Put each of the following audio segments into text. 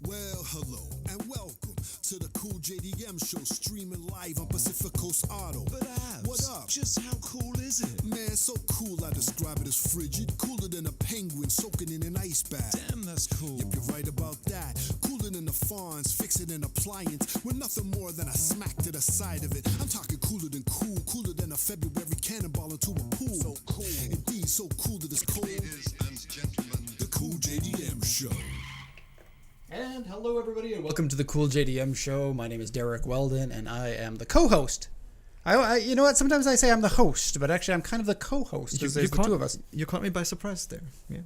Well, hello and welcome to the Cool JDM show, streaming live on Pacific Coast Auto. But Abs, what up? Just how cool is it? Man, so cool I describe it as frigid, cooler than a penguin soaking in an ice bath. Damn, that's cool. Yep, you're right about that. Cooler than a Fonz, fixing an appliance with nothing more than a smack to the side of it. I'm talking cooler than cool, cooler than a February cannonball into a pool. So cool. Indeed, so cool that it's cold. Ladies and gentlemen, The Cool JDM show. And hello, everybody, and welcome to the Cool JDM show. My name is Derek Weldon, and I am the co-host. You know what? Sometimes I say I'm the host, but actually I'm kind of the co-host. There's the two of us. You caught me by surprise there. Yeah.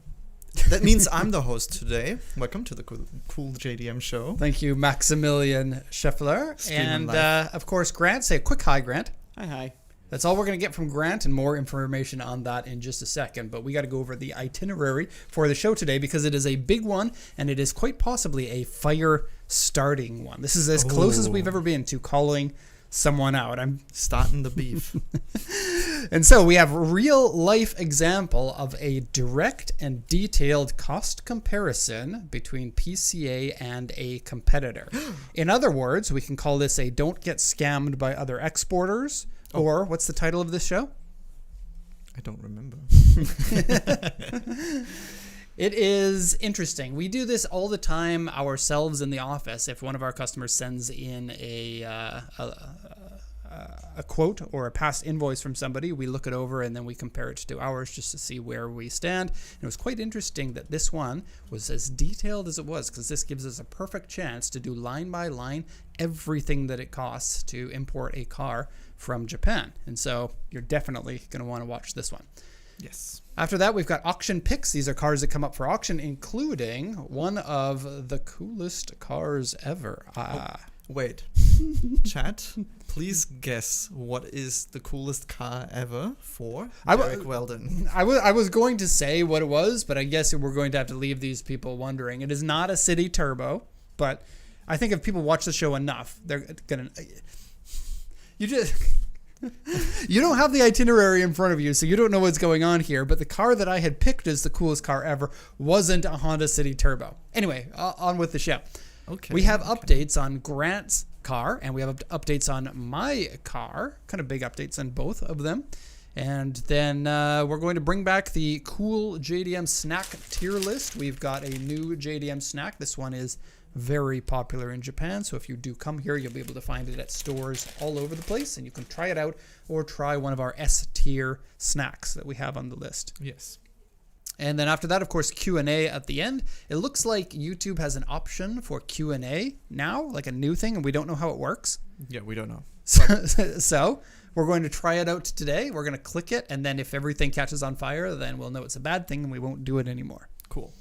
That means I'm the host today. Welcome to the cool JDM show. Thank you, Maximilian Scheffler. Streaming And, live. of course, Grant. Say a quick hi, Grant. Hi. That's all we're going to get from Grant, and more information on that in just a second. But we got to go over the itinerary for the show today because it is a big one, and it is quite possibly a fire-starting one. This is as close as we've ever been to calling someone out. I'm Starting the beef. And so we have a real-life example of a direct and detailed cost comparison between PCA and a competitor. In other words, we can call this a don't get scammed by other exporters. Or, what's the title of this show? I don't remember. It is interesting. We do this all the time ourselves in the office. If one of our customers sends in a quote or a past invoice from somebody, we look it over and then we compare it to ours just to see where we stand. And it was quite interesting that this one was as detailed as it was, because this gives us a perfect chance to do line by line everything that it costs to import a car from Japan. And so you're definitely going to want to watch this one. Yes. After that, we've got auction picks. These are cars that come up for auction, including one of the coolest cars ever. Wait. Chat, please guess what is the coolest car ever for Derek Weldon. I was going to say what it was, but I guess we're going to have to leave these people wondering. It is not a City Turbo, but I think if people watch the show enough, they're going to... You don't have the itinerary in front of you, so you don't know what's going on here. But the car that I had picked as the coolest car ever wasn't a Honda City Turbo. Anyway, on with the show. Okay. We have updates on Grant's car, and we have updates on my car. Kind of big updates on both of them. And then we're going to bring back the cool JDM snack tier list. We've got a new JDM snack. This one is very popular in Japan, so if you do come here, you'll be able to find it at stores all over the place, and you can try it out or try one of our S-tier snacks that we have on the list. Yes. And then after that, of course, Q&A at the end. It looks like YouTube has an option for Q&A now, like a new thing, and we don't know how it works. Yeah, we don't know. So we're going to try it out today. We're going to click it, and then if everything catches on fire, then we'll know it's a bad thing and we won't do it anymore. Cool.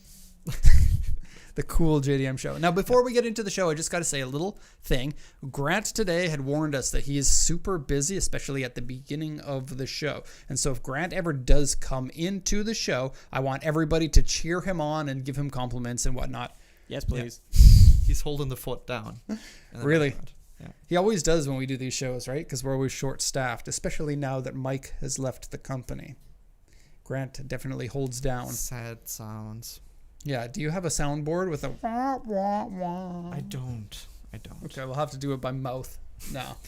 The cool JDM show. Now, before we get into the show, I just got to say a little thing. Grant today had warned us that he is super busy, especially at the beginning of the show. And so if Grant ever does come into the show, I want everybody to cheer him on and give him compliments and whatnot. Yes, please. Yeah. He's holding the fort down. Really? Yeah. He always does when we do these shows, right? Because we're always short-staffed, especially now that Mike has left the company. Grant definitely holds down. Sad sounds. Yeah, do you have a soundboard with a wah, wah, wah? I don't. Okay, we'll have to do it by mouth now.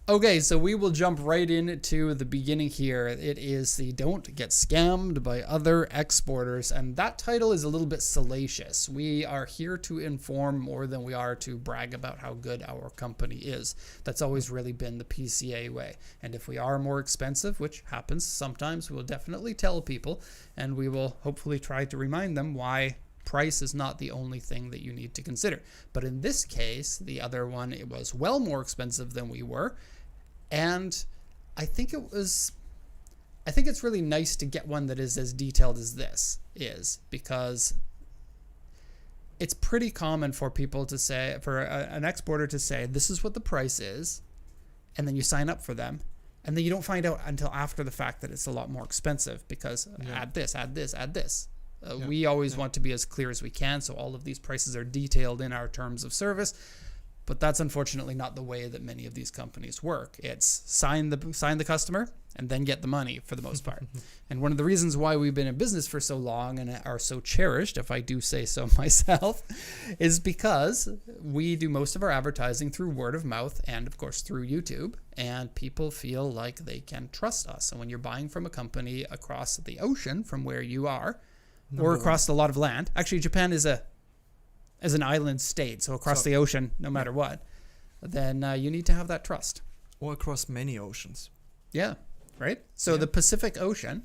Okay, so we will jump right into the beginning here. It is the Don't Get Scammed by Other Exporters, and that title is a little bit salacious. We are here to inform more than we are to brag about how good our company is. That's always really been the PCA way. And if we are more expensive, which happens sometimes, we will definitely tell people, and we will hopefully try to remind them why price is not the only thing that you need to consider. But in this case, the other one, it was well more expensive than we were. And I think it's really nice to get one that is as detailed as this is, because it's pretty common for people to say, for an exporter to say, this is what the price is, and then you sign up for them, and then you don't find out until after the fact that it's a lot more expensive because add this. We always want to be as clear as we can, so all of these prices are detailed in our terms of service. But that's unfortunately not the way that many of these companies work. It's sign the customer and then get the money for the most part. And one of the reasons why we've been in business for so long and are so cherished, if I do say so myself, is because we do most of our advertising through word of mouth and, of course, through YouTube. And people feel like they can trust us. And when you're buying from a company across the ocean from where you are, or across a lot of land, actually Japan is an island state, so across the ocean, no matter what, then you need to have that trust. Or across many oceans. Yeah, right? So the Pacific Ocean,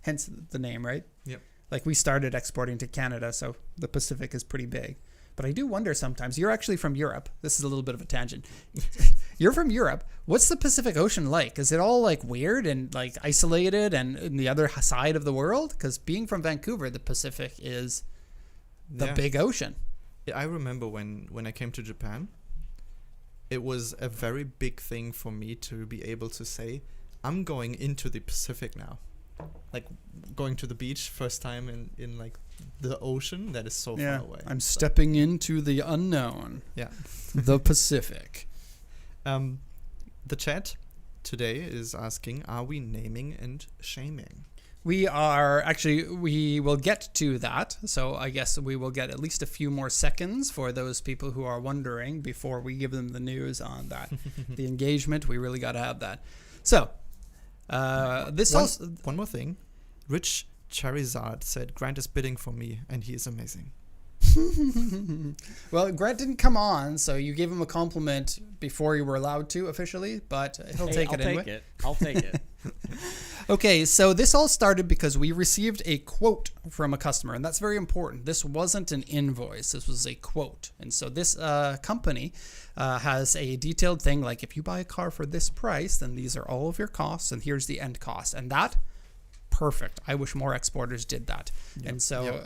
hence the name, right? Yep. Like we started exporting to Canada, so the Pacific is pretty big. But I do wonder sometimes, you're actually from Europe. This is a little bit of a tangent. You're from Europe. What's the Pacific Ocean like? Is it all like weird and like isolated and in the other side of the world? Because being from Vancouver, the Pacific is the big ocean. Yeah, I remember when I came to Japan, it was a very big thing for me to be able to say, I'm going into the Pacific now. Like going to the beach first time in like the ocean that is so far away. I'm stepping into the unknown. Yeah. The Pacific. The chat today is asking, are we naming and shaming? We will get to that. So I guess we will get at least a few more seconds for those people who are wondering before we give them the news on that. The engagement, we really got to have that. So, one more thing. Rich Charizard said, Grant is bidding for me, and he is amazing. Well, Grant didn't come on, so you gave him a compliment before you were allowed to officially, but he'll take it anyway. I'll take it. Okay, so this all started because we received a quote from a customer, and that's very important. This wasn't an invoice, this was a quote. And so this company has a detailed thing like, if you buy a car for this price, then these are all of your costs, and here's the end cost. And that, perfect. I wish more exporters did that. Yep. And so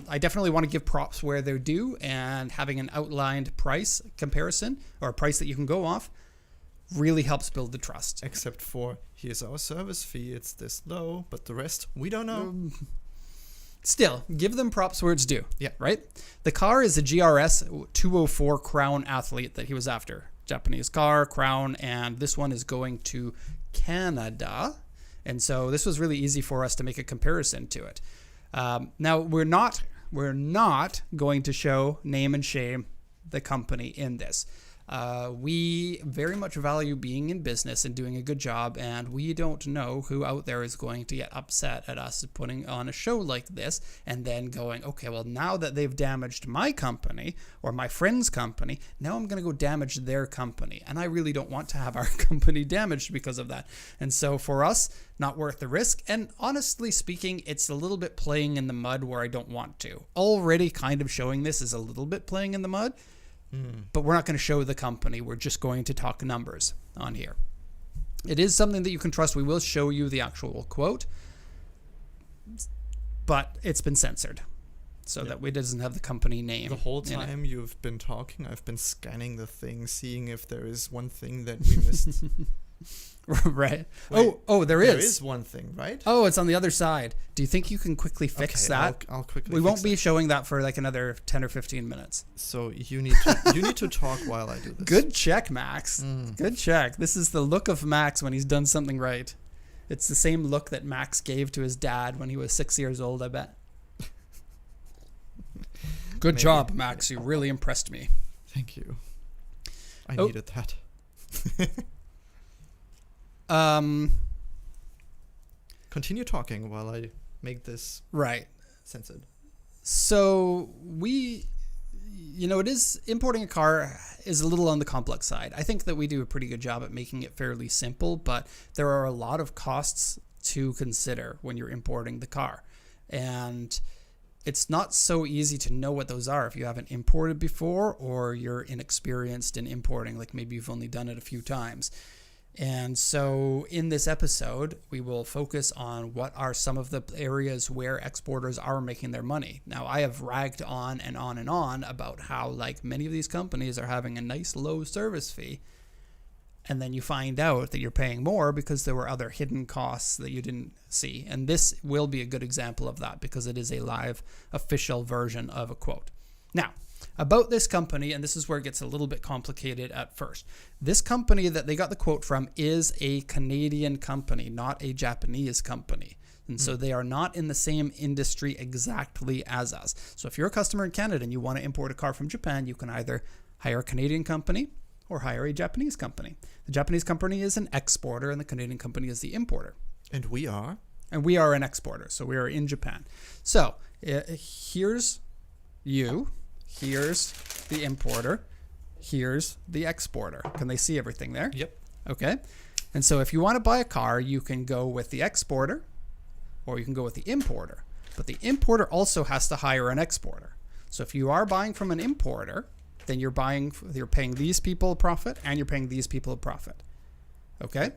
I definitely want to give props where they're due, and having an outlined price comparison or a price that you can go off really helps build the trust. Except for, here's our service fee, it's this low, but the rest, we don't know. Still, give them props where it's due. Yeah. Right? The car is a GRS 204 Crown Athlete that he was after. Japanese car, Crown, and this one is going to Canada. And so this was really easy for us to make a comparison to it. Now, we're not going to show, name and shame the company in this. We very much value being in business and doing a good job, and we don't know who out there is going to get upset at us putting on a show like this and then going, okay, well, now that they've damaged my company or my friend's company, now I'm going to go damage their company. And I really don't want to have our company damaged because of that. And so for us, not worth the risk. And honestly speaking, it's a little bit playing in the mud where I don't want to. Already kind of showing this is a little bit playing in the mud. But we're not going to show the company. We're just going to talk numbers on here. It is something that you can trust. We will show you the actual quote, but it's been censored so that it doesn't have the company name. The whole time you've been talking, I've been scanning the thing, seeing if there is one thing that we missed. Right. Wait, there is. There is one thing, right? Oh, it's on the other side. Do you think you can quickly fix that? I'll quickly. We won't be showing that for like another 10 or 15 minutes. So you need to talk while I do this. Good check, Max. Good check. This is the look of Max when he's done something right. It's the same look that Max gave to his dad when he was 6 years old, I bet. Good job, Max. You really impressed me. Thank you. I needed that. Continue talking while I make this censored. So it is importing a car is a little on the complex side. I think that we do a pretty good job at making it fairly simple, but there are a lot of costs to consider when you're importing the car. And it's not so easy to know what those are if you haven't imported before or you're inexperienced in importing, like maybe you've only done it a few times. And so in this episode, we will focus on what are some of the areas where exporters are making their money. Now, I have ragged on and on and on about how like many of these companies are having a nice low service fee. And then you find out that you're paying more because there were other hidden costs that you didn't see. And this will be a good example of that because it is a live official version of a quote. Now, about this company, and this is where it gets a little bit complicated at first. This company that they got the quote from is a Canadian company, not a Japanese company. And so they are not in the same industry exactly as us. So if you're a customer in Canada and you want to import a car from Japan, you can either hire a Canadian company or hire a Japanese company. The Japanese company is an exporter and the Canadian company is the importer. And we are? And we are an exporter, so we are in Japan. So here's you, here's the importer, here's the exporter. Can they see everything there? Yep. Okay. And so if you want to buy a car, you can go with the exporter or you can go with the importer. But the importer also has to hire an exporter. So if you are buying from an importer, then you're paying these people a profit and you're paying these people a profit. Okay?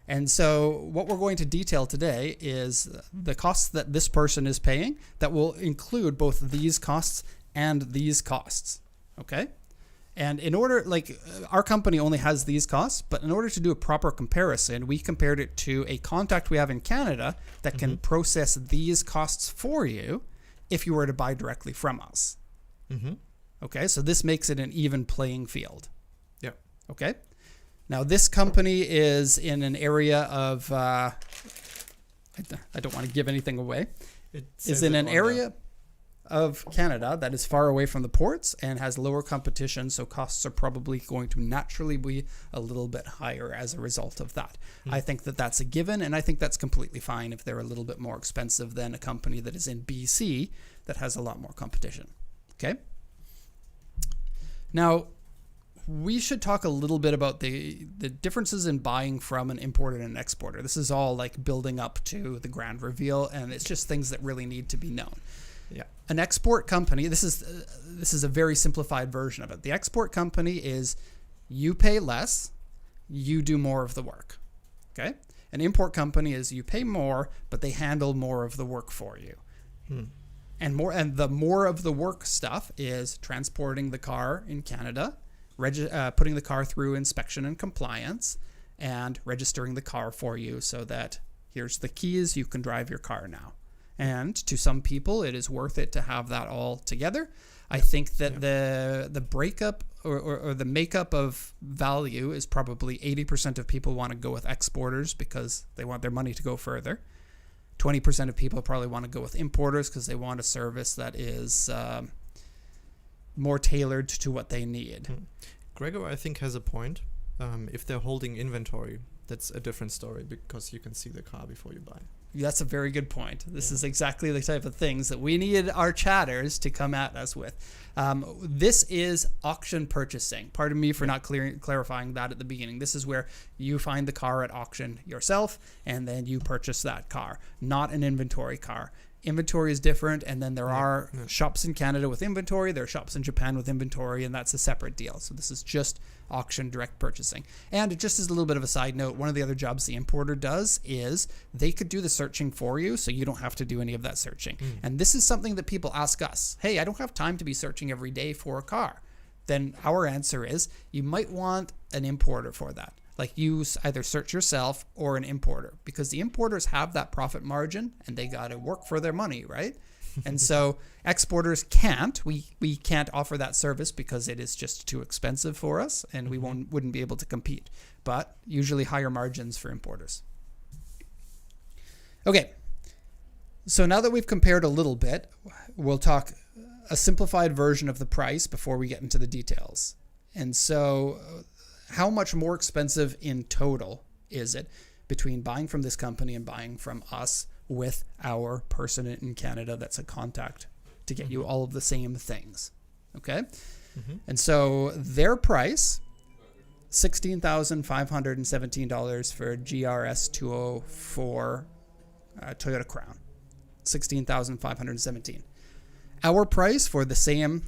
And so what we're going to detail today is the costs that this person is paying that will include both these costs and these costs. Okay? And in order, our company only has these costs, but in order to do a proper comparison, we compared it to a contact we have in Canada that can process these costs for you if you were to buy directly from us. Mm-hmm. Okay, so this makes it an even playing field. Yeah. Okay. Now, this company is in an area of, I don't want to give anything away. Is in an area of Canada that is far away from the ports and has lower competition, so costs are probably going to naturally be a little bit higher as a result of that. I think that that's a given, and I think that's completely fine if they're a little bit more expensive than a company that is in BC that has a lot more competition. Okay? Now, we should talk a little bit about the differences in buying from an importer and an exporter. This is all like building up to the grand reveal, and it's just things that really need to be known. Yeah. An export company, this is a very simplified version of it. The export company is you pay less, you do more of the work. Okay? An import company is you pay more, but they handle more of the work for you. And the more of the work stuff is transporting the car in Canada, putting the car through inspection and compliance, and registering the car for you so that here's the keys, you can drive your car now. And to some people, it is worth it to have that all together. I think that the breakup or the makeup of value is probably 80% of people want to go with exporters because they want their money to go further. 20% of people probably want to go with importers because they want a service that is more tailored to what they need. Gregor, I think, has a point. If they're holding inventory, that's a different story because you can see the car before you buy. That's a very good point. This is exactly the type of things that we need our chatters to come at us with. This is auction purchasing. Pardon me for not clarifying that at the beginning. This is where you find the car at auction yourself and then you purchase that car, not an inventory car. Inventory is different, and then there are shops in Canada with inventory, there are shops in Japan with inventory, and that's a separate deal. So this is just auction direct purchasing. And just as a little bit of a side note, one of the other jobs the importer does is they could do the searching for you, so you don't have to do any of that searching. And this is something that people ask us. Hey, I don't have time to be searching every day for a car. Then our answer is you might want an importer for that. Like you either search yourself or an importer, because the importers have that profit margin and they got to work for their money, right? And so exporters can't. We can't offer that service because it is just too expensive for us and we wouldn't be able to compete. But usually higher margins for importers. Okay. So now that we've compared a little bit, we'll talk a simplified version of the price before we get into the details. And so how much more expensive in total is it between buying from this company and buying from us with our person in Canada that's a contact to get you all of the same things? Okay? And so their price, $16,517 for GRS 204 Toyota Crown. $16,517. Our price for the same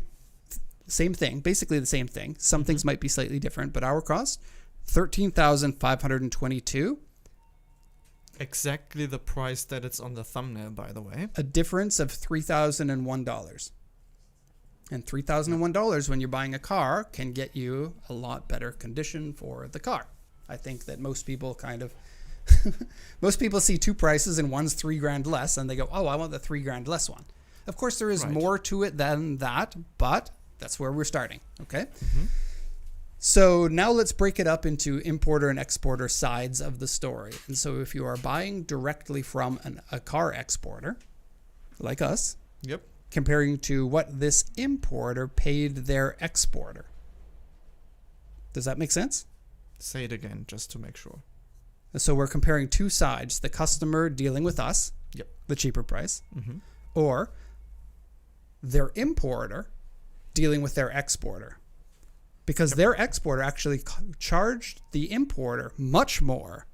thing, basically the same thing. Some things might be slightly different, but our cost, $13,522. Exactly the price that it's on the thumbnail, by the way. A difference of $3,001. And $3,001 when you're buying a car can get you a lot better condition for the car. I think that most people most people see two prices and one's $3,000 less and they go, oh, I want the $3,000 less one. Of course, there is more to it than that, but That's where we're starting. Okay. So now let's break it up into importer and exporter sides of the story. And so if you are buying directly from a car exporter, like us, Yep. comparing to what this importer paid their exporter. Does that make sense? Say it again, just to make sure. So we're comparing two sides, the customer dealing with us, Yep. the cheaper price, Mm-hmm. or their importer dealing with their exporter. Because their exporter actually charged the importer much more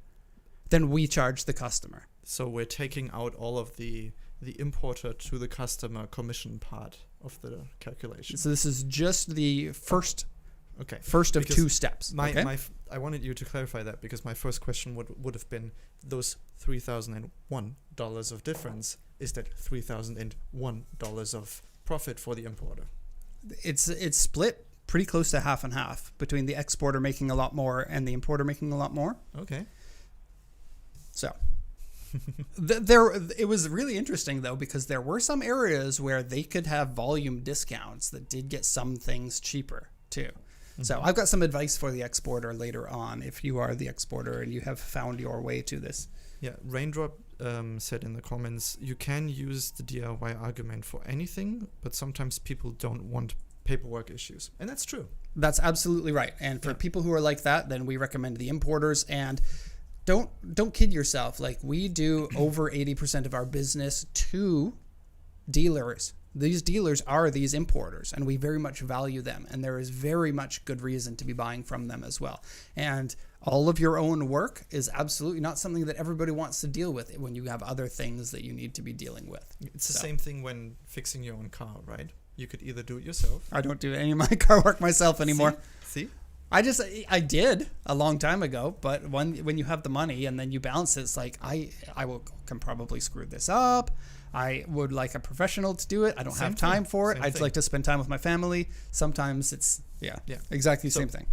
than we charged the customer. So we're taking out all of the importer to the customer commission part of the calculation. So this is just the first Okay. of Because two steps. Okay? I wanted you to clarify that because my first question would have been those $3,001 of difference. Is that $3,001 of profit for the importer? It's split pretty close to half and half between the exporter making a lot more and the importer making a lot more. Okay. So it was really interesting though, because there were some areas where they could have volume discounts that did get some things cheaper too. So I've got some advice for the exporter later on if you are the exporter and you have found your way to this. Yeah, Raindrop said in the comments, you can use the DIY argument for anything, but sometimes people don't want paperwork issues. And that's true. That's absolutely right. And for people who are like that, then we recommend the importers. And don't kid yourself. Like, we do over 80% of our business to dealers. These dealers are these importers, and we very much value them. And there is very much good reason to be buying from them as well. And all of your own work is absolutely not something that everybody wants to deal with when you have other things that you need to be dealing with. It's the same thing when fixing your own car, right? You could either do it yourself. I don't do any of my car work myself anymore. See? I did a long time ago, but when you have the money and then you balance it, it's like I can probably screw this up. I would like a professional to do it. I don't have time for it. I'd like to spend time with my family. Sometimes it's exactly the same thing.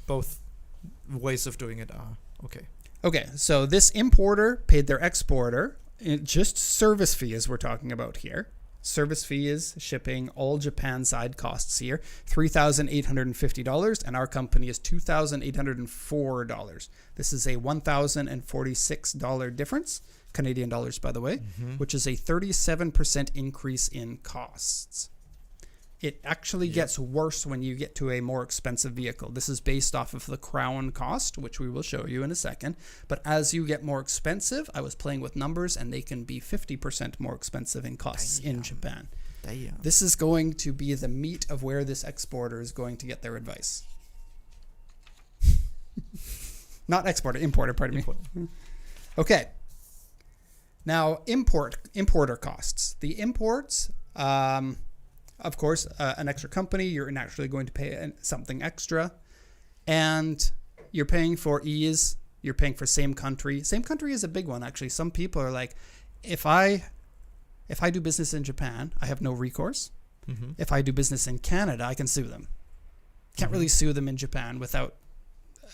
Both ways of doing it are okay. Okay, so this importer paid their exporter just service fee, as we're talking about here. Service fee is shipping, all Japan side costs here, $3,850, and our company is $2,804. This is a $1,046 difference, Canadian dollars, by the way, which is a 37% increase in costs. It actually gets worse when you get to a more expensive vehicle. This is based off of the crown cost, which we will show you in a second. But as you get more expensive, I was playing with numbers, and they can be 50% more expensive in costs in Japan. Damn. This is going to be the meat of where this exporter is going to get their advice. Not exporter, importer, pardon me. Okay. Now, importer costs. The imports... of course, an extra company, you're naturally going to pay something extra. And you're paying for ease. You're paying for same country. Same country is a big one, actually. Some people are like, if I do business in Japan, I have no recourse. If I do business in Canada, I can sue them. Can't really sue them in Japan without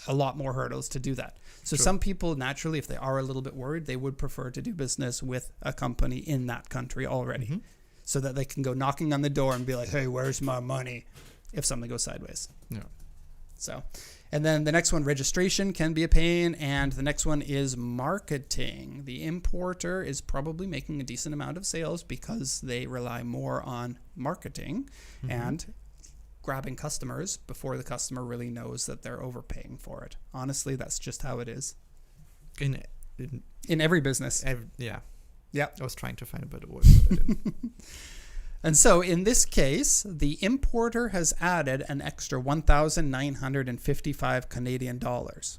a lot more hurdles to do that. So some people, naturally, if they are a little bit worried, they would prefer to do business with a company in that country already. So that they can go knocking on the door and be like, hey, where's my money? If something goes sideways. Yeah. So, and then the next one, registration, can be a pain. And the next one is marketing. The importer is probably making a decent amount of sales because they rely more on marketing and grabbing customers before the customer really knows that they're overpaying for it. Honestly, that's just how it is. In every business. Yeah, I was trying to find a better word, but I didn't. And so in this case, the importer has added an extra 1,955 Canadian dollars.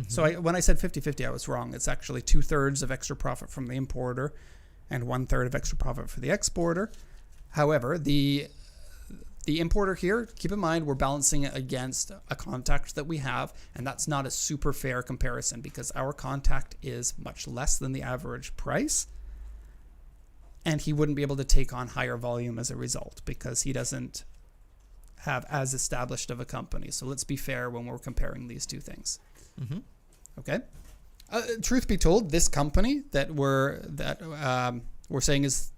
So when I said 50-50, I was wrong. It's actually 2/3 of extra profit from the importer and 1/3 of extra profit for the exporter. However, the importer here, keep in mind, we're balancing it against a contact that we have, and that's not a super fair comparison because our contact is much less than the average price, and he wouldn't be able to take on higher volume as a result because he doesn't have as established of a company. So let's be fair when we're comparing these two things. Okay. Truth be told, this company that we're saying is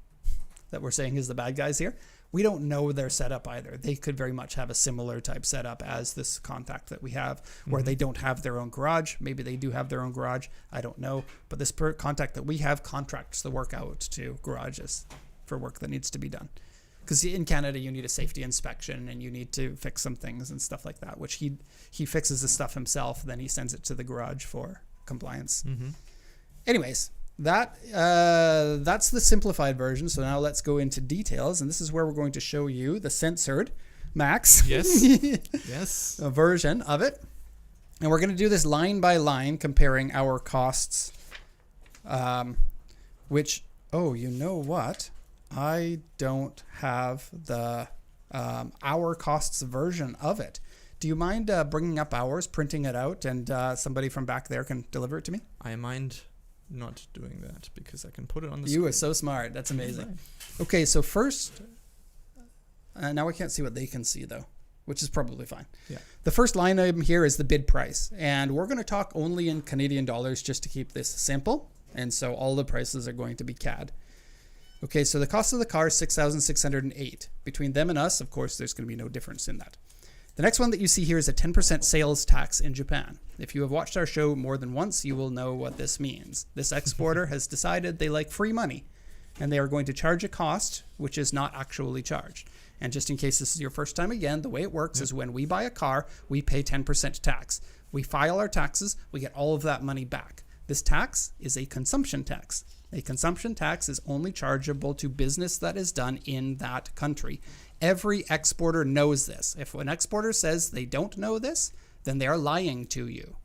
the bad guys here, We don't know their setup either. They could very much have a similar type setup as this contact that we have, where they don't have their own garage. Maybe they do have their own garage. I don't know. But this contact that we have contracts the work out to garages for work that needs to be done. Because in Canada, you need a safety inspection and you need to fix some things and stuff like that, which he fixes the stuff himself. Then he sends it to the garage for compliance. Anyways, that's the simplified version. So now let's go into details. And this is where we're going to show you the censored Max Yes. version of it. And we're going to do this line by line, comparing our costs, which, you know what? I don't have the our costs version of it. Do you mind bringing up ours, printing it out, and somebody from back there can deliver it to me? I mind not doing that because I can put it on the screen. You are so smart. That's amazing. Okay, so first, now I can't see what they can see though, which is probably fine. Yeah. The first line item here is the bid price, and we're going to talk only in Canadian dollars just to keep this simple. And so all the prices are going to be CAD. Okay, so the cost of the car is $6,608. Between them and us, of course, there's going to be no difference in that. The next one that you see here is a 10% sales tax in Japan. If you have watched our show more than once, you will know what this means. This exporter has decided they like free money, and they are going to charge a cost which is not actually charged. And just in case this is your first time again, the way it works is when we buy a car, we pay 10% tax. We file our taxes, we get all of that money back. This tax is a consumption tax. A consumption tax is only chargeable to business that is done in that country. Every exporter knows this. If an exporter says they don't know this, then they are lying to you,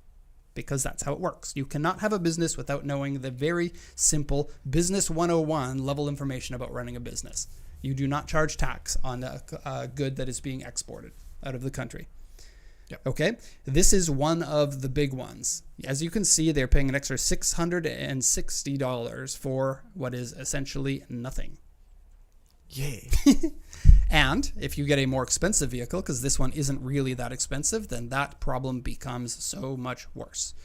because that's how it works. You cannot have a business without knowing the very simple business 101 level information about running a business. You do not charge tax on a good that is being exported out of the country. Yep. Okay, this is one of the big ones. As you can see, they're paying an extra $660 for what is essentially nothing. Yay. And if you get a more expensive vehicle, because this one isn't really that expensive, then that problem becomes so much worse.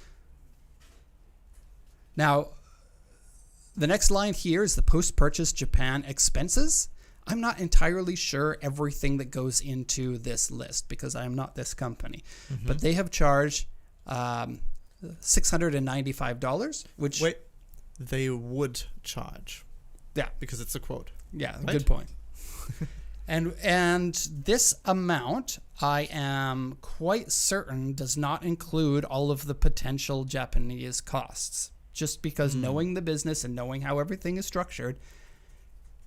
Now, the next line here is the post-purchase Japan expenses. I'm not entirely sure everything that goes into this list because I am not this company. But they have charged $695, which... Wait, they would charge. Yeah. Because it's a quote. Yeah, Right? good point. And this amount, I am quite certain, does not include all of the potential Japanese costs. Just because knowing the business and knowing how everything is structured,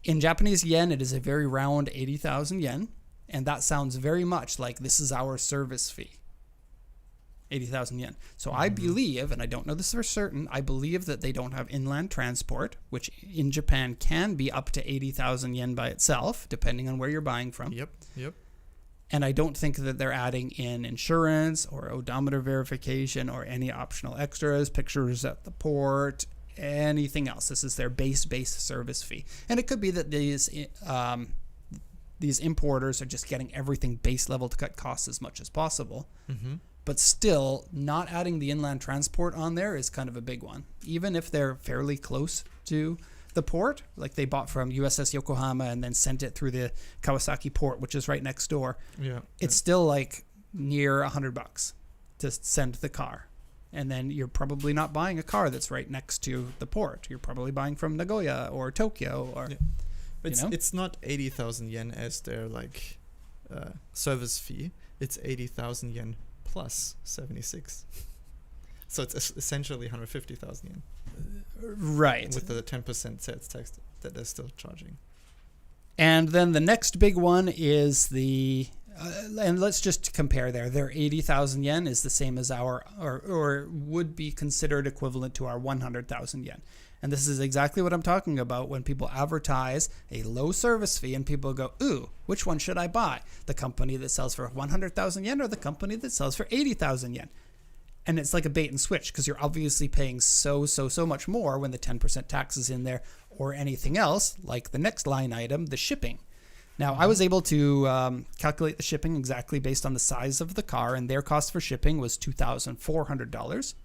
in Japanese yen, it is a very round 80,000 yen. And that sounds very much like this is our service fee. 80,000 yen. So I believe, and I don't know this for certain, I believe that they don't have inland transport, which in Japan can be up to 80,000 yen by itself, depending on where you're buying from. Yep. And I don't think that they're adding in insurance or odometer verification or any optional extras, pictures at the port, anything else. This is their base service fee. And it could be that these importers are just getting everything base level to cut costs as much as possible. But still, not adding the inland transport on there is kind of a big one. Even if they're fairly close to the port, like they bought from USS Yokohama and then sent it through the Kawasaki port, which is right next door. Yeah. It's still like near $100 to send the car. And then you're probably not buying a car that's right next to the port. You're probably buying from Nagoya or Tokyo or... Yeah. But it's not 80,000 yen as their service fee. It's 80,000 yen plus 76. So it's essentially 150,000 yen. Right. With the 10% sales tax that they're still charging. And then the next big one is the... and let's just compare there. Their 80,000 yen is the same as our... Or would be considered equivalent to our 100,000 yen. And this is exactly what I'm talking about when people advertise a low service fee and people go, ooh, which one should I buy? The company that sells for 100,000 yen or the company that sells for 80,000 yen? And it's like a bait and switch because you're obviously paying so much more when the 10% tax is in there or anything else, like the next line item, the shipping. Now, I was able to calculate the shipping exactly based on the size of the car, and their cost for shipping was $2,400.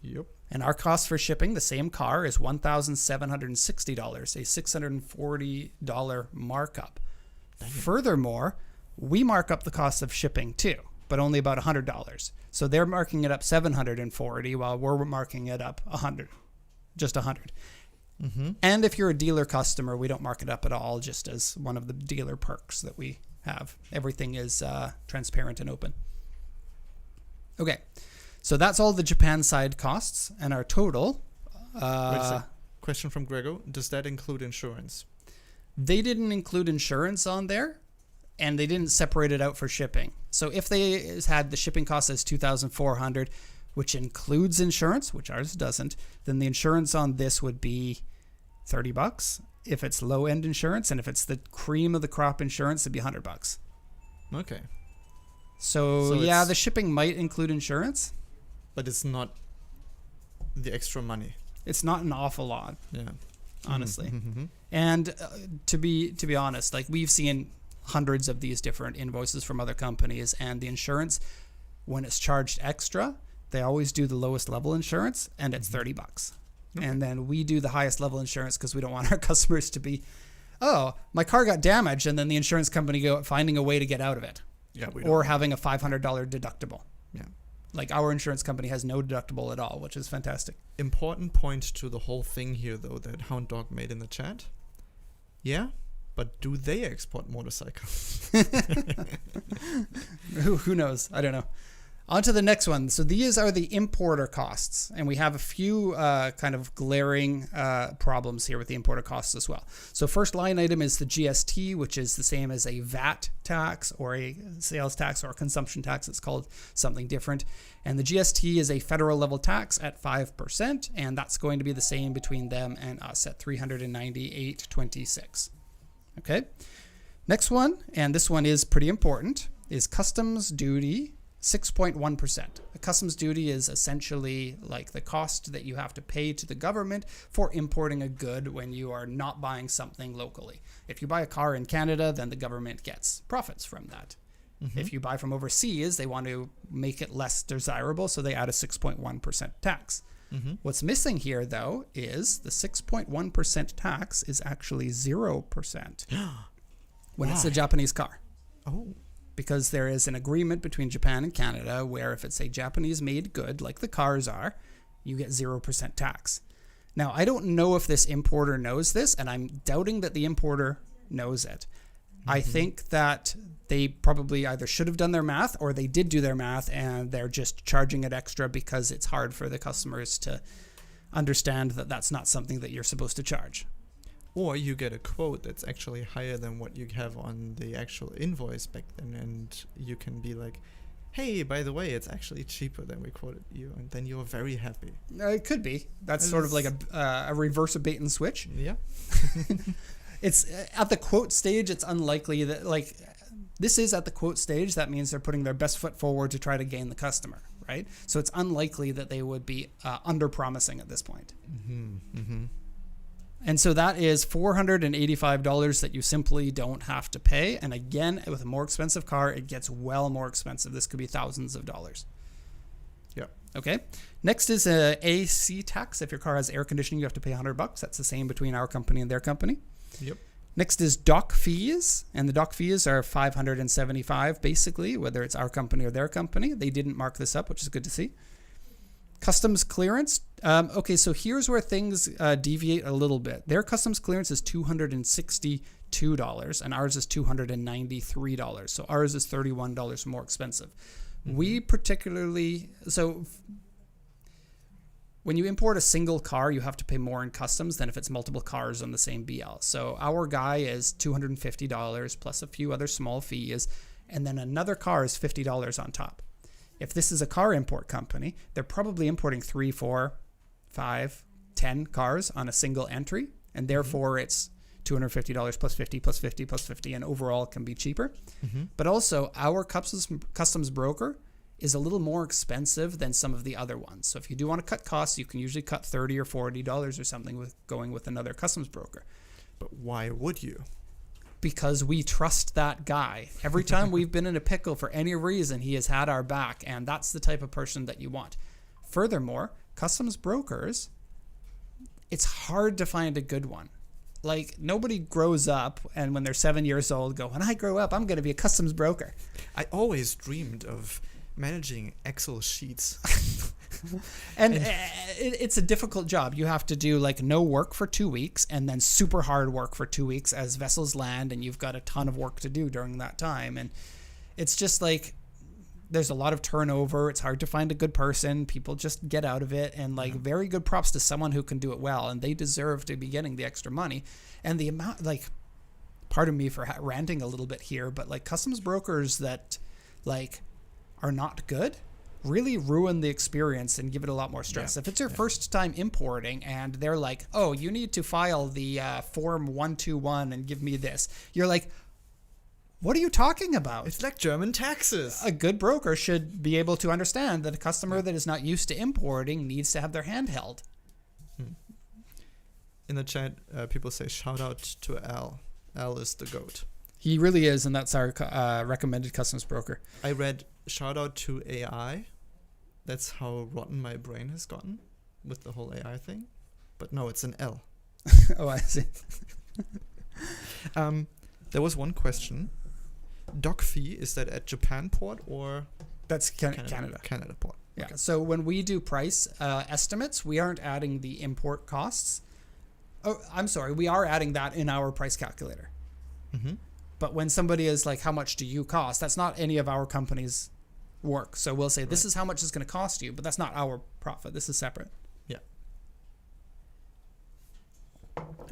Yep. And our cost for shipping the same car is $1,760, a $640 markup Furthermore, we mark up the cost of shipping too, but only about $100. So they're marking it up $740 while we're marking it up $100, just $100. And if you're a dealer customer, we don't mark it up at all, just as one of the dealer perks that we have. Everything is transparent and open. Okay, so that's all the Japan side costs, and our total. Wait a sec. Question from Grego: does that include insurance? They didn't include insurance on there, and they didn't separate it out for shipping. So if they had the shipping cost as $2,400, which includes insurance, which ours doesn't, then the insurance on this would be $30 if it's low end insurance, and if it's the cream of the crop insurance, it'd be $100. Okay. So yeah, the shipping might include insurance, but it's not the extra money. It's not an awful lot. Yeah. Honestly. And to be honest, like we've seen hundreds of these different invoices from other companies, and the insurance, when it's charged extra, they always do the lowest level insurance, and it's $30. Okay. And then we do the highest level insurance because we don't want our customers to be, oh, my car got damaged, and then the insurance company finding a way to get out of it. Yeah. Or having a $500 deductible. Yeah. Like our insurance company has no deductible at all, which is fantastic. Important point to the whole thing here, though, that Hound Dog made in the chat. Yeah, but do they export motorcycles? Who knows? I don't know. On to the next one. So these are the importer costs, and we have a few kind of glaring problems here with the importer costs as well. So first line item is the GST, which is the same as a VAT tax or a sales tax or a consumption tax. It's called something different. And the GST is a federal level tax at 5%, and that's going to be the same between them and us at $398.26. Okay. Next one, and this one is pretty important, is customs duty. 6.1%. A customs duty is essentially like the cost that you have to pay to the government for importing a good when you are not buying something locally. If you buy a car in Canada, then the government gets profits from that. If you buy from overseas, they want to make it less desirable, so they add a 6.1% tax. What's missing here, though, is the 6.1% tax is actually 0% when it's a Japanese car. Oh. Because there is an agreement between Japan and Canada where if it's a Japanese-made good, like the cars are, you get 0% tax. Now, I don't know if this importer knows this, and I'm doubting that the importer knows it. I think that they probably either should have done their math or they did do their math and they're just charging it extra because it's hard for the customers to understand that that's not something that you're supposed to charge. Or you get a quote that's actually higher than what you have on the actual invoice back then, and you can be like, hey, by the way, it's actually cheaper than we quoted you, and then you're very happy. It could be. That's sort of like a reverse bait and switch. Yeah. It's at the quote stage, it's unlikely that, like, this is at the quote stage. That means they're putting their best foot forward to try to gain the customer, right? So it's unlikely that they would be under-promising at this point. And so that is $485 that you simply don't have to pay. And again, with a more expensive car, it gets well more expensive. This could be thousands of dollars. Yeah. Okay. Next is a AC tax. If your car has air conditioning, you have to pay $100. That's the same between our company and their company. Yep. Next is dock fees, and the dock fees are $575 basically, whether it's our company or their company. They didn't mark this up, which is good to see. Customs clearance. Okay, so here's where things deviate a little bit. Their customs clearance is $262, and ours is $293. So ours is $31 more expensive. We particularly, so when you import a single car, you have to pay more in customs than if it's multiple cars on the same BL. So our guy is $250 plus a few other small fees, and then another car is $50 on top. If this is a car import company, they're probably importing 3, 4, 5, 10 cars on a single entry, and therefore it's $250 plus 50 plus 50 plus 50, and overall it can be cheaper. But also, our customs broker is a little more expensive than some of the other ones. So if you do want to cut costs, you can usually cut $30 or $40 or something with going with another customs broker. But why would you? Because we trust that guy. Every time we've been in a pickle for any reason, he has had our back, and that's the type of person that you want. Furthermore, customs brokers, it's hard to find a good one. like nobody grows up and when they're 7 years old go, when I grow up, I'm going to be a customs broker. I always dreamed of managing Excel sheets. And it's a difficult job. You have to do like no work for 2 weeks and then super hard work for 2 weeks as vessels land, and you've got a ton of work to do during that time. And it's just like there's a lot of turnover. It's hard to find a good person. People just get out of it. And like very good props to someone who can do it well, and they deserve to be getting the extra money. And the amount, like, pardon me for ranting a little bit here, but like customs brokers that like are not good really ruin the experience and give it a lot more stress. If it's your first time importing and they're like, oh, you need to file the form 121 and give me this, you're like, what are you talking about? It's like German taxes. A good broker should be able to understand that a customer that is not used to importing needs to have their hand held. In the chat, people say, shout out to Al. Al is the GOAT. He really is, and that's our recommended customs broker. I read, shout out to AI. That's how rotten my brain has gotten with the whole AI thing. But no, it's an L. Oh, I see. There was one question. Dock fee, is that at Japan port or That's Canada. Canada port. Yeah. Okay. So when we do price estimates, we aren't adding the import costs. Oh, I'm sorry. We are adding that in our price calculator. Mm-hmm. But when somebody is like, how much do you cost? That's not any of our company's work. So we'll say, this is how much it's going to cost you, but that's not our profit. This is separate. Yeah.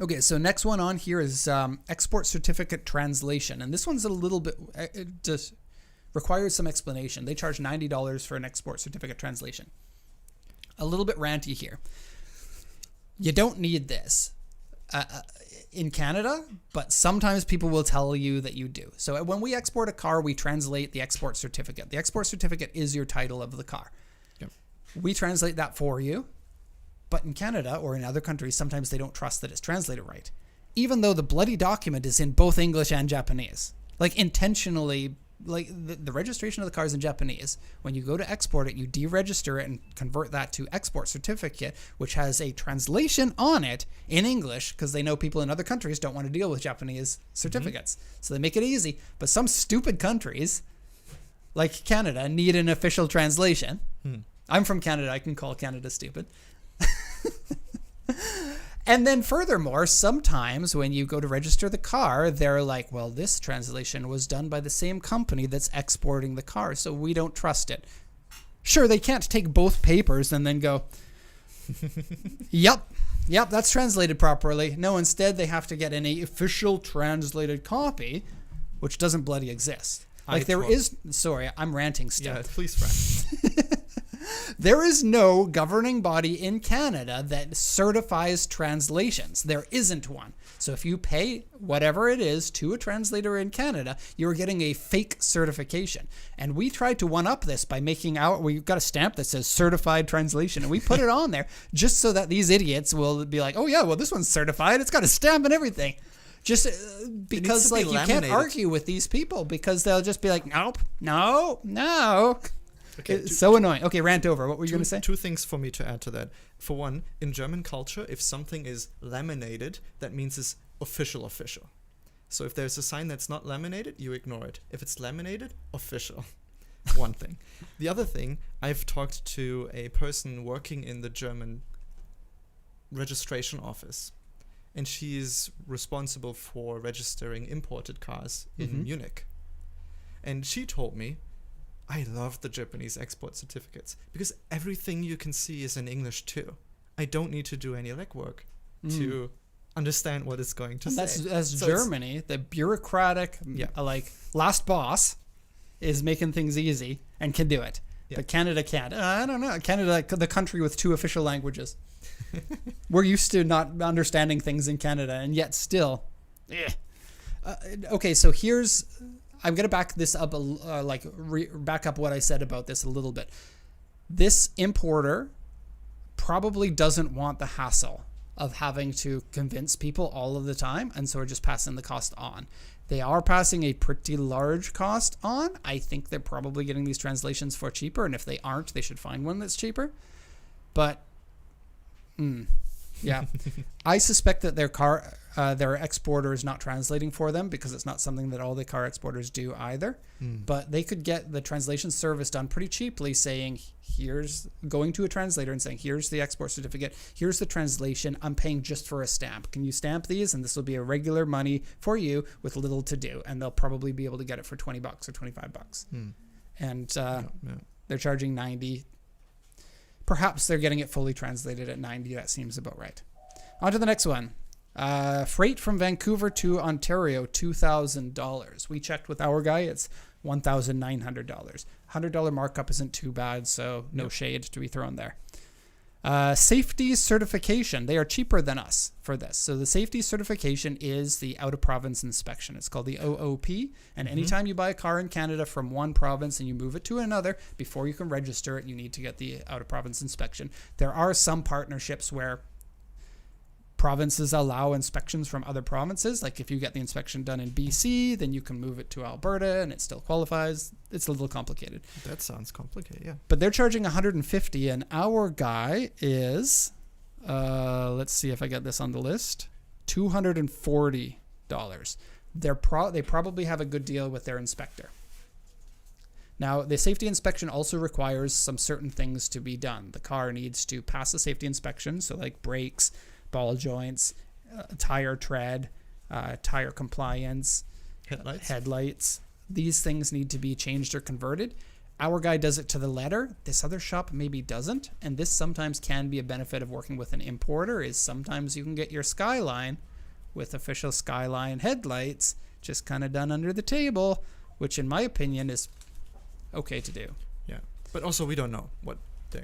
Okay, so next one on here is export certificate translation. And this one's a little bit, it just requires some explanation. They charge $90 for an export certificate translation. A little bit ranty here. You don't need this in Canada, but sometimes people will tell you that you do. So when we export a car, we translate the export certificate. The export certificate is your title of the car. Yep. We translate that for you. But in Canada or in other countries, sometimes they don't trust that it's translated right. Even though the bloody document is in both English and Japanese. Like intentionally, like the registration of the car is in Japanese. When you go to export it, you deregister it and convert that to export certificate, which has a translation on it in English because they know people in other countries don't want to deal with Japanese certificates. So they make it easy. But some stupid countries, like Canada, need an official translation. I'm from Canada. I can call Canada stupid. And then furthermore, sometimes when you go to register the car, they're like, well, this translation was done by the same company that's exporting the car, so we don't trust it. Sure, they can't take both papers and then go, yep, that's translated properly. No, instead they have to get an official translated copy, which doesn't bloody exist. Like sorry, I'm ranting still. Yeah, please rant. There is no governing body in Canada that certifies translations. There isn't one. So if you pay whatever it is to a translator in Canada, you're getting a fake certification. And we tried to one-up this by we've got a stamp that says certified translation, and we put it on there just so that these idiots will be like, oh yeah, well this one's certified. It's got a stamp and everything. Just because like you can't argue with these people because they'll just be like, nope, no. Okay, it's so annoying. Okay, rant over. What were you going to say? Two things for me to add to that. For one, in German culture, if something is laminated, that means it's official. So if there's a sign that's not laminated, you ignore it. If it's laminated, official. One thing. The other thing, I've talked to a person working in the German registration office, and she is responsible for registering imported cars in Munich. And she told me, I love the Japanese export certificates because everything you can see is in English too. I don't need to do any legwork to understand what it's going to say. That's Germany, the bureaucratic, like last boss, is making things easy and can do it. Yeah. But Canada can't. I don't know. Canada, the country with 2 official languages. We're used to not understanding things in Canada, and yet still. Okay, so I'm going to back this up, back up what I said about this a little bit. This importer probably doesn't want the hassle of having to convince people all of the time, and so we're just passing the cost on. They are passing a pretty large cost on. I think they're probably getting these translations for cheaper, and if they aren't, they should find one that's cheaper. But, yeah. I suspect that their car... their exporter is not translating for them because it's not something that all the car exporters do either. But they could get the translation service done pretty cheaply, saying, here's going to a translator and saying, here's the export certificate, here's the translation, I'm paying just for a stamp. Can you stamp these? And this will be a regular money for you with little to do. And they'll probably be able to get it for $20 or $25. And they're charging $90. Perhaps they're getting it fully translated at $90. That seems about right. On to the next one. Freight from Vancouver to Ontario, $2,000. We checked with our guy. It's $1,900. $100 markup isn't too bad, so no shade to be thrown there. Safety certification. They are cheaper than us for this. So the safety certification is the out-of-province inspection. It's called the OOP. And anytime you buy a car in Canada from one province and you move it to another, before you can register it, you need to get the out-of-province inspection. There are some partnerships where provinces allow inspections from other provinces. Like if you get the inspection done in BC, then you can move it to Alberta and it still qualifies. It's a little complicated. That sounds complicated, yeah. But they're charging $150, and our guy is, let's see if I get this on the list, $240. They probably have a good deal with their inspector. Now, the safety inspection also requires some certain things to be done. The car needs to pass the safety inspection, so like brakes, ball joints, tire tread, tire compliance, headlights. These things need to be changed or converted. Our guy does it to the letter. This other shop maybe doesn't. And this sometimes can be a benefit of working with an importer, is sometimes you can get your Skyline with official Skyline headlights just kind of done under the table, which in my opinion is okay to do. Yeah. But also we don't know what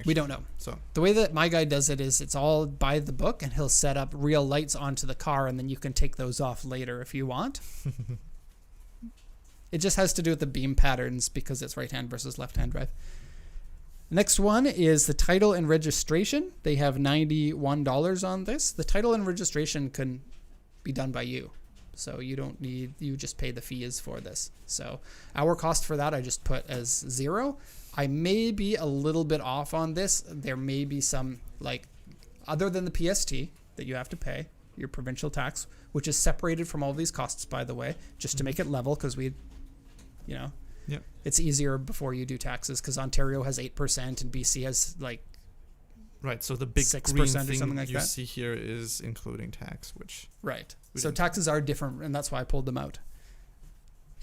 we don't know. So the way that my guy does it is it's all by the book, and he'll set up real lights onto the car, and then you can take those off later if you want. It just has to do with the beam patterns because it's right-hand versus left-hand drive. Next one is the title and registration. They have $91 on this. The title and registration can be done by you. So you just pay the fees for this. So our cost for that I just put as 0. I may be a little bit off on this. There may be some, like, other than the PST that you have to pay, your provincial tax, which is separated from all these costs, by the way, just to make it level, because it's easier before you do taxes, because Ontario has 8% and BC has like right. So the big 6% green or thing something like you that. see here is including tax, which right. we So didn't. taxes are different, and that's why I pulled them out.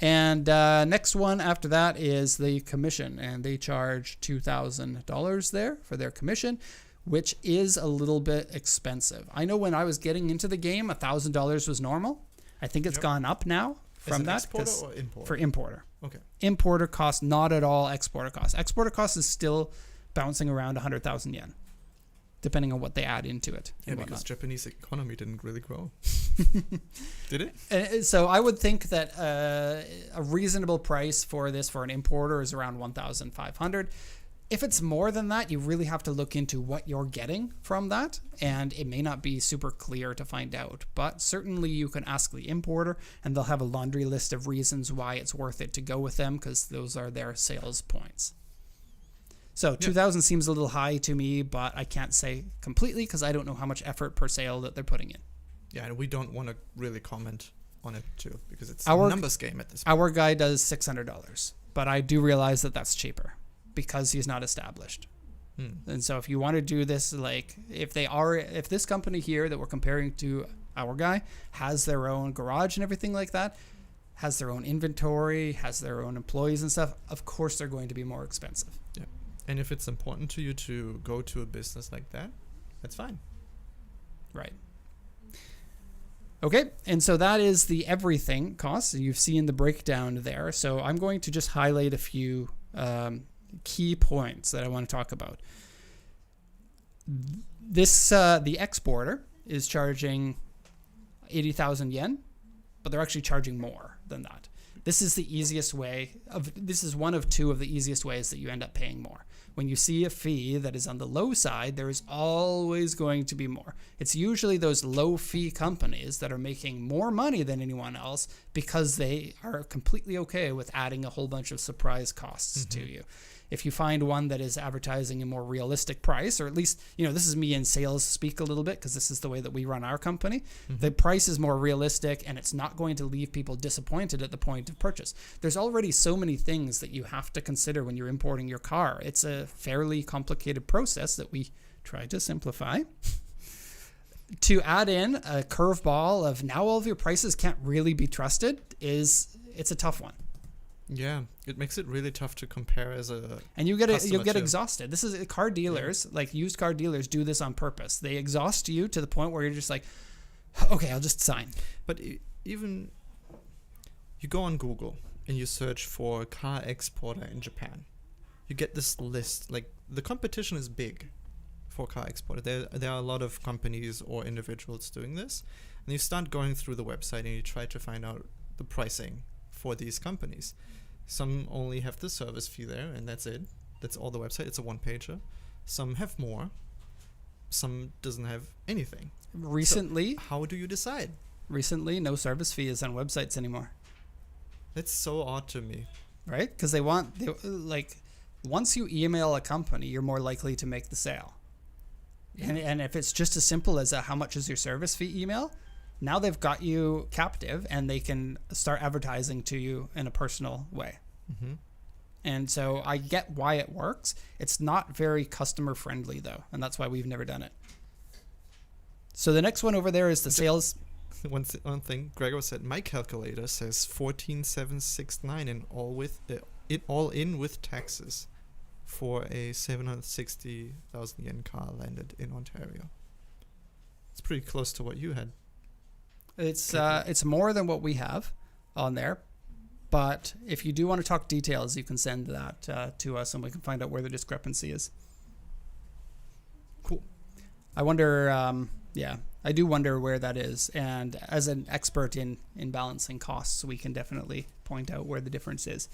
And next one after that is the commission, and they charge $2,000 there for their commission, which is a little bit expensive. I know when I was getting into the game, $1,000 was normal. I think it's gone up now from that. Exporter or importer? For importer. Okay. Importer cost, not at all exporter cost. Exporter cost is still bouncing around 100,000 yen, depending on what they add into it. Yeah, and because whatnot. Japanese economy didn't really grow. Did it? So I would think that a reasonable price for this for an importer is around 1,500. If it's more than that, you really have to look into what you're getting from that, and it may not be super clear to find out. But certainly you can ask the importer, and they'll have a laundry list of reasons why it's worth it to go with them, because those are their sales points. So 2,000 seems a little high to me, but I can't say completely because I don't know how much effort per sale that they're putting in. Yeah, and we don't want to really comment on it too, because it's Our- a numbers game at this point. Our guy does $600, but I do realize that that's cheaper because he's not established. And so if you want to do this, like if this company here that we're comparing to our guy has their own garage and everything like that, has their own inventory, has their own employees and stuff, of course they're going to be more expensive. Yeah. And if it's important to you to go to a business like that, that's fine. Right. Okay, and so that is the everything costs. You've seen the breakdown there. So I'm going to just highlight a few key points that I want to talk about. This the exporter is charging 80,000 yen, but they're actually charging more than that. This is the easiest way this is one of two of the easiest ways that you end up paying more. When you see a fee that is on the low side, there is always going to be more. It's usually those low fee companies that are making more money than anyone else because they are completely okay with adding a whole bunch of surprise costs to you. If you find one that is advertising a more realistic price, or at least, this is me in sales speak a little bit because this is the way that we run our company. The price is more realistic and it's not going to leave people disappointed at the point of purchase. There's already so many things that you have to consider when you're importing your car. It's a fairly complicated process that we try to simplify. To add in a curveball of now all of your prices can't really be trusted it's a tough one. Yeah, it makes it really tough to compare as a and you'll get too. exhausted. This is car dealers, like used car dealers, do this on purpose. They exhaust you to the point where you're just like, okay, I'll just sign. But even you go on Google and you search for car exporter in Japan, you get this list. Like the competition is big for car exporter. There are a lot of companies or individuals doing this, and you start going through the website and you try to find out the pricing for these companies. Some only have the service fee there and that's it. That's all the website. It's a one-pager. Some have more. Some doesn't have anything. Recently, so how do you decide? Recently, no service fee is on websites anymore. That's so odd to me. Right? Because they once you email a company, you're more likely to make the sale. Yeah. And if it's just as simple as how much is your service fee email, now they've got you captive and they can start advertising to you in a personal way. Mm-hmm. And so I get why it works. It's not very customer friendly though, and that's why we've never done it. So the next one over there is the sales. One thing Gregor said, my calculator says 14,769 and all in with taxes for a 760,000 yen car landed in Ontario. It's pretty close to what you had. It's more than what we have on there, but if you do want to talk details, you can send that to us and we can find out where the discrepancy is. Cool. I wonder, I do wonder where that is, and as an expert in balancing costs, we can definitely point out where the difference is.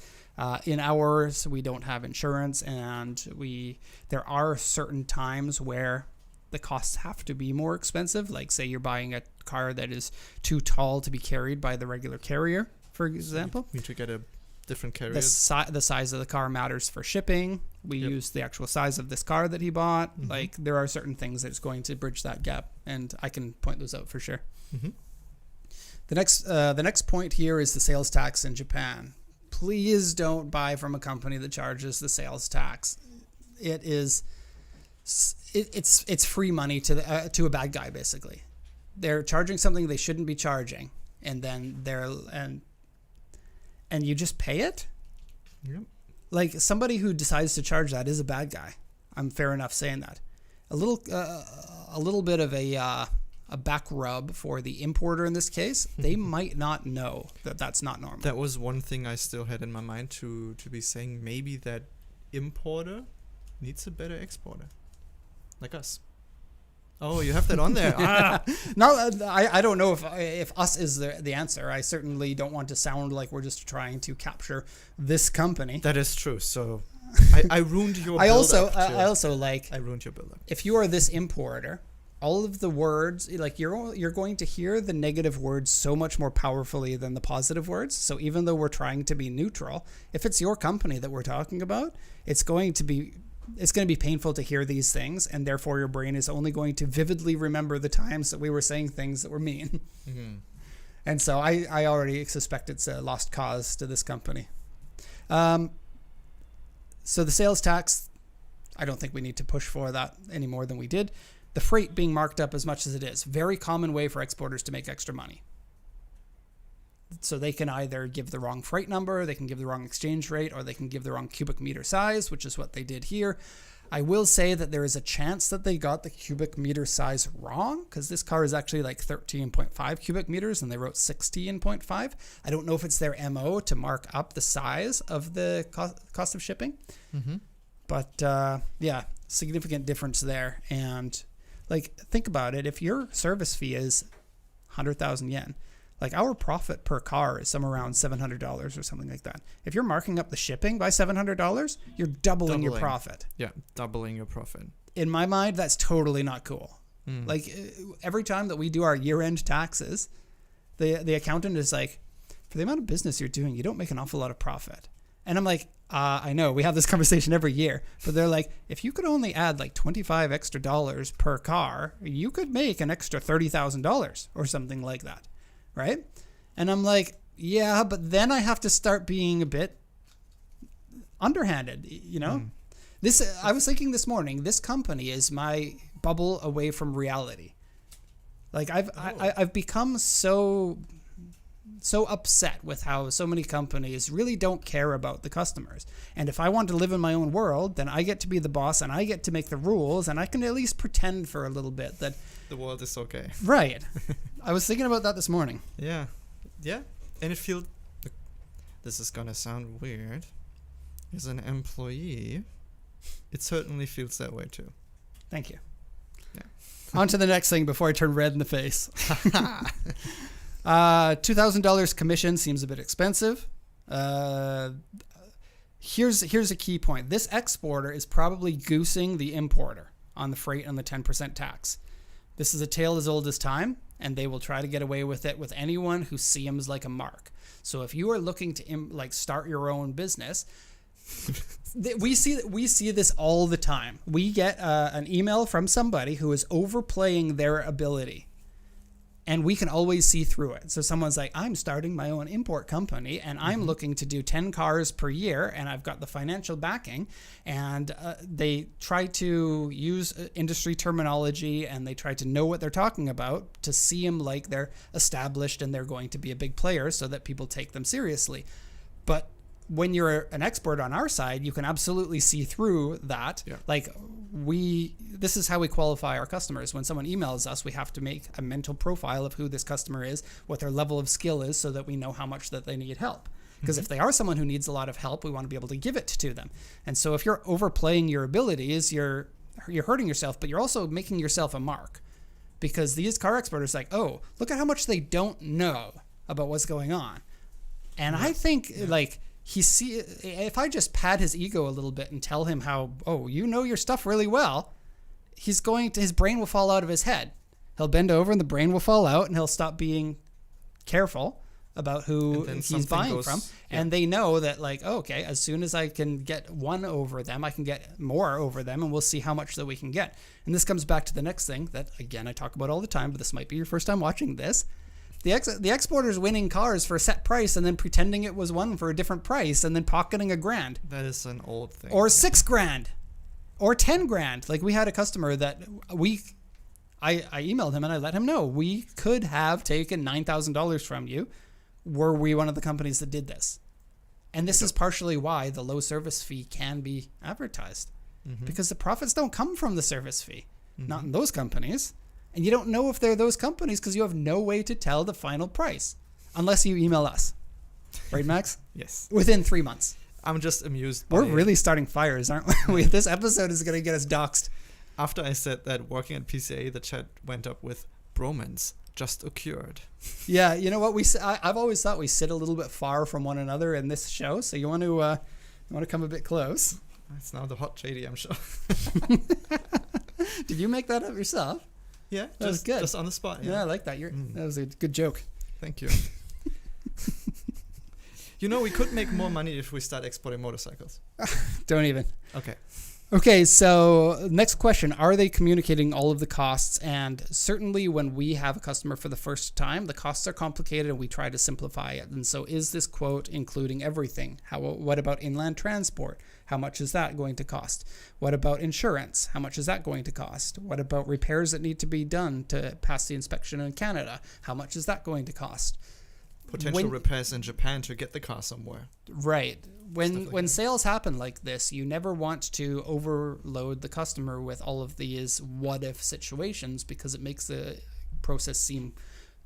In ours, we don't have insurance, and there are certain times where the costs have to be more expensive. Like say you're buying a car that is too tall to be carried by the regular carrier, for example. You need to get a different carrier. The size of the car matters for shipping. We use the actual size of this car that he bought. Mm-hmm. Like there are certain things that's going to bridge that gap, and I can point those out for sure. Mm-hmm. The next point here is the sales tax in Japan. Please don't buy from a company that charges the sales tax. It's free money to a bad guy, basically. They're charging something they shouldn't be charging, and then and you just pay it. Yep. Like somebody who decides to charge that is a bad guy. I'm fair enough saying that. A little bit of a back rub for the importer in this case. They might not know that that's not normal. That was one thing I still had in my mind to be saying. Maybe that importer needs a better exporter. Like us. Oh, you have that on there. No, I don't know if us is the answer. I certainly don't want to sound like we're just trying to capture this company. That is true. So I ruined your I also like I ruined your build-up. If you are this importer, all of the words, like you're going to hear the negative words so much more powerfully than the positive words. So even though we're trying to be neutral, if it's your company that we're talking about, it's going to be painful to hear these things, and therefore your brain is only going to vividly remember the times that we were saying things that were mean. Mm-hmm. And so I already suspect it's a lost cause to this company. So the sales tax, I don't think we need to push for that any more than we did. The freight being marked up as much as it is, very common way for exporters to make extra money. So they can either give the wrong freight number, they can give the wrong exchange rate, or they can give the wrong cubic meter size, which is what they did here. I will say that there is a chance that they got the cubic meter size wrong, because this car is actually like 13.5 cubic meters and they wrote 16.5. I don't know if it's their MO to mark up the size of the cost of shipping. Mm-hmm. But significant difference there. And like, think about it. If your service fee is 100,000 yen, like our profit per car is somewhere around $700 or something like that. If you're marking up the shipping by $700, you're doubling your profit. Yeah, doubling your profit. In my mind, that's totally not cool. Like every time that we do our year-end taxes, the accountant is like, for the amount of business you're doing, you don't make an awful lot of profit. And I'm like, I know we have this conversation every year, but they're like, if you could only add like $25 extra per car, you could make an extra $30,000 or something like that, right? And I'm like, yeah, but then I have to start being a bit underhanded, you know? This I was thinking this morning, this company is my bubble away from reality. Like I've become so upset with how so many companies really don't care about the customers. And if I want to live in my own world, then I get to be the boss and I get to make the rules and I can at least pretend for a little bit that the world is okay. Right. I was thinking about that this morning. Yeah. Yeah. And it feels, this is gonna sound weird, as an employee, it certainly feels that way too. Thank you. Yeah. On to the next thing before I turn red in the face. $2,000 commission seems a bit expensive. Here's a key point. This exporter is probably goosing the importer on the freight and the 10% tax. This is a tale as old as time, and they will try to get away with it with anyone who seems like a mark. So if you are looking to start your own business, we see this all the time. We get an email from somebody who is overplaying their ability, and we can always see through it. So someone's like, I'm starting my own import company, and I'm looking to do 10 cars per year, and I've got the financial backing, and they try to use industry terminology, and they try to know what they're talking about to seem like they're established and they're going to be a big player so that people take them seriously. But when you're an expert on our side, you can absolutely see through that. Yeah. Like this is how we qualify our customers. When someone emails us, we have to make a mental profile of who this customer is, what their level of skill is, so that we know how much that they need help. Because if they are someone who needs a lot of help, we want to be able to give it to them. And so if you're overplaying your abilities, you're hurting yourself, but you're also making yourself a mark. Because these car experts are like, oh, look at how much they don't know about what's going on. And I think if I just pat his ego a little bit and tell him how, oh, you know your stuff really well, his brain will fall out of his head. He'll bend over and the brain will fall out and he'll stop being careful about who he's buying from. Yeah. And they know that okay, as soon as I can get one over them, I can get more over them, and we'll see how much that we can get. And this comes back to the next thing that, again, I talk about all the time, but this might be your first time watching this. The exporter's winning cars for a set price and then pretending it was one for a different price and then pocketing $1,000. That is an old thing. Or $6,000 or $10,000. Like we had a customer that I emailed him and I let him know we could have taken $9,000 from you were we one of the companies that did this. And this is partially why the low service fee can be advertised, because the profits don't come from the service fee, not in those companies. And you don't know if they're those companies because you have no way to tell the final price unless you email us. Right, Max? Yes. Within 3 months. I'm just amused. We're really starting fires, aren't we? This episode is going to get us doxxed. After I said that working at PCA, the chat went up with bromance just occurred. Yeah, you know what? I've always thought we sit a little bit far from one another in this show, so you want to come a bit close. It's now the hot JDM show. Did you make that up yourself? Yeah, that was good. Just on the spot. Yeah, I like that. That was a good joke. Thank you. We could make more money if we start exporting motorcycles. Don't even. Okay, so next question. Are they communicating all of the costs? And certainly when we have a customer for the first time, the costs are complicated and we try to simplify it. And so is this quote including everything? What about inland transport? How much is that going to cost? What about insurance? How much is that going to cost? What about repairs that need to be done to pass the inspection in Canada? How much is that going to cost? Potential repairs in Japan to get the car somewhere. Right. When sales happen like this, you never want to overload the customer with all of these what-if situations because it makes the process seem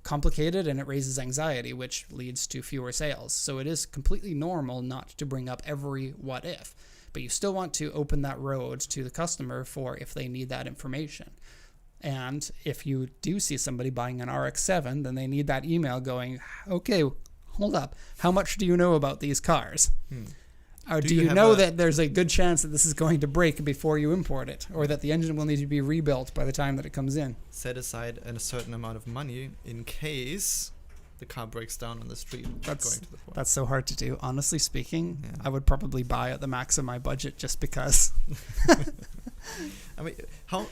complicated and it raises anxiety, which leads to fewer sales. So it is completely normal not to bring up every what-if, but you still want to open that road to the customer for if they need that information. And if you do see somebody buying an RX-7, then they need that email going, okay, hold up. How much do you know about these cars? Or do you know that there's a good chance that this is going to break before you import it, or that the engine will need to be rebuilt by the time that it comes in? Set aside a certain amount of money in case the car breaks down on the street That's going to the port. that's so hard to do. Honestly speaking, Yeah. I would probably buy at the max of my budget just because. I mean, how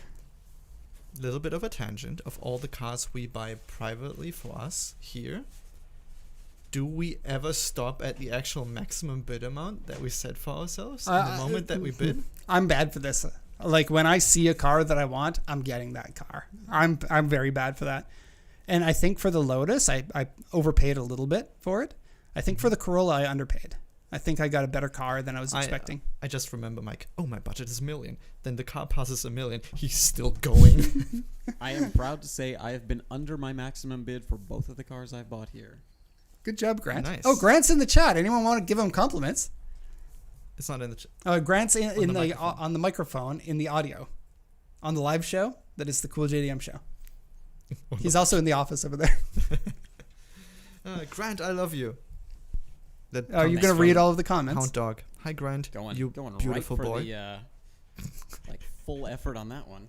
little bit of a tangent of all the cars we buy privately for us here. Do we ever stop at the actual maximum bid amount that we set for ourselves in the moment that we bid? I'm bad for this. Like when I see a car that I want, I'm getting that car. I'm very bad for that. And I think for the Lotus, I overpaid a little bit for it. I think for the Corolla, I underpaid. I think I got a better car than I was expecting. I just remember Mike, oh, my budget is $1 million. Then the car passes $1 million. He's still going. I am proud to say I have been under my maximum bid for both of the cars I've bought here. Good job, Grant. Nice. Oh, Grant's in the chat. Anyone want to give him compliments? It's not in the chat. Grant's in the microphone. on the microphone in the audio, on the live show. That is the Cool JDM show. He's also in the office over there. Grant, I love you. That Are you comes going to read from all of the comments? Hound Dog. Hi, Grant. Going you right beautiful for boy. the like full effort on that one.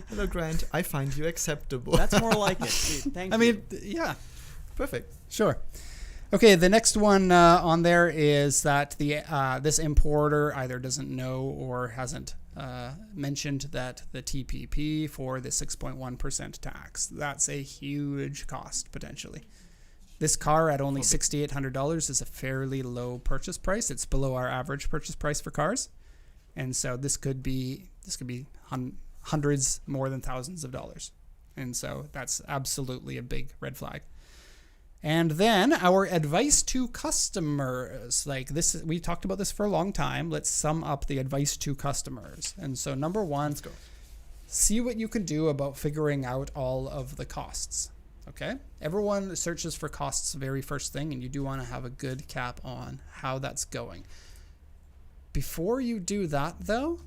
Hello, Grant. I find you acceptable. That's more like it. Dude, thank I you. mean, yeah, Perfect. sure. Okay, the next one on there is that the this importer either doesn't know or hasn't mentioned that the TPP for the 6.1% tax. That's a huge cost potentially. This car at only $6,800 is a fairly low purchase price. It's below our average purchase price for cars, and so this could be hundreds more than thousands of dollars, and so that's absolutely a big red flag. And then our advice to customers, like this, we talked about this for a long time. Let's sum up the advice to customers. And so number one, Let's go. see what you can do about figuring out all of the costs. Okay? Everyone searches for costs very first thing, and you do want to have a good cap on how that's going. Before you do that, though,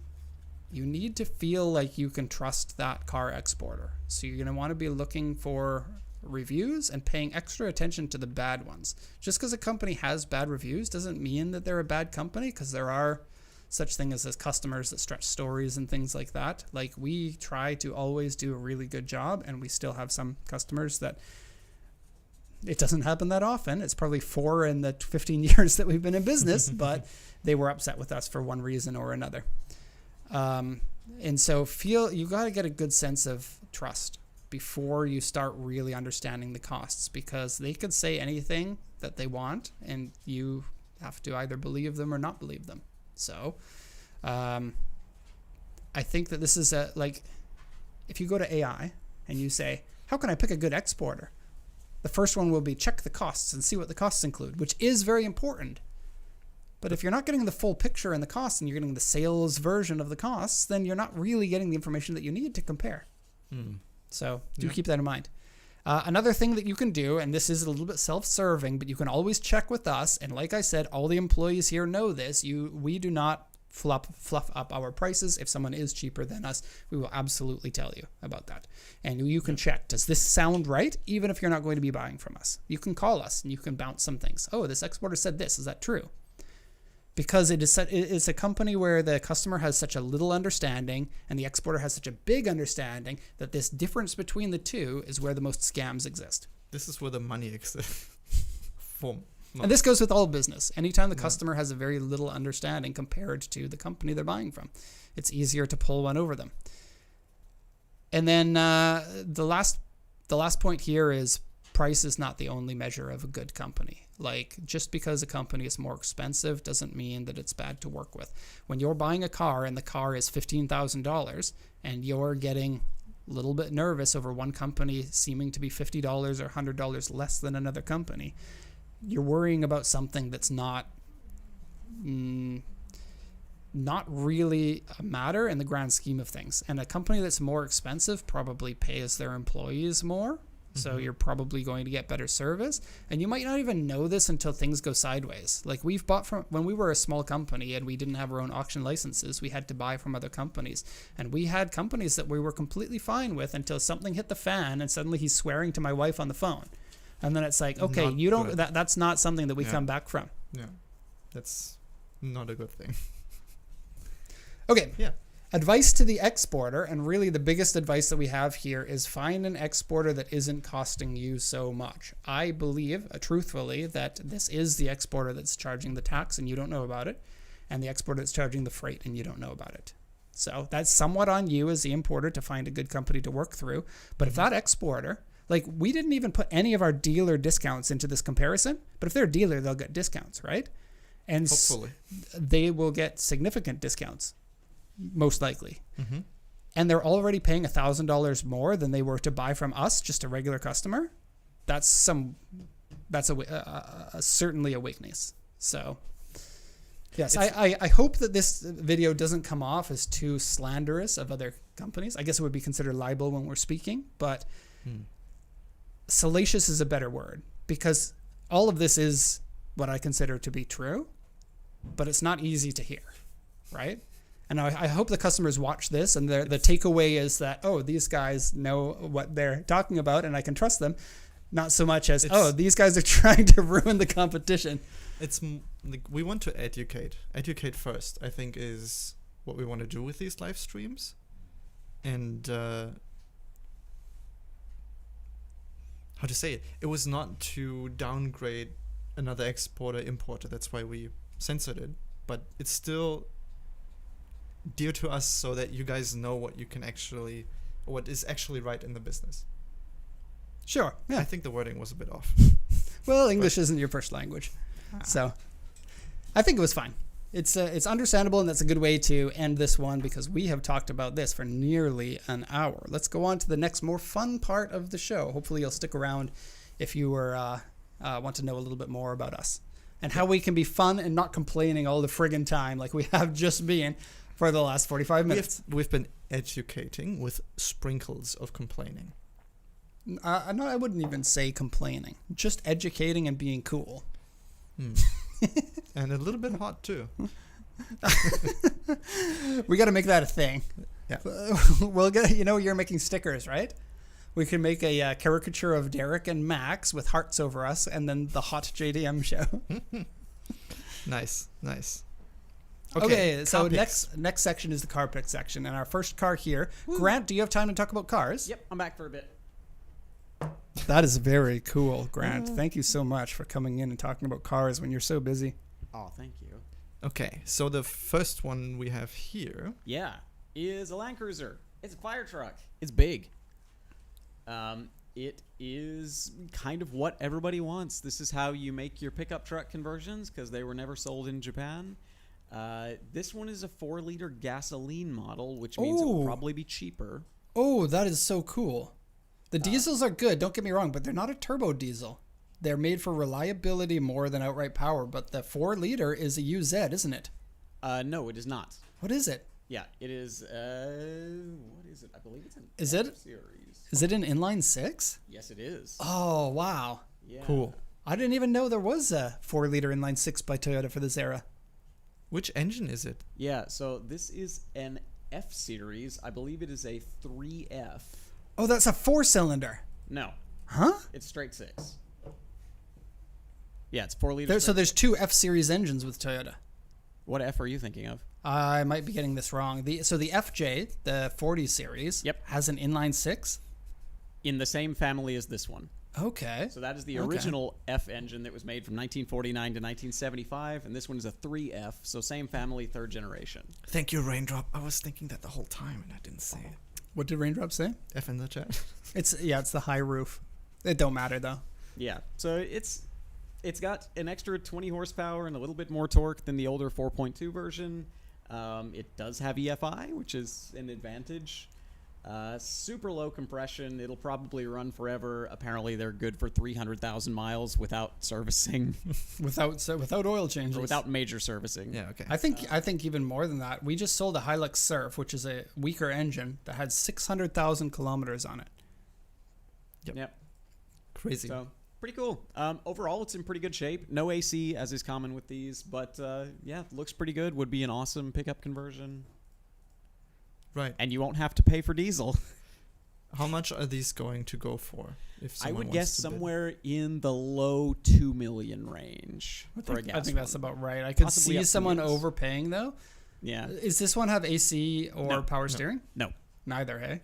you need to feel like you can trust that car exporter. So you're going to want to be looking for reviews and paying extra attention to the bad ones. Just because a company has bad reviews doesn't mean that they're a bad company, because there are such things as customers that stretch stories and things like that. Like, we try to always do a really good job, and we still have some customers that it doesn't happen that often. It's probably 4 in the 15 years that we've been in business, but they were upset with us for one reason or another. And so you got to get a good sense of trust before you start really understanding the costs, because they could say anything that they want and you have to either believe them or not believe them. So I think that this is if you go to AI and you say, how can I pick a good exporter? The first one will be check the costs and see what the costs include, which is very important. But if you're not getting the full picture and the costs, and you're getting the sales version of the costs, then you're not really getting the information that you need to compare. So do keep that in mind. Another thing that you can do, and this is a little bit self-serving, but you can always check with us. And like I said, all the employees here know this. We do not fluff up our prices. If someone is cheaper than us, we will absolutely tell you about that. And you can check, does this sound right? Even if you're not going to be buying from us, you can call us and you can bounce some things. Oh, this exporter said this. Is that true? Because it's a company where the customer has such a little understanding and the exporter has such a big understanding that this difference between the two is where the most scams exist. This is where the money exists. And this goes with all business. Anytime the customer has a very little understanding compared to the company they're buying from, it's easier to pull one over them. And then the last point here is price is not the only measure of a good company. Like, just because a company is more expensive doesn't mean that it's bad to work with. When you're buying a car and the car is $15,000 and you're getting a little bit nervous over one company seeming to be $50 or $100 less than another company, you're worrying about something that's not really a matter in the grand scheme of things. And a company that's more expensive probably pays their employees more. So you're probably going to get better service, and you might not even know this until things go sideways. Like, we've bought from, when we were a small company and we didn't have our own auction licenses, we had to buy from other companies, and we had companies that we were completely fine with until something hit the fan and suddenly he's swearing to my wife on the phone. And then it's like, okay, Not you don't, good. that's not something that we come back from. Yeah, that's not a good thing. Okay. Yeah. Advice to the exporter, and really the biggest advice that we have here is find an exporter that isn't costing you so much. I believe, truthfully, that this is the exporter that's charging the tax and you don't know about it, and the exporter that's charging the freight and you don't know about it. So that's somewhat on you as the importer to find a good company to work through. But if that exporter, like we didn't even put any of our dealer discounts into this comparison, but if they're a dealer, they'll get discounts, right? And Hopefully. they will get significant discounts. Most likely. Mm-hmm. And they're already paying $1,000 more than they were to buy from us, just a regular customer. That's certainly a weakness. So, yes, I hope that this video doesn't come off as too slanderous of other companies. I guess it would be considered libel when we're speaking, but salacious is a better word because all of this is what I consider to be true, but it's not easy to hear, right? And I hope the customers watch this and the takeaway is that, oh, these guys know what they're talking about and I can trust them. Not so much as, these guys are trying to ruin the competition. It's like we want to educate. Educate first, I think, is what we want to do with these live streams. And how to say it? It was not to downgrade another exporter, importer. That's why we censored it. But it's still dear to us so that you guys know what is actually right in the business. Sure. Yeah. I think the wording was a bit off. Well, English isn't your first language. So I think it was fine. It's understandable, and that's a good way to end this one because we have talked about this for nearly an hour. Let's go on to the next more fun part of the show. Hopefully you'll stick around if you want to know a little bit more about us and how we can be fun and not complaining all the friggin' time like we have just been for the last 45 minutes. We've been educating with sprinkles of complaining. No, I wouldn't even say complaining. Just educating and being cool. And a little bit hot too. We got to make that a thing. Yeah. We'll get. You're making stickers, right? We can make a caricature of Derek and Max with hearts over us, and then the hot JDM show. Nice. Okay, so next section is the car pick section, and our first car here. Woo. Grant, do you have time to talk about cars? Yep, I'm back for a bit. That is very cool, Grant. Thank you so much for coming in and talking about cars when you're so busy. Oh, thank you. Okay, so the first one we have here, is a Land Cruiser. It's a fire truck. It's big. It is kind of what everybody wants. This is how you make your pickup truck conversions because they were never sold in Japan. This one is a 4-liter gasoline model, which means it will probably be cheaper. Oh, that is so cool. The diesels are good, don't get me wrong, but they're not a turbo diesel. They're made for reliability more than outright power, but the 4-liter is a UZ, isn't it? No, it is not. What is it? Yeah, it is, what is it? I believe it's an F series. Is it an inline 6? Yes, it is. Oh, wow. Yeah. Cool. I didn't even know there was a 4-liter inline 6 by Toyota for this era. which engine is it? Yeah, so this is an F series. I believe it is a 3F. Oh, that's a 4-cylinder. No. Huh? It's straight 6. Yeah, it's 4 liters. So there's 2 F series engines with Toyota. What F are you thinking of? I might be getting this wrong. So the FJ, the 40 series, has an inline 6? In the same family as this one. Okay. So that is the original F engine that was made from 1949 to 1975, and this one is a 3F, so same family, 3rd generation. Thank you, Raindrop. I was thinking that the whole time, and I didn't say it. What did Raindrop say? F in the chat. It's the high roof. It don't matter, though. Yeah, so it's got an extra 20 horsepower and a little bit more torque than the older 4.2 version. It does have EFI, which is an advantage. Super low compression. It'll probably run forever. Apparently, they're good for 300,000 miles without servicing, without oil changes, or without major servicing. Yeah, okay. I think even more than that. We just sold a Hilux Surf, which is a weaker engine that had 600,000 kilometers on it. Yep. Crazy. So pretty cool. Overall, it's in pretty good shape. No AC, as is common with these, but looks pretty good. Would be an awesome pickup conversion. Right. And you won't have to pay for diesel. How much are these going to go for? If I would wants guess to somewhere in the low 2 million range for a gas. I think that's about right. I could Possibly see up to someone years. overpaying though, Yeah. Is this one have AC or No, power steering? No. Neither, hey?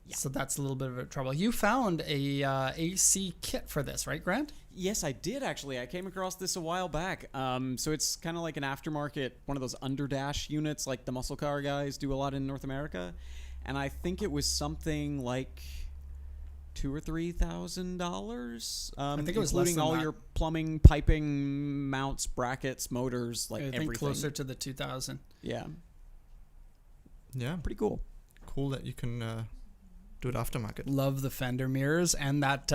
Yeah. So that's a little bit of a trouble. You found a AC kit for this, right, Grant? Yes, I did actually. I came across this a while back. So it's kind of like an aftermarket, one of those underdash units like the muscle car guys do a lot in North America. And I think it was something like $2,000 or $3,000. I think it was less including than all that. your plumbing, piping, mounts, brackets, motors, like I think everything. closer to the 2,000. Yeah, Yeah, pretty cool. cool that you can do it aftermarket. Love the fender mirrors and that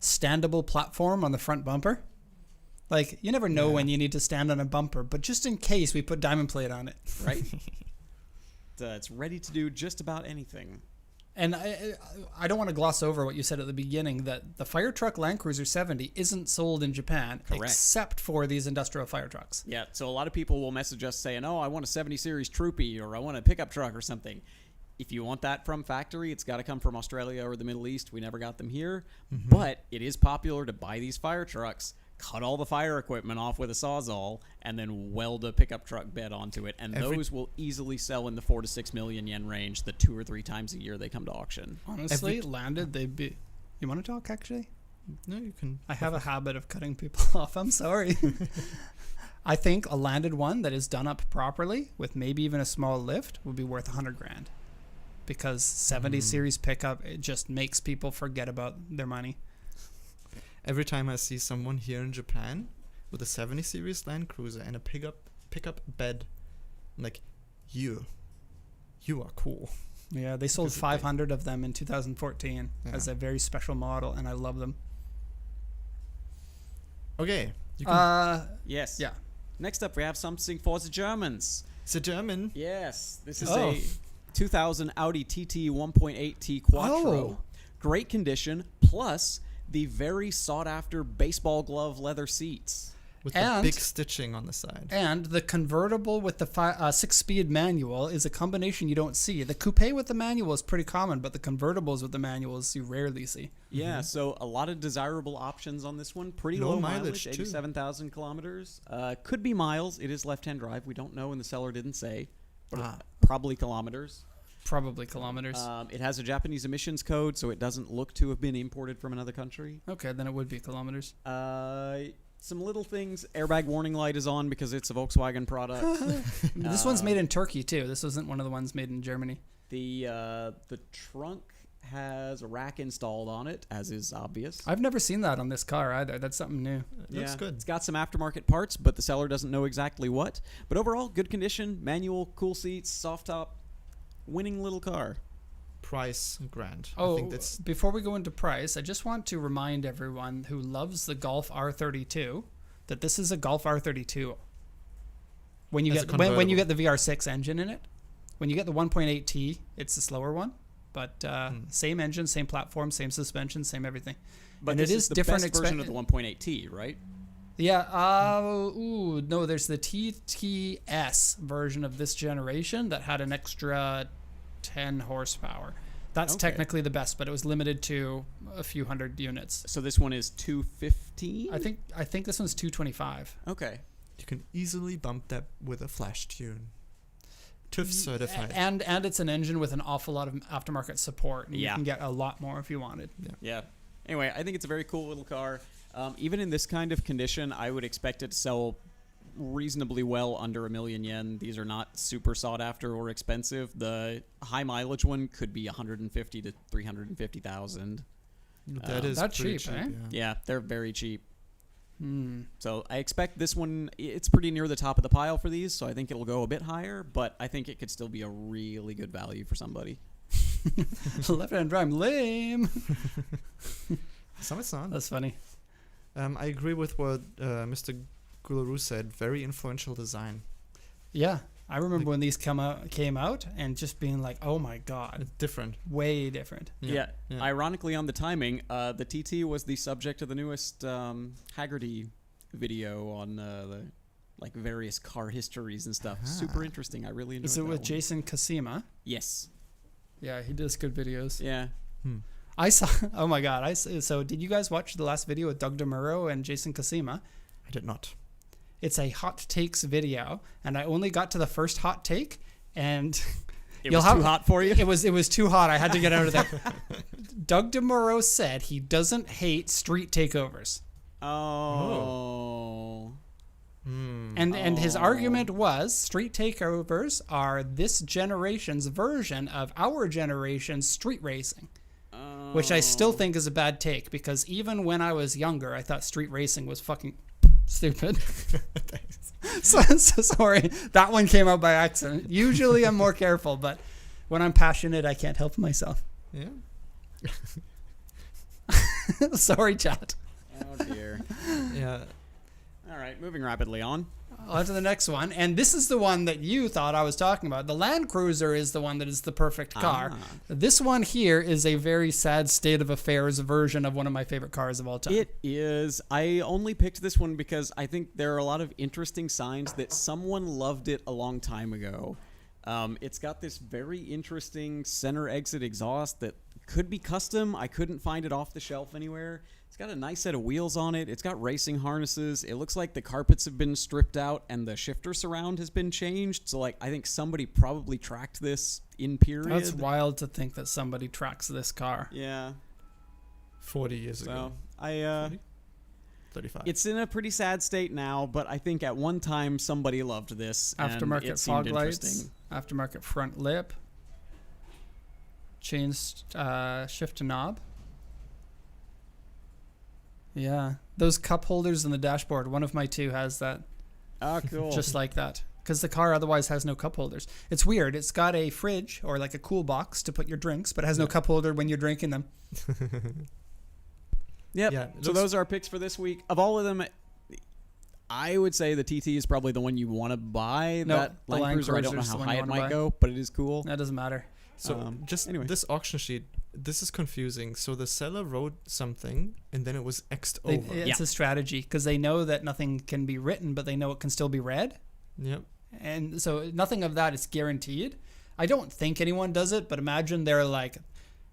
standable platform on the front bumper. Like, you never know when you need to stand on a bumper, but just in case, we put diamond plate on it. Right? It's ready to do just about anything. And I don't want to gloss over what you said at the beginning, that the fire truck Land Cruiser 70 isn't sold in Japan, Correct. except for these industrial fire trucks. Yeah, so a lot of people will message us saying, oh, I want a 70 series Troopy, or I want a pickup truck or something. If you want that from factory, it's got to come from Australia or the Middle East. We never got them here. But it is popular to buy these fire trucks, cut all the fire equipment off with a Sawzall, and then weld a pickup truck bed onto it. And those will easily sell in the 4 to 6 million yen range the 2 or 3 times a year they come to auction. Honestly, landed, they'd be... You want to talk, actually? No, you can. I have a habit of cutting people off. I'm sorry. I think a landed one that is done up properly with maybe even a small lift would be worth $100,000. Because 70 series pickup, it just makes people forget about their money. Every time I see someone here in Japan with a 70 series Land Cruiser and a pickup bed, I'm like, you are cool. Yeah, they sold Because 500 of them in 2014 as a very special model, and I love them. Okay, you can. Yes. Yeah. Next up, we have something for the Germans. It's a German. Yes, this is Oh. a 2000 Audi TT 1.8T Quattro. Oh. Great condition, plus the very sought-after baseball glove leather seats. With the And- big stitching on the side. And the convertible with the 6-speed manual is a combination you don't see. The coupe with the manual is pretty common, but the convertibles with the manuals you rarely see. Yeah, so a lot of desirable options on this one. Pretty Low low mileage, mileage, too. 87,000 kilometers. Could be miles. It is left-hand drive. We don't know, and the seller didn't say. But probably kilometers. Probably kilometers. It has a Japanese emissions code, so it doesn't look to have been imported from another country. Okay, then it would be kilometers. Some little things. Airbag warning light is on because it's a Volkswagen product. This one's made in Turkey, too. This wasn't one of the ones made in Germany. The trunk has a rack installed on it, as is obvious. I've never seen that on this car either. That's something new. Looks good. It's got some aftermarket parts, but the seller doesn't know exactly what. But overall, good condition, manual, cool seats, soft top, winning little car. Price grand. I Oh, think that's before we go into price, I just want to remind everyone who loves the Golf R32 that this is a Golf R32. When you As a get when you convertible. get the VR6 engine in it, when you get the 1.8T, it's the slower one, but same engine, same platform, same suspension, same everything. But And this it is is the different best version of the 1.8T, right? Yeah. No, there's the TTS version of this generation that had an extra 10 horsepower. That's Okay. technically the best, but it was limited to a few hundred units. So this one is 215? I think this one's 225. Okay. you can easily bump that with a flash tune. TÜV certified. And it's an engine with an awful lot of aftermarket support. And Yeah. You can get a lot more if you wanted. Yeah. Anyway, I think it's a very cool little car. Even in this kind of condition, I would expect it to sell reasonably well under $1 million yen. These are not super sought after or expensive. The high mileage one could be 150 to 350,000. That is That's pretty cheap, eh? Yeah, they're very cheap. Hmm. So I expect this one, it's pretty near the top of the pile for these, so I think it'll go a bit higher, but I think it could still be a really good value for somebody. Left-hand drive, lame. Sama-san. That's funny. I agree with what Mr. Gularu said. Very influential design. Yeah. I remember when these came out and just being like, oh my God, It's different. way different. Yeah. Ironically, on the timing, the TT was the subject of the newest Haggerty video on the like various car histories and stuff. Super interesting. I really enjoyed Is it that with one. Jason Kasima? Yes. Yeah, he does good videos. Yeah. I saw, oh my God. So did you guys watch the last video with Doug DeMuro and Jason Kasima? I did not. It's a hot takes video, and I only got to the first hot take, and It was too hot for you? It was too hot. I had to get out of there. Doug DeMoro said he doesn't hate street takeovers. Oh. And his argument was street takeovers are this generation's version of our generation's street racing. Which I still think is a bad take, because even when I was younger, I thought street racing was fucking stupid. so sorry. That one came out by accident. Usually I'm more careful, but when I'm passionate, I can't help myself. Yeah. Sorry, chat. Oh, dear. Yeah. All right, moving rapidly on. On to the next one. And this is the one that you thought I was talking about. The Land Cruiser is the one that is the perfect car. This one here is a very sad state of affairs version of one of my favorite cars of all time. It is. I only picked this one because I think there are a lot of interesting signs that someone loved it a long time ago. It's got this very interesting center exit exhaust that could be custom. I couldn't find it off the shelf anywhere. It's got a nice set of wheels on it. It's got racing harnesses. It looks like the carpets have been stripped out and the shifter surround has been changed. So, like, I think somebody probably tracked this in period. That's wild to think that somebody tracks this car. Yeah. 40 years ago. I 35. It's in a pretty sad state now, but I think at one time somebody loved this. And Aftermarket it seemed fog lights, interesting. aftermarket front lip, changed shift to knob. Yeah, those cup holders in the dashboard, one of my two has that. Oh, cool. Just like that, because the car otherwise has no cup holders. It's weird. It's got a fridge or like a cool box to put your drinks, but it has no cup holder when you're drinking them. Yep. Yeah, So those are our picks for this week. Of all of them, I would say the TT is probably the one you want to buy. No, that the Land Land Cruiser, I don't know Cruiser's the how one high you it wanna might buy. go, but it is cool. That doesn't matter. So just anyway. this auction sheet, this is confusing. So the seller wrote something and then it was X'd over. It's a strategy, because they know that nothing can be written, but they know it can still be read. Yep. And so nothing of that is guaranteed. I don't think anyone does it, but imagine they're like,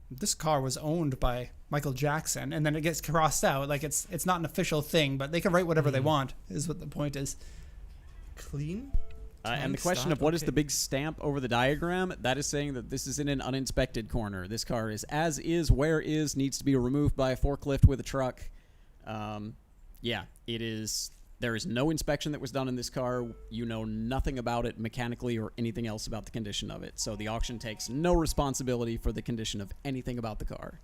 this car was owned by Michael Jackson, and then it gets crossed out. Like it's not an official thing, but they can write whatever they want, is what the point is. Clean. And the question of what is the big stamp over the diagram, that is saying that this is in an uninspected corner. This car is as is, where is, needs to be removed by a forklift with a truck. Yeah, it is. There is no inspection that was done in this car. You know nothing about it mechanically or anything else about the condition of it. So the auction takes no responsibility for the condition of anything about the car.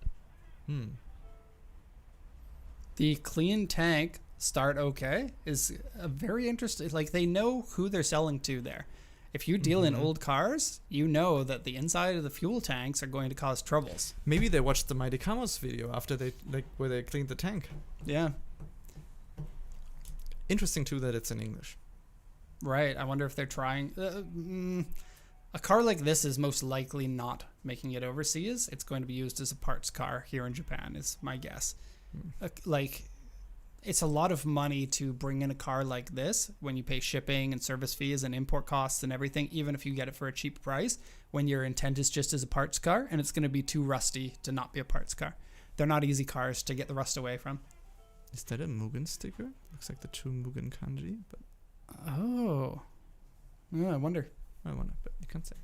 The clean tank start okay is a very interesting. Like, they know who they're selling to there. If you deal in old cars, you know that the inside of the fuel tanks are going to cause troubles. Maybe they watched the Mighty Camos video after where they cleaned the tank. Yeah. Interesting too that it's in English. Right. I wonder if they're trying. A car like this is most likely not making it overseas. It's going to be used as a parts car here in Japan, is my guess. Like, it's a lot of money to bring in a car like this when you pay shipping and service fees and import costs and everything, even if you get it for a cheap price, when your intent is just as a parts car, and it's going to be too rusty to not be a parts car. They're not easy cars to get the rust away from. Is that a Mugen sticker? Looks like the true Mugen kanji, but Oh. Yeah, I wonder. but you can't say.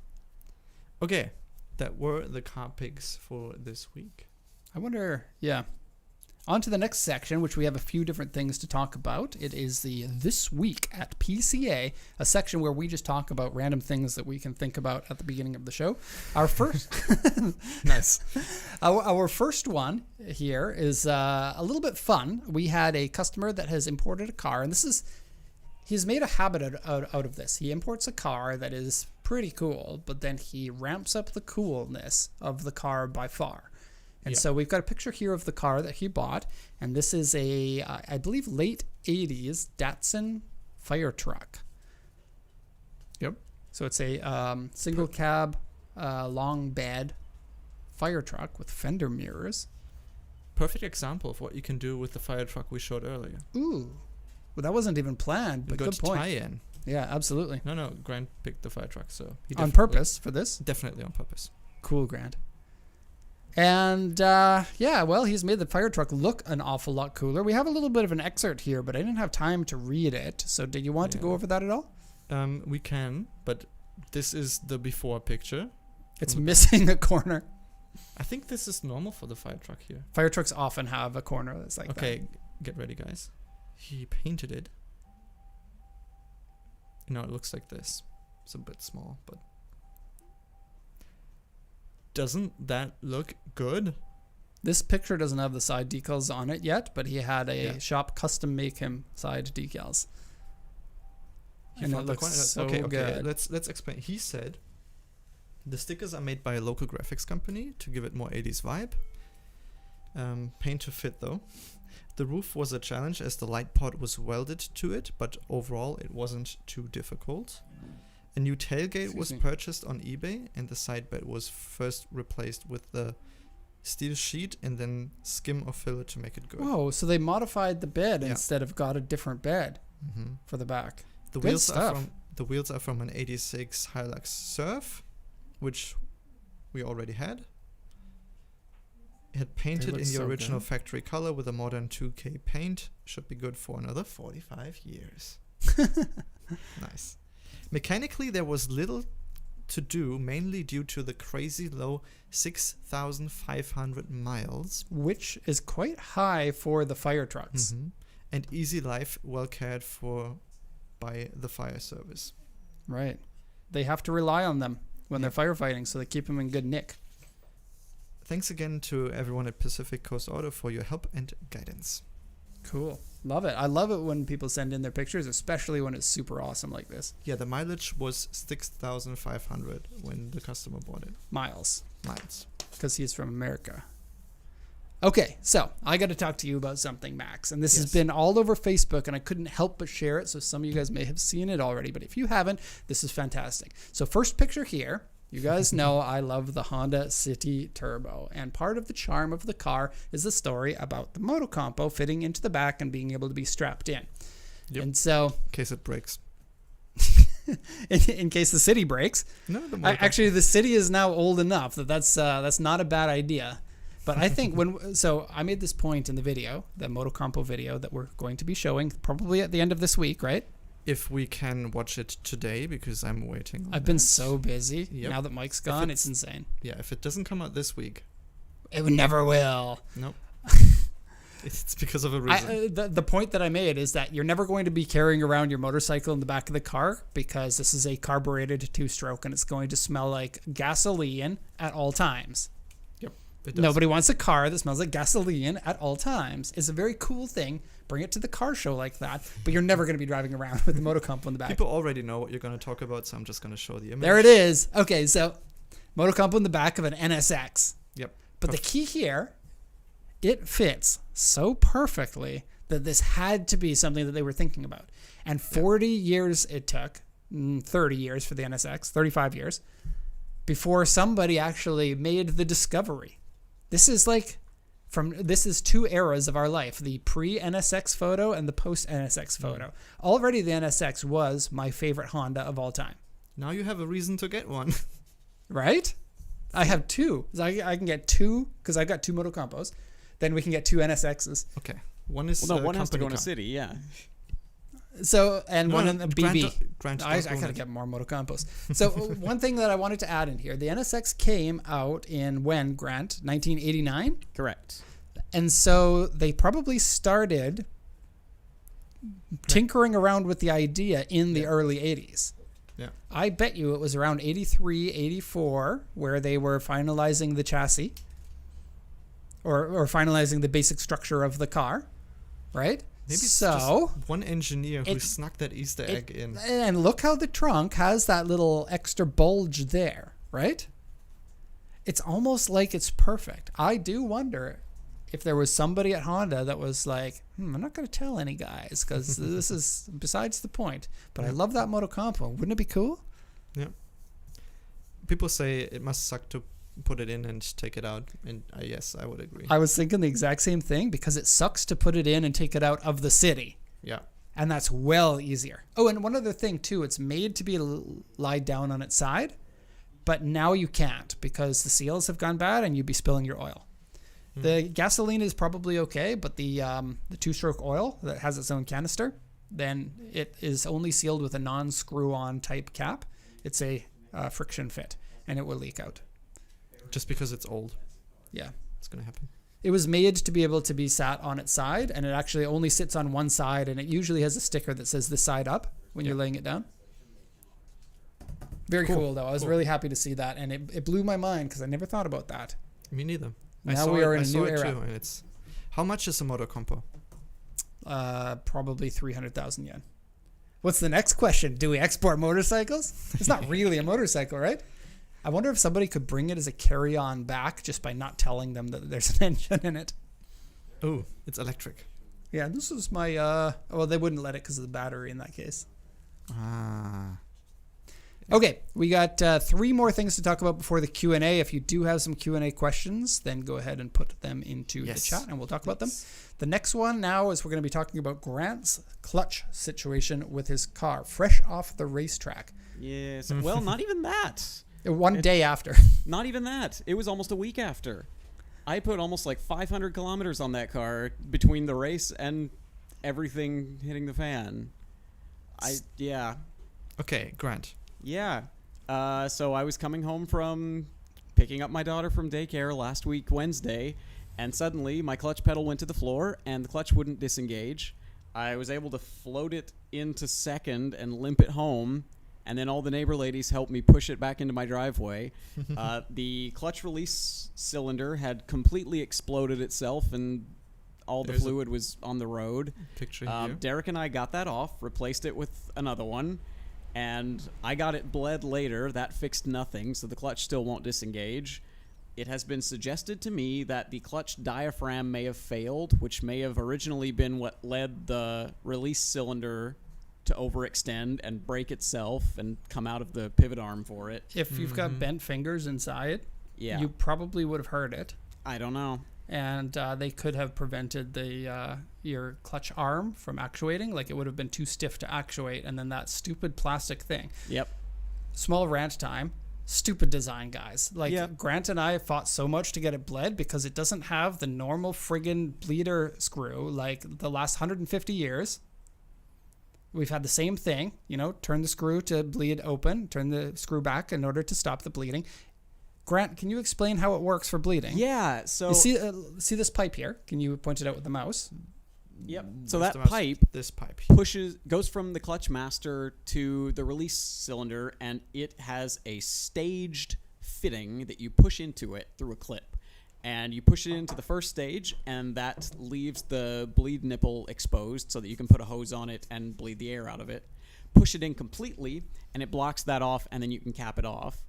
Okay, that were the car picks for this week. I wonder, yeah. On to the next section, which we have a few different things to talk about. It is the This Week at PCA, a section where we just talk about random things that we can think about at the beginning of the show. Our first... Nice. Our first one here is a little bit fun. We had a customer that has imported a car, and he's made a habit out of this. He imports a car that is pretty cool, but then he ramps up the coolness of the car by far. And so we've got a picture here of the car that he bought, and this is a, I believe, late 80s Datsun fire truck. Yep. So it's a single cab, long bed fire truck with fender mirrors. Perfect example of what you can do with the fire truck we showed earlier. Ooh. Well, that wasn't even planned, but good point. tie-in. Yeah, absolutely. No, Grant picked the fire truck, so he On definitely- purpose for this? Definitely on purpose. Cool, Grant. And yeah, well, he's made the fire truck look an awful lot cooler. We have a little bit of an excerpt here, but I didn't have time to read it. So did you want to go over that at all? We can, but this is the before picture. It's missing a corner. I think this is normal for the fire truck here. Fire trucks often have a corner that's like that. Okay, get ready, guys. He painted it. Now it looks like this. It's a bit small, but doesn't that look good? This picture doesn't have the side decals on it yet, but he had a shop custom make him side decals. And it looks so good. Let's explain. He said the stickers are made by a local graphics company to give it more 80s vibe. Paint to fit though. The roof was a challenge as the light pod was welded to it, but overall it wasn't too difficult. A new tailgate was purchased on eBay, and the side bed was first replaced with the steel sheet and then skim or filler to make it good. Whoa, so they modified the bed instead of got a different bed for the back. The wheels are from an 86 Hilux Surf, which we already had. It had painted in the original factory color with a modern 2K paint. Should be good for another 45 years. Nice. Mechanically, there was little to do, mainly due to the crazy low 6,500 miles. Which is quite high for the fire trucks. And easy life, well cared for by the fire service. Right. They have to rely on them when they're firefighting, so they keep them in good nick. Thanks again to everyone at Pacific Coast Auto for your help and guidance. Cool. Love it. I love it when people send in their pictures, especially when it's super awesome like this. Yeah, the mileage was 6,500 when the customer bought it. Miles. Because he's from America. Okay, so I got to talk to you about something, Max. And this has been all over Facebook, and I couldn't help but share it, so some of you guys may have seen it already. But if you haven't, this is fantastic. So first picture here. You guys know I love the Honda City Turbo, and part of the charm of the car is the story about the Motocompo fitting into the back and being able to be strapped in. Yep. And so, in case it breaks. in case the City breaks. No, actually, the City is now old enough that that's not a bad idea. But I think I made this point in the video, the Motocompo video that we're going to be showing probably at the end of this week, right? If we can watch it today, because I'm waiting on I've been so busy. Now that Mike's gone, it's insane. Yeah, if it doesn't come out this week. It never will. Nope. It's because of a reason. The point that I made is that you're never going to be carrying around your motorcycle in the back of the car, because this is a carbureted two-stroke and it's going to smell like gasoline at all times. Yep. Nobody wants a car that smells like gasoline at all times. It's a very cool thing. Bring it to the car show like that, but you're never going to be driving around with the Motocompo in the back. People already know what you're going to talk about, so I'm just going to show the image. There it is. Okay, so Motocompo in the back of an NSX. Yep. But the key here, it fits so perfectly that this had to be something that they were thinking about. And 40 years it took, 30 years for the NSX, 35 years, before somebody actually made the discovery. This is two eras of our life, the pre-NSX photo and the post-NSX photo. Already the NSX was my favorite Honda of all time. Now you have a reason to get one. Right? I have two. I can get two, because I've got two Motocompos. Then we can get two NSXs. Okay. One is one has to go in a city, yeah. So, and one in the BB. I gotta get more Motocompos. So one thing that I wanted to add in here, the NSX came out in when, Grant? 1989? Correct. And so they probably started tinkering around with the idea in the early 80s. Yeah. I bet you it was around 83, 84 where they were finalizing the chassis or finalizing the basic structure of the car, right? Maybe it's just one engineer who snuck that Easter egg in. And look how the trunk has that little extra bulge there, right? It's almost like it's perfect. I do wonder if there was somebody at Honda that was like, I'm not going to tell any guys because this is besides the point. But I love that Motocompo. Wouldn't it be cool? Yeah. People say it must suck to put it in and take it out, and yes, I would agree. I was thinking the exact same thing, because it sucks to put it in and take it out of the city. Yeah. And that's well easier. Oh, and one other thing too, it's made to be lied down on its side, But now you can't because the seals have gone bad and you'd be spilling your oil. The gasoline is probably okay, but the two-stroke oil that has its own canister, then it is only sealed with a non-screw-on type cap. It's a friction fit, and it will leak out. Just because it's old. Yeah. It's going to happen. It was made to be able to be sat on its side, and it actually only sits on one side, and it usually has a sticker that says this side up when you're laying it down. Very cool though. I was really happy to see that, and it blew my mind because I never thought about that. Me neither. Now we are in a new era. Too, and how much is a motor compo? Probably 300,000 yen. What's the next question? Do we export motorcycles? It's not really a motorcycle, right? I wonder if somebody could bring it as a carry-on back just by not telling them that there's an engine in it. Oh, it's electric. Yeah, this is my... well, they wouldn't let it because of the battery in that case. Ah. Okay, we got 3 more things to talk about before the Q&A. If you do have some Q&A questions, then go ahead and put them into the chat, and we'll talk about them. The next one now is we're going to be talking about Grant's clutch situation with his car, fresh off the racetrack. Yes. Well, not even that. One day after. Not even that. It was almost a week after. I put almost like 500 kilometers on that car between the race and everything hitting the fan. Yeah. Okay, Grant. Yeah. So I was coming home from picking up my daughter from daycare last week, Wednesday, and suddenly my clutch pedal went to the floor and the clutch wouldn't disengage. I was able to float it into second and limp it home, and then all the neighbor ladies helped me push it back into my driveway. The clutch release cylinder had completely exploded itself, and all the fluid was on the road. Picture here. Derek and I got that off, replaced it with another one. And I got it bled later. That fixed nothing, so the clutch still won't disengage. It has been suggested to me that the clutch diaphragm may have failed, which may have originally been what led the release cylinder to overextend and break itself and come out of the pivot arm for it. If you've got bent fingers inside, Yeah. you probably would have heard it. I don't know. And they could have prevented the your clutch arm from actuating. Like, it would have been too stiff to actuate, and then that stupid plastic thing. Yep. Small rant time. Stupid design, guys. Like, Yep. Grant and I fought so much to get it bled because it doesn't have the normal friggin' bleeder screw like the last 150 years. We've had the same thing, turn the screw to bleed open, turn the screw back in order to stop the bleeding. Grant, can you explain how it works for bleeding? Yeah, so... You see this pipe here? Can you point it out with the mouse? Yep. So Where's that the mouse? pipe This pipe. goes from the clutch master to the release cylinder, and it has a staged fitting that you push into it through a clip. And you push it into the first stage, and that leaves the bleed nipple exposed so that you can put a hose on it and bleed the air out of it. Push it in completely, and it blocks that off, and then you can cap it off.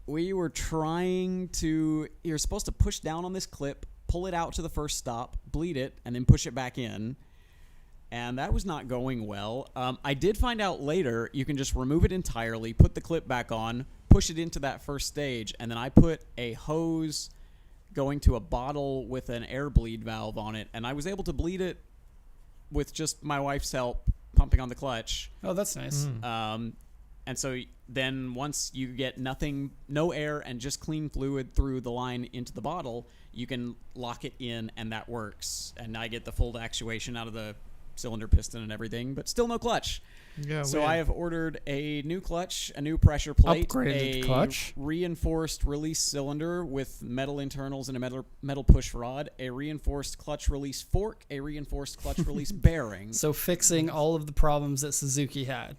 We were trying to... You're supposed to push down on this clip, pull it out to the first stop, bleed it, and then push it back in. And that was not going well. I did find out later you can just remove it entirely, put the clip back on, push it into that first stage, and then I put a hose going to a bottle with an air bleed valve on it, and I was able to bleed it with just my wife's help pumping on the clutch. Oh, that's nice. And so then once you get no air and just clean fluid through the line into the bottle, you can lock it in, and that works. And I get the full actuation out of the cylinder piston and everything, but still no clutch. Yeah. So I have ordered a new clutch, a new pressure plate, Upgraded a clutch. reinforced release cylinder with metal internals and a metal push rod, a reinforced clutch release fork, a reinforced clutch release bearing. So fixing all of the problems that Suzuki had.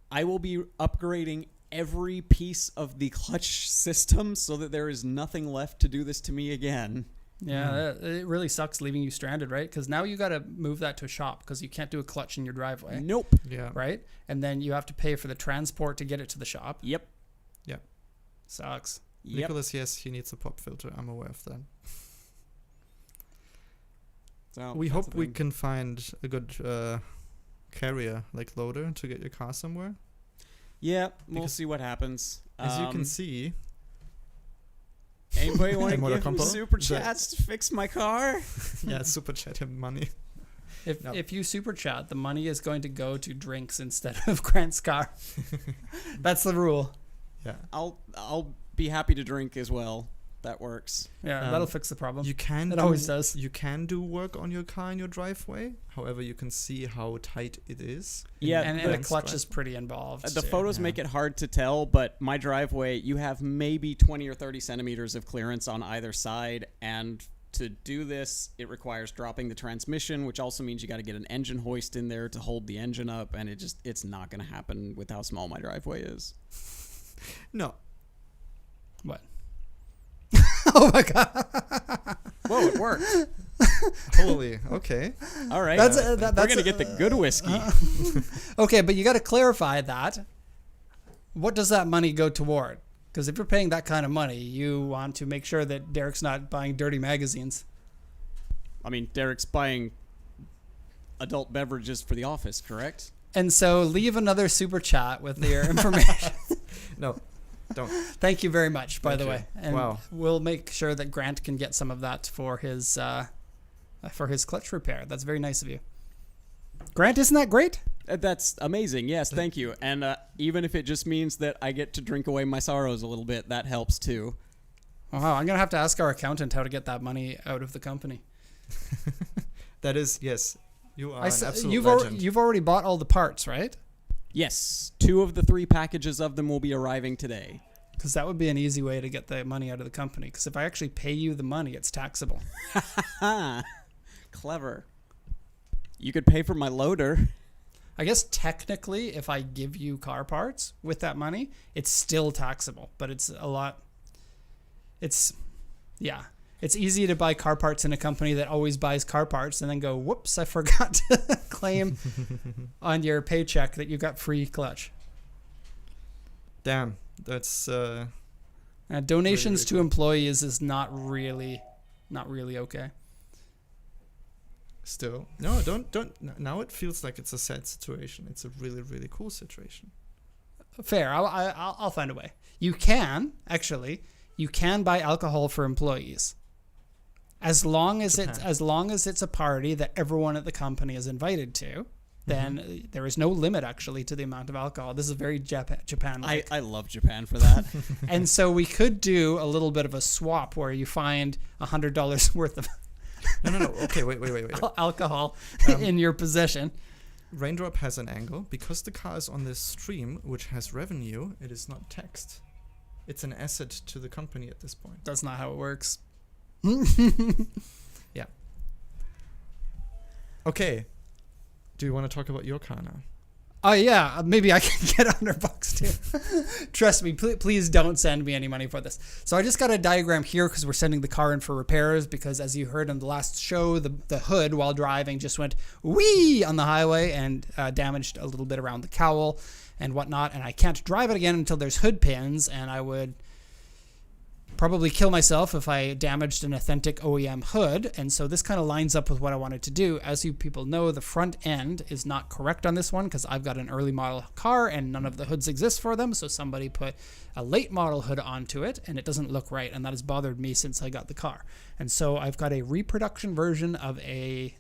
I will be upgrading every piece of the clutch system so that there is nothing left to do this to me again. Yeah, it really sucks leaving you stranded, right? Because now you got to move that to a shop because you can't do a clutch in your driveway. Nope. Yeah. Right? And then you have to pay for the transport to get it to the shop. Yep. Yeah. Sucks. Yep. Nicholas, yes, he needs a pop filter. I'm aware of that. So We that's hope the we thing. can find a good carrier, like loader, to get your car somewhere. Yeah, we'll Because see what happens. As you can see, Anybody want to Motor give compo? me super Is that- chats to fix my car? yeah, super chat him money. If you super chat, the money is going to go to drinks instead of Grant's car. That's the rule. Yeah. I'll be happy to drink as well. That works. Yeah, that'll fix the problem. You can. It always does. You can do work on your car in your driveway. However, you can see how tight it is. Yeah, and the Grant's clutch drive. is pretty involved. The too. photos make it hard to tell, but my driveway, you have maybe 20 or 30 centimeters of clearance on either side, and to do this, it requires dropping the transmission, which also means you got to get an engine hoist in there to hold the engine up, and it's not going to happen with how small my driveway is. No. What? Oh my god! Whoa, it worked. Holy. Okay. All right. That's we're going to get the good whiskey. Okay, but you got to clarify that. What does that money go toward? Because if you're paying that kind of money, you want to make sure that Derek's not buying dirty magazines. I mean, Derek's buying adult beverages for the office, correct? And so leave another super chat with your information. No. Don't. Thank you very much, by Thank the you. way. And Wow. we'll make sure that Grant can get some of that for his clutch repair. That's very nice of you. Grant, isn't that great? That's amazing. Yes, thank you. And even if it just means that I get to drink away my sorrows a little bit, that helps too. Wow, I'm going to have to ask our accountant how to get that money out of the company. That is, yes. You are an absolute you've legend. you've already bought all the parts, right? Yes, 2 of the 3 packages of them will be arriving today. Because that would be an easy way to get the money out of the company. Because if I actually pay you the money, it's taxable. Clever. You could pay for my loader. I guess technically, if I give you car parts with that money, it's still taxable. But it's a lot. It's easy to buy car parts in a company that always buys car parts and then go, whoops, I forgot to claim on your paycheck that you got free clutch. Damn. That's Donations really to cool. employees is not really okay. still. No, don't. Now it feels like it's a sad situation. It's a really, really cool situation. Fair. I'll find a way. You can buy alcohol for employees, as long as it's a party that everyone at the company is invited to. Then there is no limit actually to the amount of alcohol. This is very Japan. I love Japan for that. And so we could do a little bit of a swap where you find $100 worth of No. Okay, wait. alcohol in your possession. Raindrop has an angle. Because the car is on this stream, which has revenue, it is not taxed. It's an asset to the company at this point. That's not how it works. Yeah. Okay. Do you want to talk about your car now? Oh yeah, maybe I can get $100 too. Trust me, please don't send me any money for this. So I just got a diagram here because we're sending the car in for repairs because as you heard in the last show, the hood while driving just went wee on the highway and damaged a little bit around the cowl and whatnot. And I can't drive it again until there's hood pins, and I would probably kill myself if I damaged an authentic OEM hood. And so this kind of lines up with what I wanted to do. As you people know, the front end is not correct on this one because I've got an early model car and none of the hoods exist for them. So somebody put a late model hood onto it and it doesn't look right. And that has bothered me since I got the car. And so I've got a reproduction version of a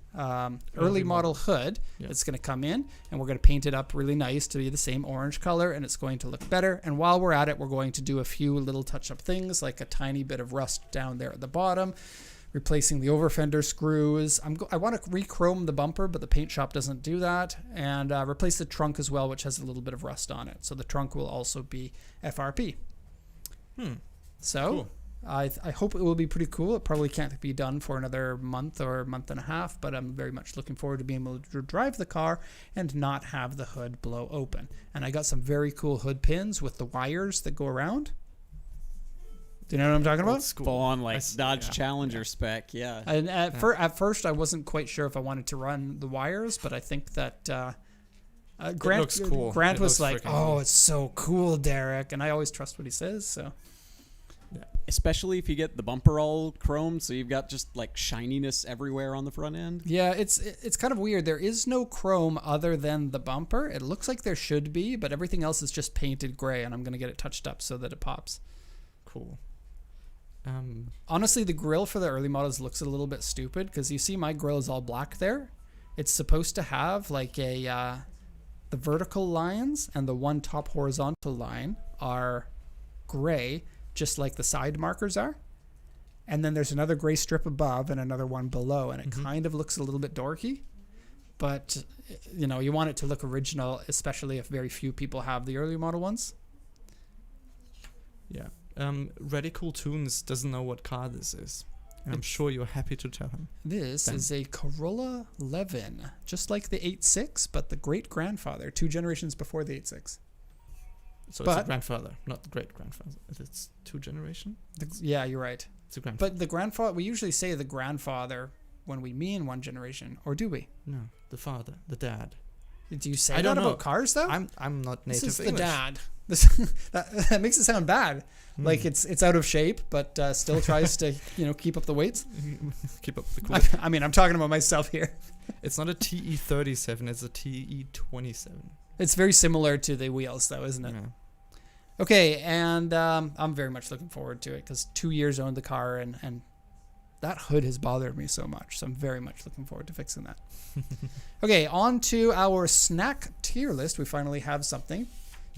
early model hood that's going to come in, and we're going to paint it up really nice to be the same orange color, and it's going to look better. And while we're at it, we're going to do a few little touch-up things, like a tiny bit of rust down there at the bottom, replacing the over-fender screws. I want to re-chrome the bumper, but the paint shop doesn't do that, and replace the trunk as well, which has a little bit of rust on it. So the trunk will also be FRP. So Cool. I hope it will be pretty cool. It probably can't be done for another month or month and a half, but I'm very much looking forward to being able to drive the car and not have the hood blow open. And I got some very cool hood pins with the wires that go around. Do you know what I'm talking about? Full on like Dodge yeah. Challenger spec, yeah. And at first, I wasn't quite sure if I wanted to run the wires, but I think that Grant, looks cool. Grant It was looks like, freaking "Oh, cool." it's so cool, Derek," and I always trust what he says. So Especially if you get the bumper all chrome, so you've got just like shininess everywhere on the front end. yeah, it's kind of weird. There is no chrome other than the bumper. It looks like there should be, but everything else is just painted gray, and I'm gonna get it touched up so that it pops. Cool. Honestly, the grill for the early models looks a little bit stupid because you see my grill is all black there, It's supposed to have like a the vertical lines and the one top horizontal line are gray, just like the side markers are. And then there's another gray strip above and another one below, and it kind of looks a little bit dorky. But, you know, you want it to look original, especially if very few people have the early model ones. Yeah. Radical Tunes doesn't know what car this is. And I'm sure you're happy to tell him. This is a Corolla Levin, just like the 8.6, but the great-grandfather, 2 generations before the 8.6. So it's a grandfather, not the great-grandfather. It's 2 generation? Yeah, you're right. It's a grandfather. But the grandfather, we usually say the grandfather when we mean 1 generation, or do we? No, the father, the dad. Do you say I that don't know. about cars, though? I'm not native This is English. the dad. That makes it sound bad. Like it's out of shape, but still tries to keep up the weights. Keep up the cool. I mean, I'm talking about myself here. It's not a TE37, it's a TE27. It's very similar to the wheels, though, isn't it? Yeah. Okay, and I'm very much looking forward to it because 2 years owned the car, and that hood has bothered me so much. So I'm very much looking forward to fixing that. Okay, on to our snack tier list. We finally have something.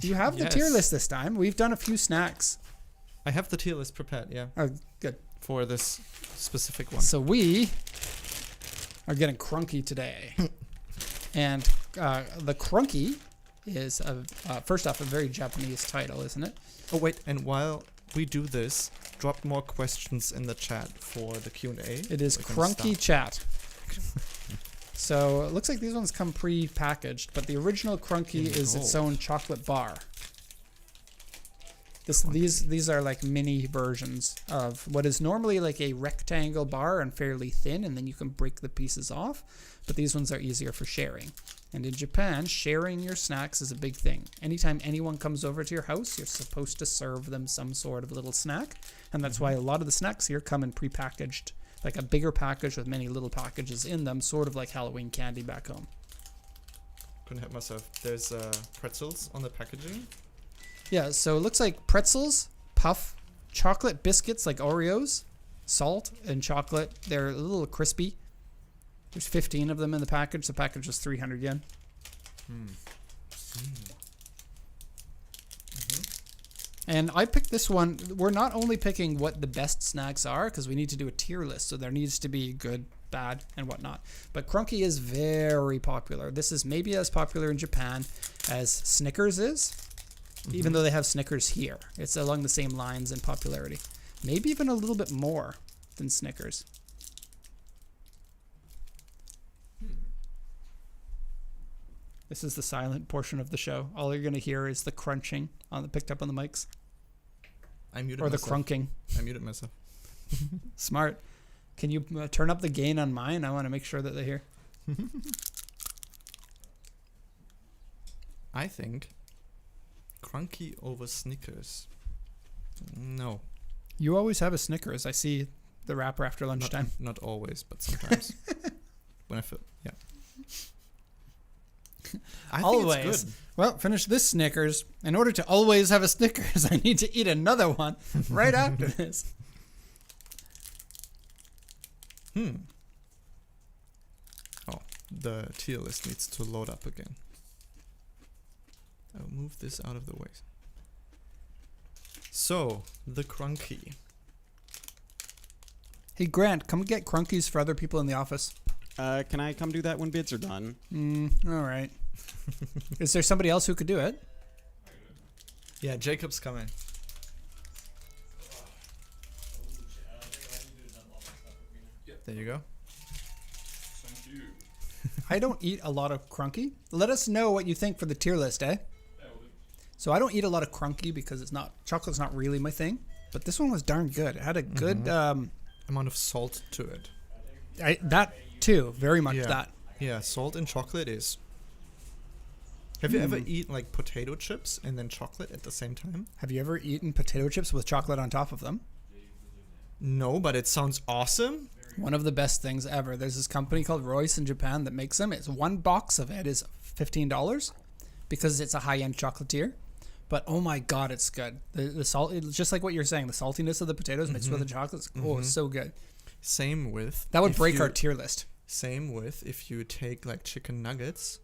Do you have the tier list this time? We've done a few snacks. I have the tier list prepared, yeah. Oh, good. For this specific one. So we are getting crunky today. And the crunky is, first off, a very Japanese title, isn't it? Oh, wait, and while we do this, drop more questions in the chat for the Q&A. It is crunky chat. So it looks like these ones come pre-packaged, but the original crunky is its own chocolate bar. These are like mini versions of what is normally like a rectangle bar and fairly thin, and then you can break the pieces off. But these ones are easier for sharing. And in Japan, sharing your snacks is a big thing. Anytime anyone comes over to your house, you're supposed to serve them some sort of little snack. And that's why a lot of the snacks here come in pre-packaged, like a bigger package with many little packages in them, sort of like Halloween candy back home. Couldn't help myself. There's pretzels on the packaging. Yeah, so it looks like pretzels, puff, chocolate biscuits like Oreos, salt and chocolate. They're a little crispy. There's 15 of them in the package. The package is 300 yen. And I picked this one. We're not only picking what the best snacks are, because we need to do a tier list, so there needs to be good, bad, and whatnot. But Crunky is very popular. This is maybe as popular in Japan as Snickers is, even though they have Snickers here. It's along the same lines in popularity. Maybe even a little bit more than Snickers. This is the silent portion of the show. All you're going to hear is the crunching picked up on the mics. I muted or myself. The crunking. I muted myself. Smart. Can you turn up the gain on mine? I want to make sure that they hear. I think Crunky over Snickers. No. You always have a Snickers. I see the wrapper after lunchtime. Not always, but sometimes. When I feel, yeah. I think Always. it's good. Well, finish this Snickers. In order to always have a Snickers, I need to eat another one right after this. Oh, the tier list needs to load up again. I'll move this out of the way. So, the Crunky. Hey, Grant, come get Crunkies for other people in the office. Can I come do that when bids are done? All right. Is there somebody else who could do it? Yeah, Jacob's coming. There you go. I don't eat a lot of Crunky. Let us know what you think for the tier list, eh? So I don't eat a lot of Crunky because chocolate's not really my thing. But this one was darn good. It had a good amount of salt to it. That too, very much that. Yeah, salt and chocolate is. Have you ever eaten like potato chips and then chocolate at the same time? Have you ever eaten potato chips with chocolate on top of them? No, but it sounds awesome. One of the best things ever. There's this company called Royce in Japan that makes them. It's one box of it is $15 because it's a high-end chocolatier. But oh my god, it's good. The salt, it's just like what you're saying, the saltiness of the potatoes mixed with the chocolates. Oh, it's so good. Same with that would break our tier list. Same with if you take like chicken nuggets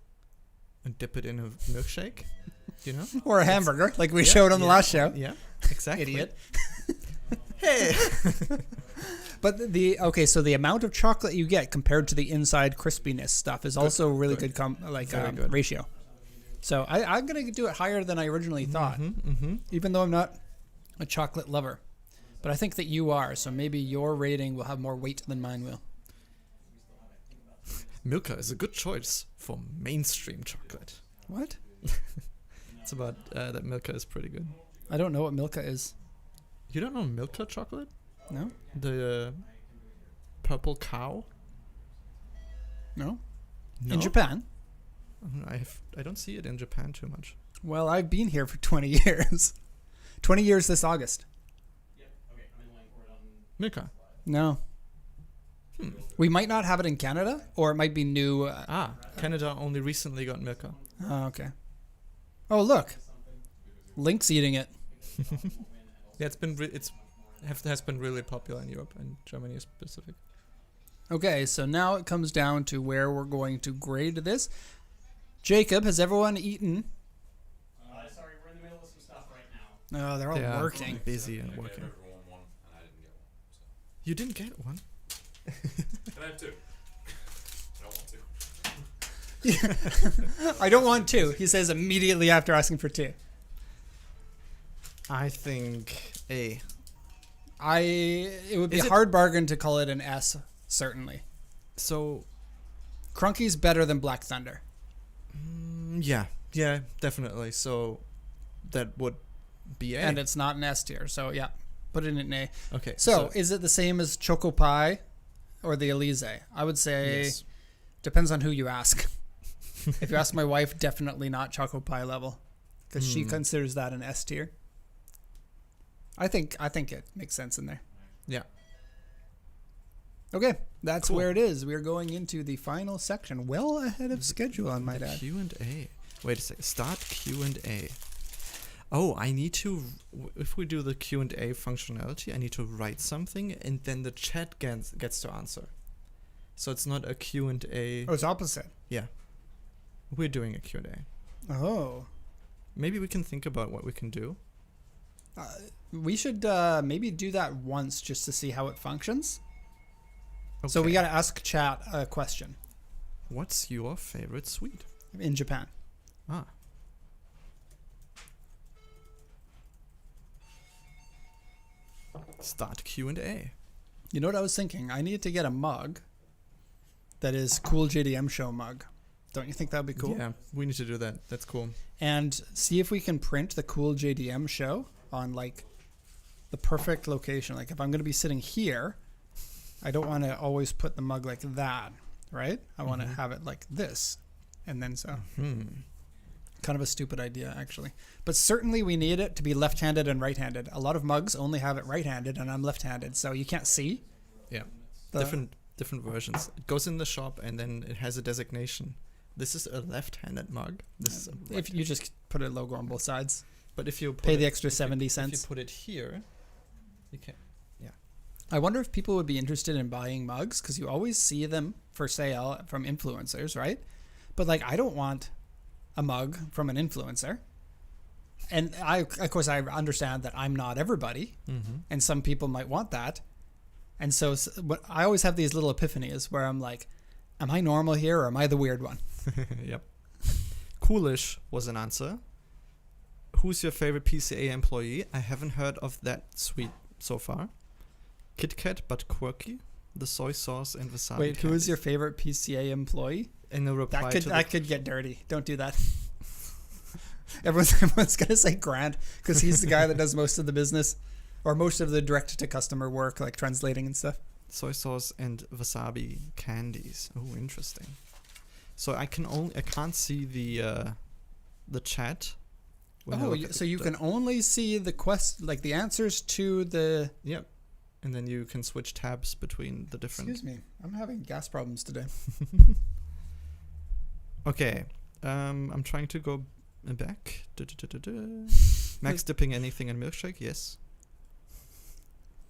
and dip it in a milkshake, you know? Or a hamburger, like we Yeah, showed on the yeah, last show. Yeah, exactly. Idiot. Hey. But so the amount of chocolate you get compared to the inside crispiness stuff is also really good Very good. ratio. So I'm going to do it higher than I originally thought, Mm-hmm. even though I'm not a chocolate lover. But I think that you are, so maybe your rating will have more weight than mine will. Milka is a good choice for mainstream chocolate. What? It's about that Milka is pretty good. I don't know what Milka is. You don't know Milka chocolate? No? The purple cow? No? No? In Japan? I don't see it in Japan too much. Well, I've been here for 20 years. 20 years this August. Milka. No. We might not have it in Canada, or it might be new. Canada only recently got Milka. Oh, okay. Oh, look. Link's eating it. Yeah, has been really popular in Europe and Germany specific. Okay, so now it comes down to where we're going to grade this. Jacob, has everyone eaten? Sorry, we're in the middle of some stuff right now. Oh, they're all They are working. busy and working. You didn't get one? Can I have two? I don't want to. I don't want two, he says immediately after asking for two. I think A. It would be Is a it- hard bargain to call it an S, certainly. So, Crunky's better than Black Thunder. yeah, definitely. So, that would be A. And it's not an S tier, so yeah, put it in an A. Okay. So, is it the same as Choco Pie or the Elise? I would say yes. depends on who you ask. If you ask my wife, definitely not Choco Pie level, because she considers that an S tier. I think it makes sense in there. Yeah. Okay, that's Cool. where it is. We are going into the final section, well ahead of schedule, I might add. Q&A. Wait a second. Start Q&A. Oh, I need to. If we do the Q&A functionality, I need to write something, and then the chat gets to answer. So it's not a Q&A. Oh, it's opposite. Yeah. We're doing a Q&A. Oh. Maybe we can think about what we can do. We should maybe do that once just to see how it functions. Okay. So we got to ask chat a question What's your favorite sweet? in Japan. Ah. Start Q&A. You know what I was thinking? I need to get a mug that is cool JDM show mug. Don't you think that would be cool? Yeah, we need to do that. That's cool. And see if we can print the cool JDM show on like the perfect location. Like if I'm going to be sitting here, I don't want to always put the mug like that, right? I want to have it like this. And then so. Kind of a stupid idea, actually. But certainly we need it to be left-handed and right-handed. A lot of mugs only have it right-handed, and I'm left-handed, so you can't see. Yeah. The- Different versions. It goes in the shop and then it has a designation. This is a left-handed mug. This is a If you just put a logo on both sides. But if you put Pay it, the extra if you- 70 If cents. you put it here, you can. I wonder if people would be interested in buying mugs, because you always see them for sale from influencers, right? But like, I don't want a mug from an influencer. And of course, I understand that I'm not everybody, and some people might want that. And so but I always have these little epiphanies where I'm like, am I normal here, or am I the weird one? Yep. Coolish was an answer. Who's your favorite PCA employee? I haven't heard of that sweet so far. Kit Kat, but quirky. The soy sauce and wasabi. Wait, who is candies. your favorite PCA employee? In a reply That could get dirty. Don't do that. Everyone's gonna say Grant because he's the guy that does most of the business, or most of the direct to customer work, like translating and stuff. soy sauce and wasabi candies. Oh, interesting. So I can't see the chat. when I Oh, look at so you the- can only see the answers to the. Yep. And then you can switch tabs between the different. Excuse me, I'm having gas problems today. Okay. I'm trying to go back. Max dipping anything in milkshake? Yes.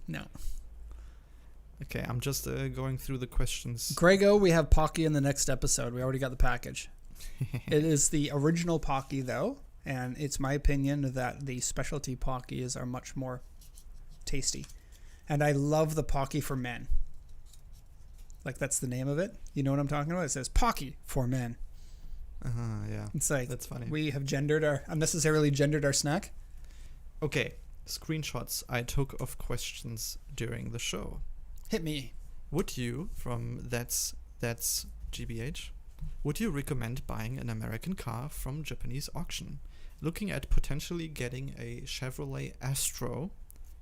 No. Okay, I'm just going through the questions. Grego, we have Pocky in the next episode. We already got the package. It is the original Pocky, though, and it's my opinion that the specialty Pockies are much more tasty. And I love the Pocky for men. Like, that's the name of it. You know what I'm talking about? It says Pocky for men. Yeah. It's like, that's funny. We have unnecessarily gendered our snack. Okay, screenshots I took of questions during the show. Hit me. Would you, from that's GBH, would you recommend buying an American car from Japanese auction? Looking at potentially getting a Chevrolet Astro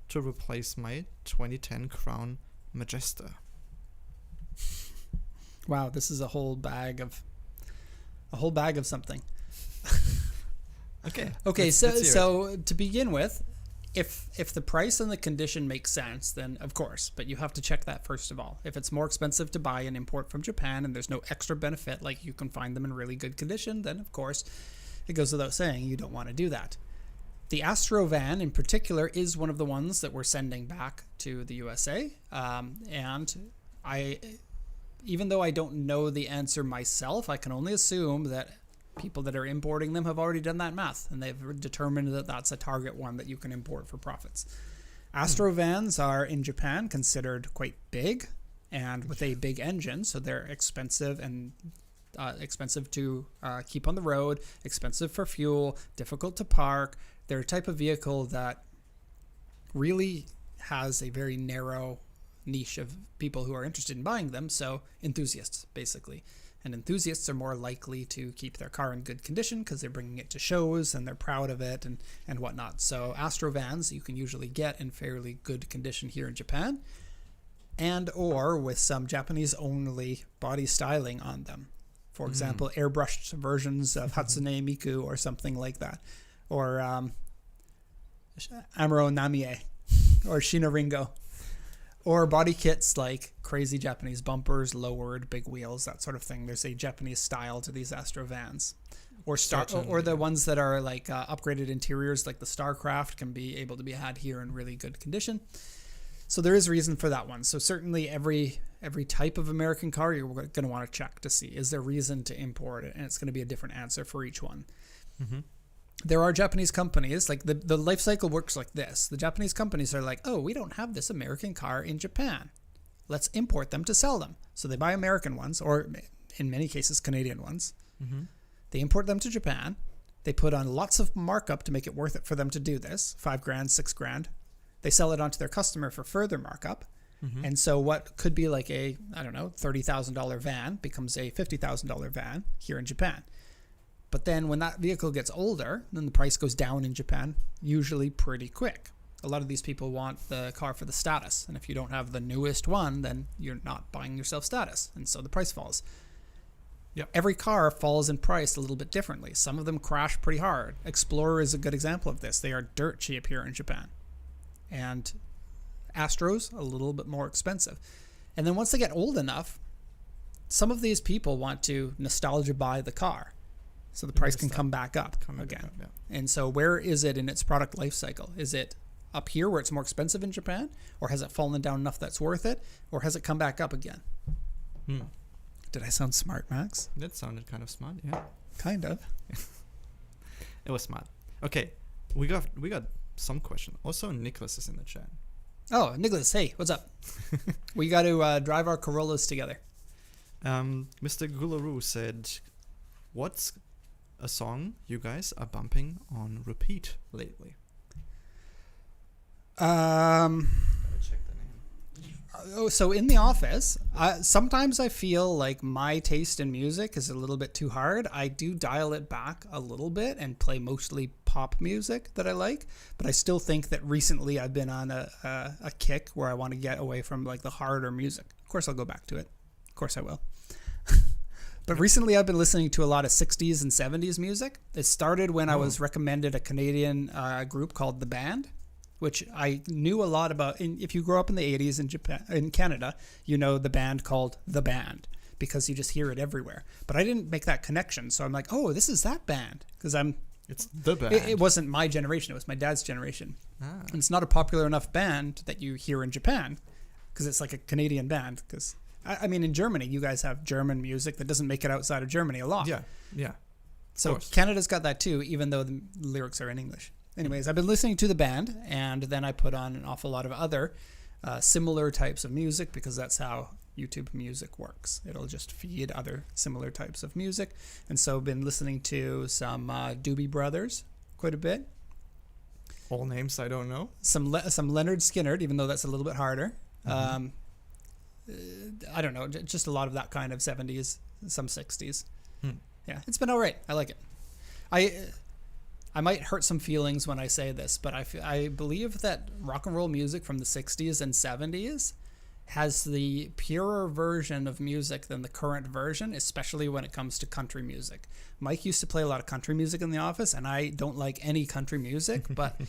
to replace my 2010 Crown Majesta. Wow, this is a whole bag of something. Okay. Okay, let's hear it. so to begin with, if the price and the condition makes sense, then of course, but you have to check that first of all. If it's more expensive to buy and import from Japan and there's no extra benefit, like you can find them in really good condition, then of course it goes without saying you don't want to do that. The Astro van in particular is one of the ones that we're sending back to the USA, and even though I don't know the answer myself, I can only assume that people that are importing them have already done that math, and they've determined that that's a target one that you can import for profits. Astro vans are in Japan considered quite big and with a big engine, so they're expensive and expensive to keep on the road, expensive for fuel, difficult to park. They're a type of vehicle that really has a very narrow niche of people who are interested in buying them, so enthusiasts basically. And enthusiasts are more likely to keep their car in good condition because they're bringing it to shows and they're proud of it and whatnot. So Astro vans you can usually get in fairly good condition here in Japan, and or with some Japanese only body styling on them. For example, airbrushed versions of Hatsune Miku or something like that, or Amuro Namie or Shina Ringo. Or body kits like crazy Japanese bumpers, lowered, big wheels, that sort of thing. There's a Japanese style to these Astro vans. Or the ones that are like upgraded interiors, like the Starcraft, can be able to be had here in really good condition. So there is reason for that one. So certainly every type of American car you're going to want to check to see, is there reason to import it? And it's going to be a different answer for each one. Mm-hmm. There are Japanese companies, like the life cycle works like this. The Japanese companies are like, oh, we don't have this American car in Japan. Let's import them to sell them. So they buy American ones, or in many cases, Canadian ones. Mm-hmm. They import them to Japan. They put on lots of markup to make it worth it for them to do this, $5,000, $6,000. They sell it onto their customer for further markup. Mm-hmm. And so what could be like a, $30,000 van becomes a $50,000 van here in Japan. But then when that vehicle gets older, then the price goes down in Japan, usually pretty quick. A lot of these people want the car for the status. And if you don't have the newest one, then you're not buying yourself status. And so the price falls. Yep. Every car falls in price a little bit differently. Some of them crash pretty hard. Explorer is a good example of this. They are dirt cheap here in Japan. And Astros, a little bit more expensive. And then once they get old enough, some of these people want to nostalgia buy the car. So the price can come back up again. And so where is it in its product life cycle? Is it up here where it's more expensive in Japan? Or has it fallen down enough that's worth it? Or has it come back up again? Did I sound smart, Max? That sounded kind of smart, yeah. Kind of. It was smart. Okay, we got some question. Also, Nicholas is in the chat. Oh, Nicholas, hey, what's up? We got to drive our Corollas together. Mr. Gularu said, what's a song you guys are bumping on repeat lately? Check the name. So in the office, sometimes I feel like my taste in music is a little bit too hard. I do dial it back a little bit and play mostly pop music that I like, but I still think that recently I've been on a kick where I want to get away from like the harder music. Of course I'll go back to it. Of course I will. But recently I've been listening to a lot of 60s and 70s music. It started when I was recommended a Canadian group called The Band, which I knew a lot about. If you grow up in the 80s in Canada, you know the band called The Band because you just hear it everywhere. But I didn't make that connection. So I'm like, oh, this is that band. Because it's The Band. It wasn't my generation. It was my dad's generation. And it's not a popular enough band that you hear in Japan. because it's like a Canadian band. Because I mean, in Germany, you guys have German music that doesn't make it outside of Germany a lot. Yeah. So course. Canada's got that too, even though the lyrics are in English. Anyways, I've been listening to the band, and then I put on an awful lot of other similar types of music, because that's how YouTube music works. It'll just feed other similar types of music. And so I've been listening to some Doobie Brothers quite a bit. All names I don't know. Some Leonard Skinner, even though that's a little bit harder. I don't know, just a lot of that kind of 70s, some 60s. Yeah, it's been all right. I like it. I might hurt some feelings when I say this, but I believe that rock and roll music from the 60s and 70s has the purer version of music than the current version, especially when it comes to country music. Mike used to play a lot of country music in the office, and I don't like any country music, but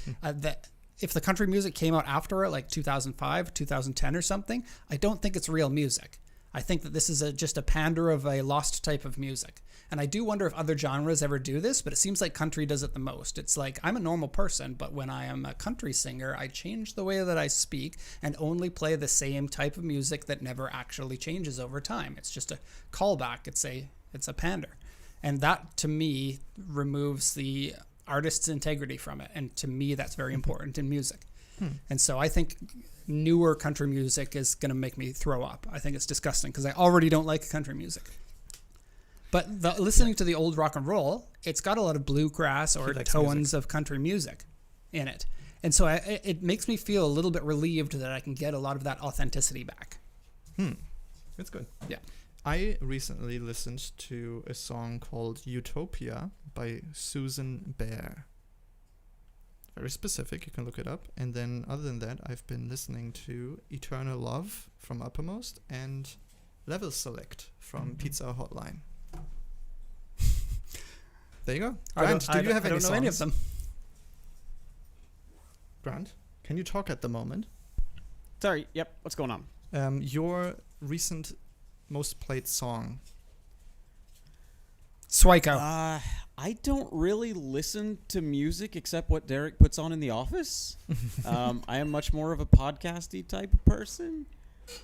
if the country music came out after it, like 2005, 2010 or something, I don't think it's real music. I think that this is just a pander of a lost type of music. And I do wonder if other genres ever do this, but it seems like country does it the most. It's like, I'm a normal person, but when I am a country singer, I change the way that I speak and only play the same type of music that never actually changes over time. It's just a callback. It's a pander. And that, to me, removes the artist's integrity from it. And to me, that's very important in music. And so I think newer country music is going to make me throw up. I think it's disgusting because I already don't like country music. But listening to the old rock and roll, it's got a lot of bluegrass or tones of country music in it. And so it makes me feel a little bit relieved that I can get a lot of that authenticity back. That's good. Yeah. I recently listened to a song called Utopia by Susan Bear. Very specific, you can look it up. And then other than that, I've been listening to Eternal Love from Uppermost and Level Select from Pizza Hotline. There you go. Grant, do you have any songs? I don't know any of them. Grant, can you talk at the moment? Sorry, yep, what's going on? Your recent most played song. Swico. I don't really listen to music except what Derek puts on in the office. I am much more of a podcasty type of person.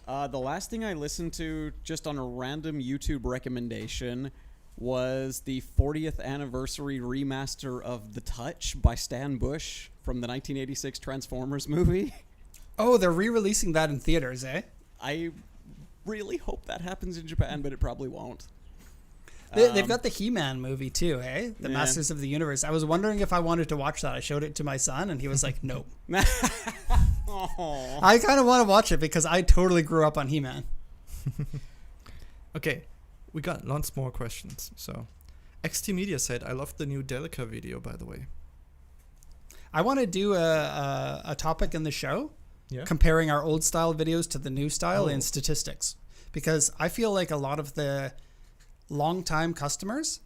The last thing I listened to just on a random YouTube recommendation was the 40th anniversary remaster of The Touch by Stan Bush from the 1986 Transformers movie. Oh, they're re-releasing that in theaters, eh? I really hope that happens in Japan, but it probably won't. They've got the He-Man movie too, hey? The Masters of the Universe. I was wondering if I wanted to watch that. I showed it to my son, and he was like, no. I kind of want to watch it because I totally grew up on He-Man. Okay, we got lots more questions. So, XT Media said, I loved the new Delica video, by the way. I want to do a topic in the show comparing our old style videos to the new style in statistics. Because I feel like a lot of the long-time customers,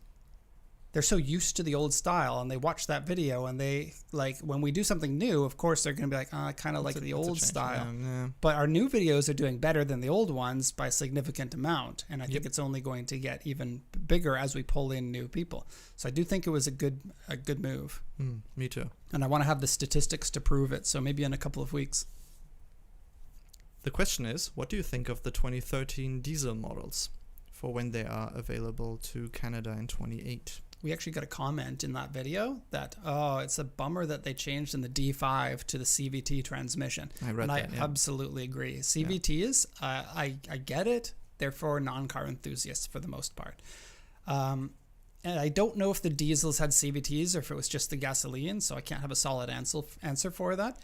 they're so used to the old style, and they watch that video, and they, like, when we do something new, of course they're going to be like, I kind of like the old style. Yeah. But our new videos are doing better than the old ones by a significant amount, and I think it's only going to get even bigger as we pull in new people. So I do think it was a good move. Me too. And I want to have the statistics to prove it, so maybe in a couple of weeks. The question is, what do you think of the 2013 diesel models for when they are available to Canada in 2028? We actually got a comment in that video that, it's a bummer that they changed in the D5 to the CVT transmission. I read that, I absolutely agree. CVTs, I get it. They're for non-car enthusiasts for the most part. And I don't know if the diesels had CVTs or if it was just the gasoline, so I can't have a solid answer for that.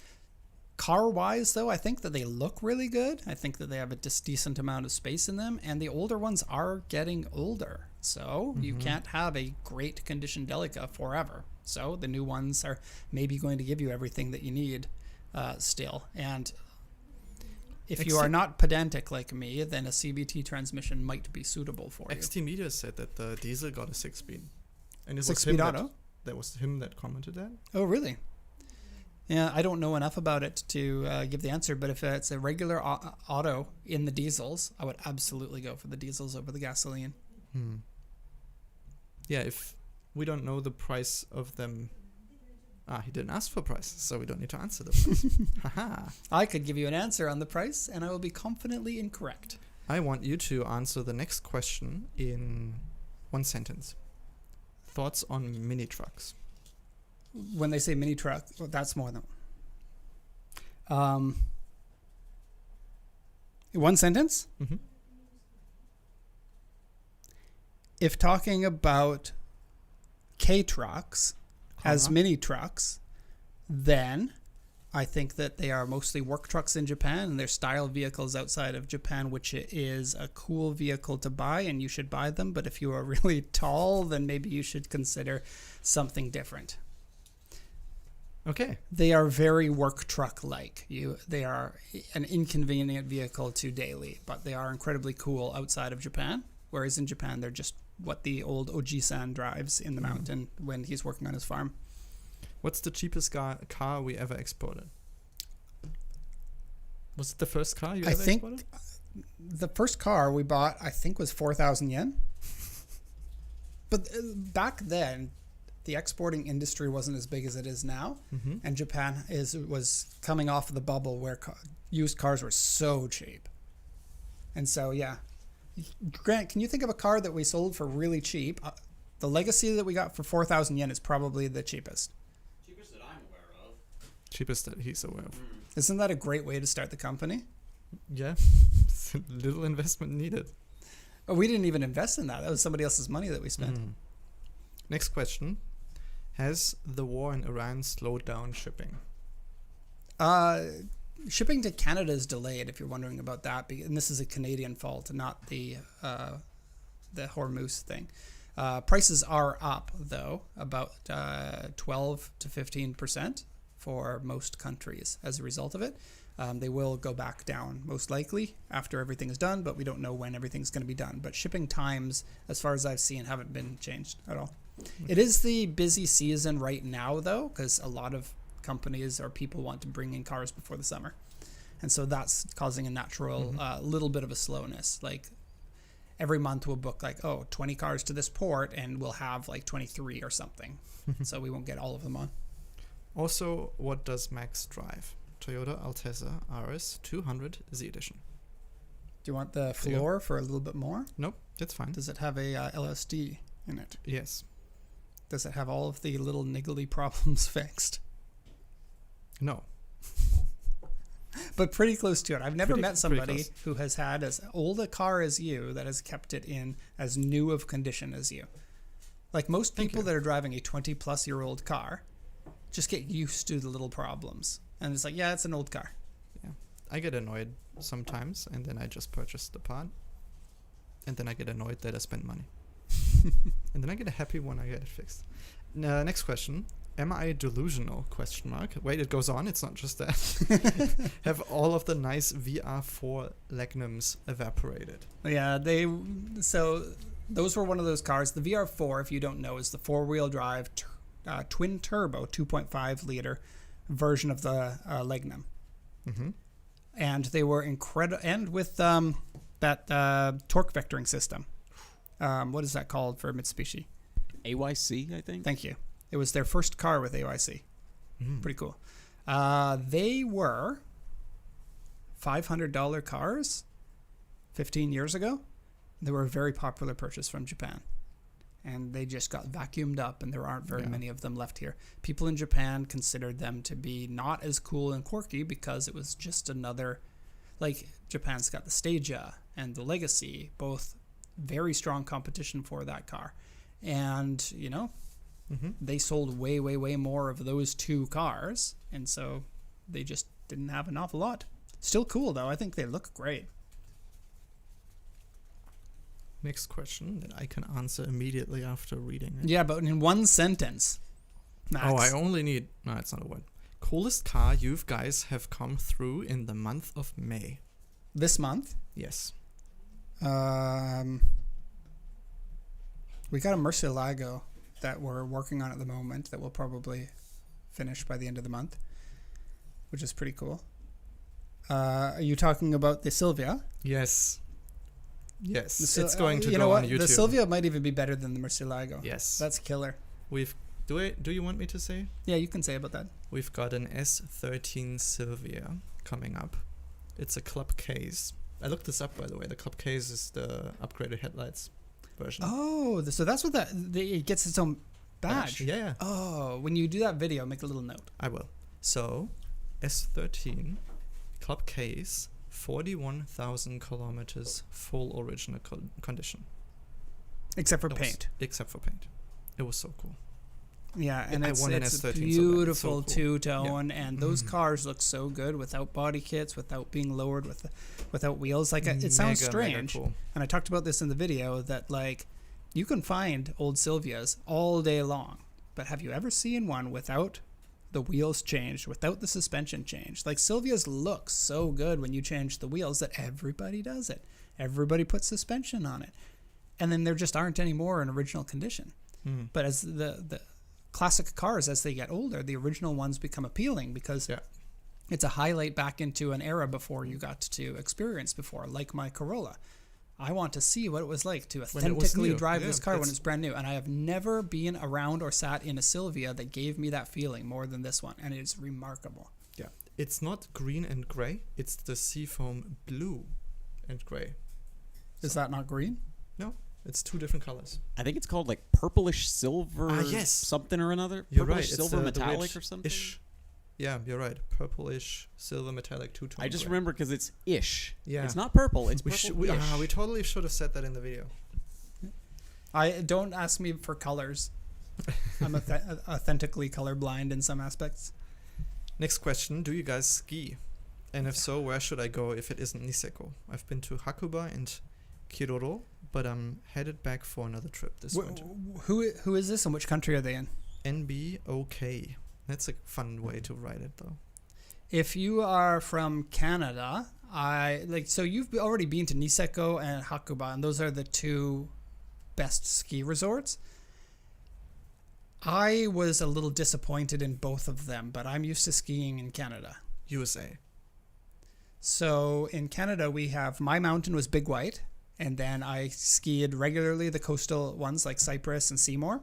Car-wise, though, I think that they look really good. I think that they have a decent amount of space in them, and the older ones are getting older. So you can't have a great condition Delica forever. So the new ones are maybe going to give you everything that you need still. And if you are not pedantic like me, then a CVT transmission might be suitable for you. XT Media said that the diesel got a 6-speed. And it was 6-speed auto? That was him that commented that. Oh, really? Yeah, I don't know enough about it to give the answer, but if it's a regular auto in the diesels, I would absolutely go for the diesels over the gasoline. Yeah, if we don't know the price of them He didn't ask for price, so we don't need to answer the price. Haha. I could give you an answer on the price, and I will be confidently incorrect. I want you to answer the next question in one sentence. Thoughts on mini trucks? When they say mini truck, well, that's more than one sentence. Mm-hmm. If talking about K trucks as mini trucks, then I think that they are mostly work trucks in Japan, and they're style vehicles outside of Japan, which is a cool vehicle to buy, and you should buy them. But if you are really tall, then maybe you should consider something different. Okay. They are very work truck-like. They are an inconvenient vehicle to daily, but they are incredibly cool outside of Japan. Whereas in Japan, they're just what the old Oji-san drives in the mountain when he's working on his farm. What's the cheapest car we ever exported? Was it the first car you ever exported? The first car we bought, I think, was 4,000 yen. But back then, the exporting industry wasn't as big as it is now, and Japan was coming off of the bubble where used cars were so cheap. And so, yeah. Grant, can you think of a car that we sold for really cheap? The Legacy that we got for 4,000 yen is probably the cheapest. Cheapest that I'm aware of. Cheapest that he's aware of. Isn't that a great way to start the company? Yeah. It's a little investment needed. Oh, we didn't even invest in that. That was somebody else's money that we spent. Next question. Has the war in Iran slowed down shipping? Shipping to Canada is delayed, if you're wondering about that. And this is a Canadian fault, not the Hormuz thing. Prices are up, though, about 12 to 15% for most countries as a result of it. They will go back down, most likely, after everything is done, but we don't know when everything's going to be done. But shipping times, as far as I've seen, haven't been changed at all. It is the busy season right now, though, because a lot of companies or people want to bring in cars before the summer. And so that's causing a natural little bit of a slowness. Like every month we'll book 20 cars to this port, and we'll have 23 or something. So we won't get all of them on. Also, what does Max drive? Toyota Altezza RS 200 Z Edition. Do you want the floor for a little bit more? Nope, that's fine. Does it have a LSD in it? Yes. Does it have all of the little niggly problems fixed? No. But pretty close to it. I've never met somebody close. who has had as old a car as you that has kept it in as new of condition as you. Like most people that are driving a 20-plus-year-old car just get used to the little problems. And it's yeah, it's an old car. Yeah. I get annoyed sometimes, and then I just purchase the part. And then I get annoyed that I spend money. And then I get happy when I get it fixed. Next question. Am I delusional? ? Wait, it goes on. It's not just that. Have all of the nice VR4 Legnums evaporated? Yeah, so those were one of those cars. The VR4, if you don't know, is the four-wheel drive twin turbo 2.5 liter version of the Legnum. And they were incredible. And with that torque vectoring system. What is that called for Mitsubishi? AYC, I think. Thank you. It was their first car with AYC. Pretty cool. They were $500 cars 15 years ago. They were a very popular purchase from Japan. And they just got vacuumed up, and there aren't very many of them left here. People in Japan considered them to be not as cool and quirky because it was just another... Japan's got the Stagia and the Legacy, both very strong competition for that car. And, they sold way, way, way more of those two cars, and so they just didn't have an awful lot. Still cool, though. I think they look great. Next question that I can answer immediately after reading it. Yeah, but in one sentence. Max. Oh, I only need... No, it's not a word. Coolest car you guys have come through in the month of May. This month? Yes. We got a Murcielago that we're working on at the moment that we'll probably finish by the end of the month, which is pretty cool. Are you talking about the Silvia? Yes. Yes. It's going to you go know what? on YouTube. The Silvia might even be better than the Murcielago. Yes. That's killer. We've Do you want me to say? Yeah, you can say about that. We've got an S13 Sylvia coming up. It's a club case. I looked this up, by the way. The club case is the upgraded headlights version. Oh, so that's what it gets its own badge. Yeah. Oh, when you do that video, make a little note. I will. So, S13 club case, 41,000 kilometers, full original condition. Except for It was- paint. Except for paint. It was so cool. Yeah, and I it's want an a S13 so bad. It's beautiful so cool. two-tone, and those Mhm. cars look so good without body kits, without being lowered, without wheels. Like it sounds Mega strange, cool. and I talked about this in the video that like you can find old Silvias all day long, but have you ever seen one without the wheels changed, without the suspension changed? Like Silvias look so good when you change the wheels that everybody does it. Everybody puts suspension on it, and then there just aren't any more in original condition. Mm. But as the classic cars, as they get older, the original ones become appealing because Yeah. it's a highlight back into an era before you got to experience before, like my Corolla. I want to see what it was like to When it was authentically new. drive Yeah, this car when it's- it's brand new. And I have never been around or sat in a Silvia that gave me that feeling more than this one. And it's remarkable. Yeah. It's not green and gray. It's the seafoam blue and gray. Is that not green? No, it's two different colors. I think it's called like purplish silver Yes. something or another. You're right. Purplish It's silver the metallic wedge or something. Ish. Yeah, you're right. Purplish, silver metallic, two-tone. I just gray. remember because it's ish. Yeah. It's not purple. It's We, purple. we totally should have said that in the video. I don't ask me for colors. I'm authentically colorblind in some aspects. Next question: do you guys ski? And if so, where should I go if it isn't Niseko? I've been to Hakuba and Kiroro, but I'm headed back for another trip this winter. Who is this and which country are they in? NBOK. That's a fun way to write it, though. If you are from Canada, so you've already been to Niseko and Hakuba, and those are the two best ski resorts. I was a little disappointed in both of them, but I'm used to skiing in Canada. USA. So in Canada, we have my mountain was Big White, and then I skied regularly the coastal ones like Cypress and Seymour,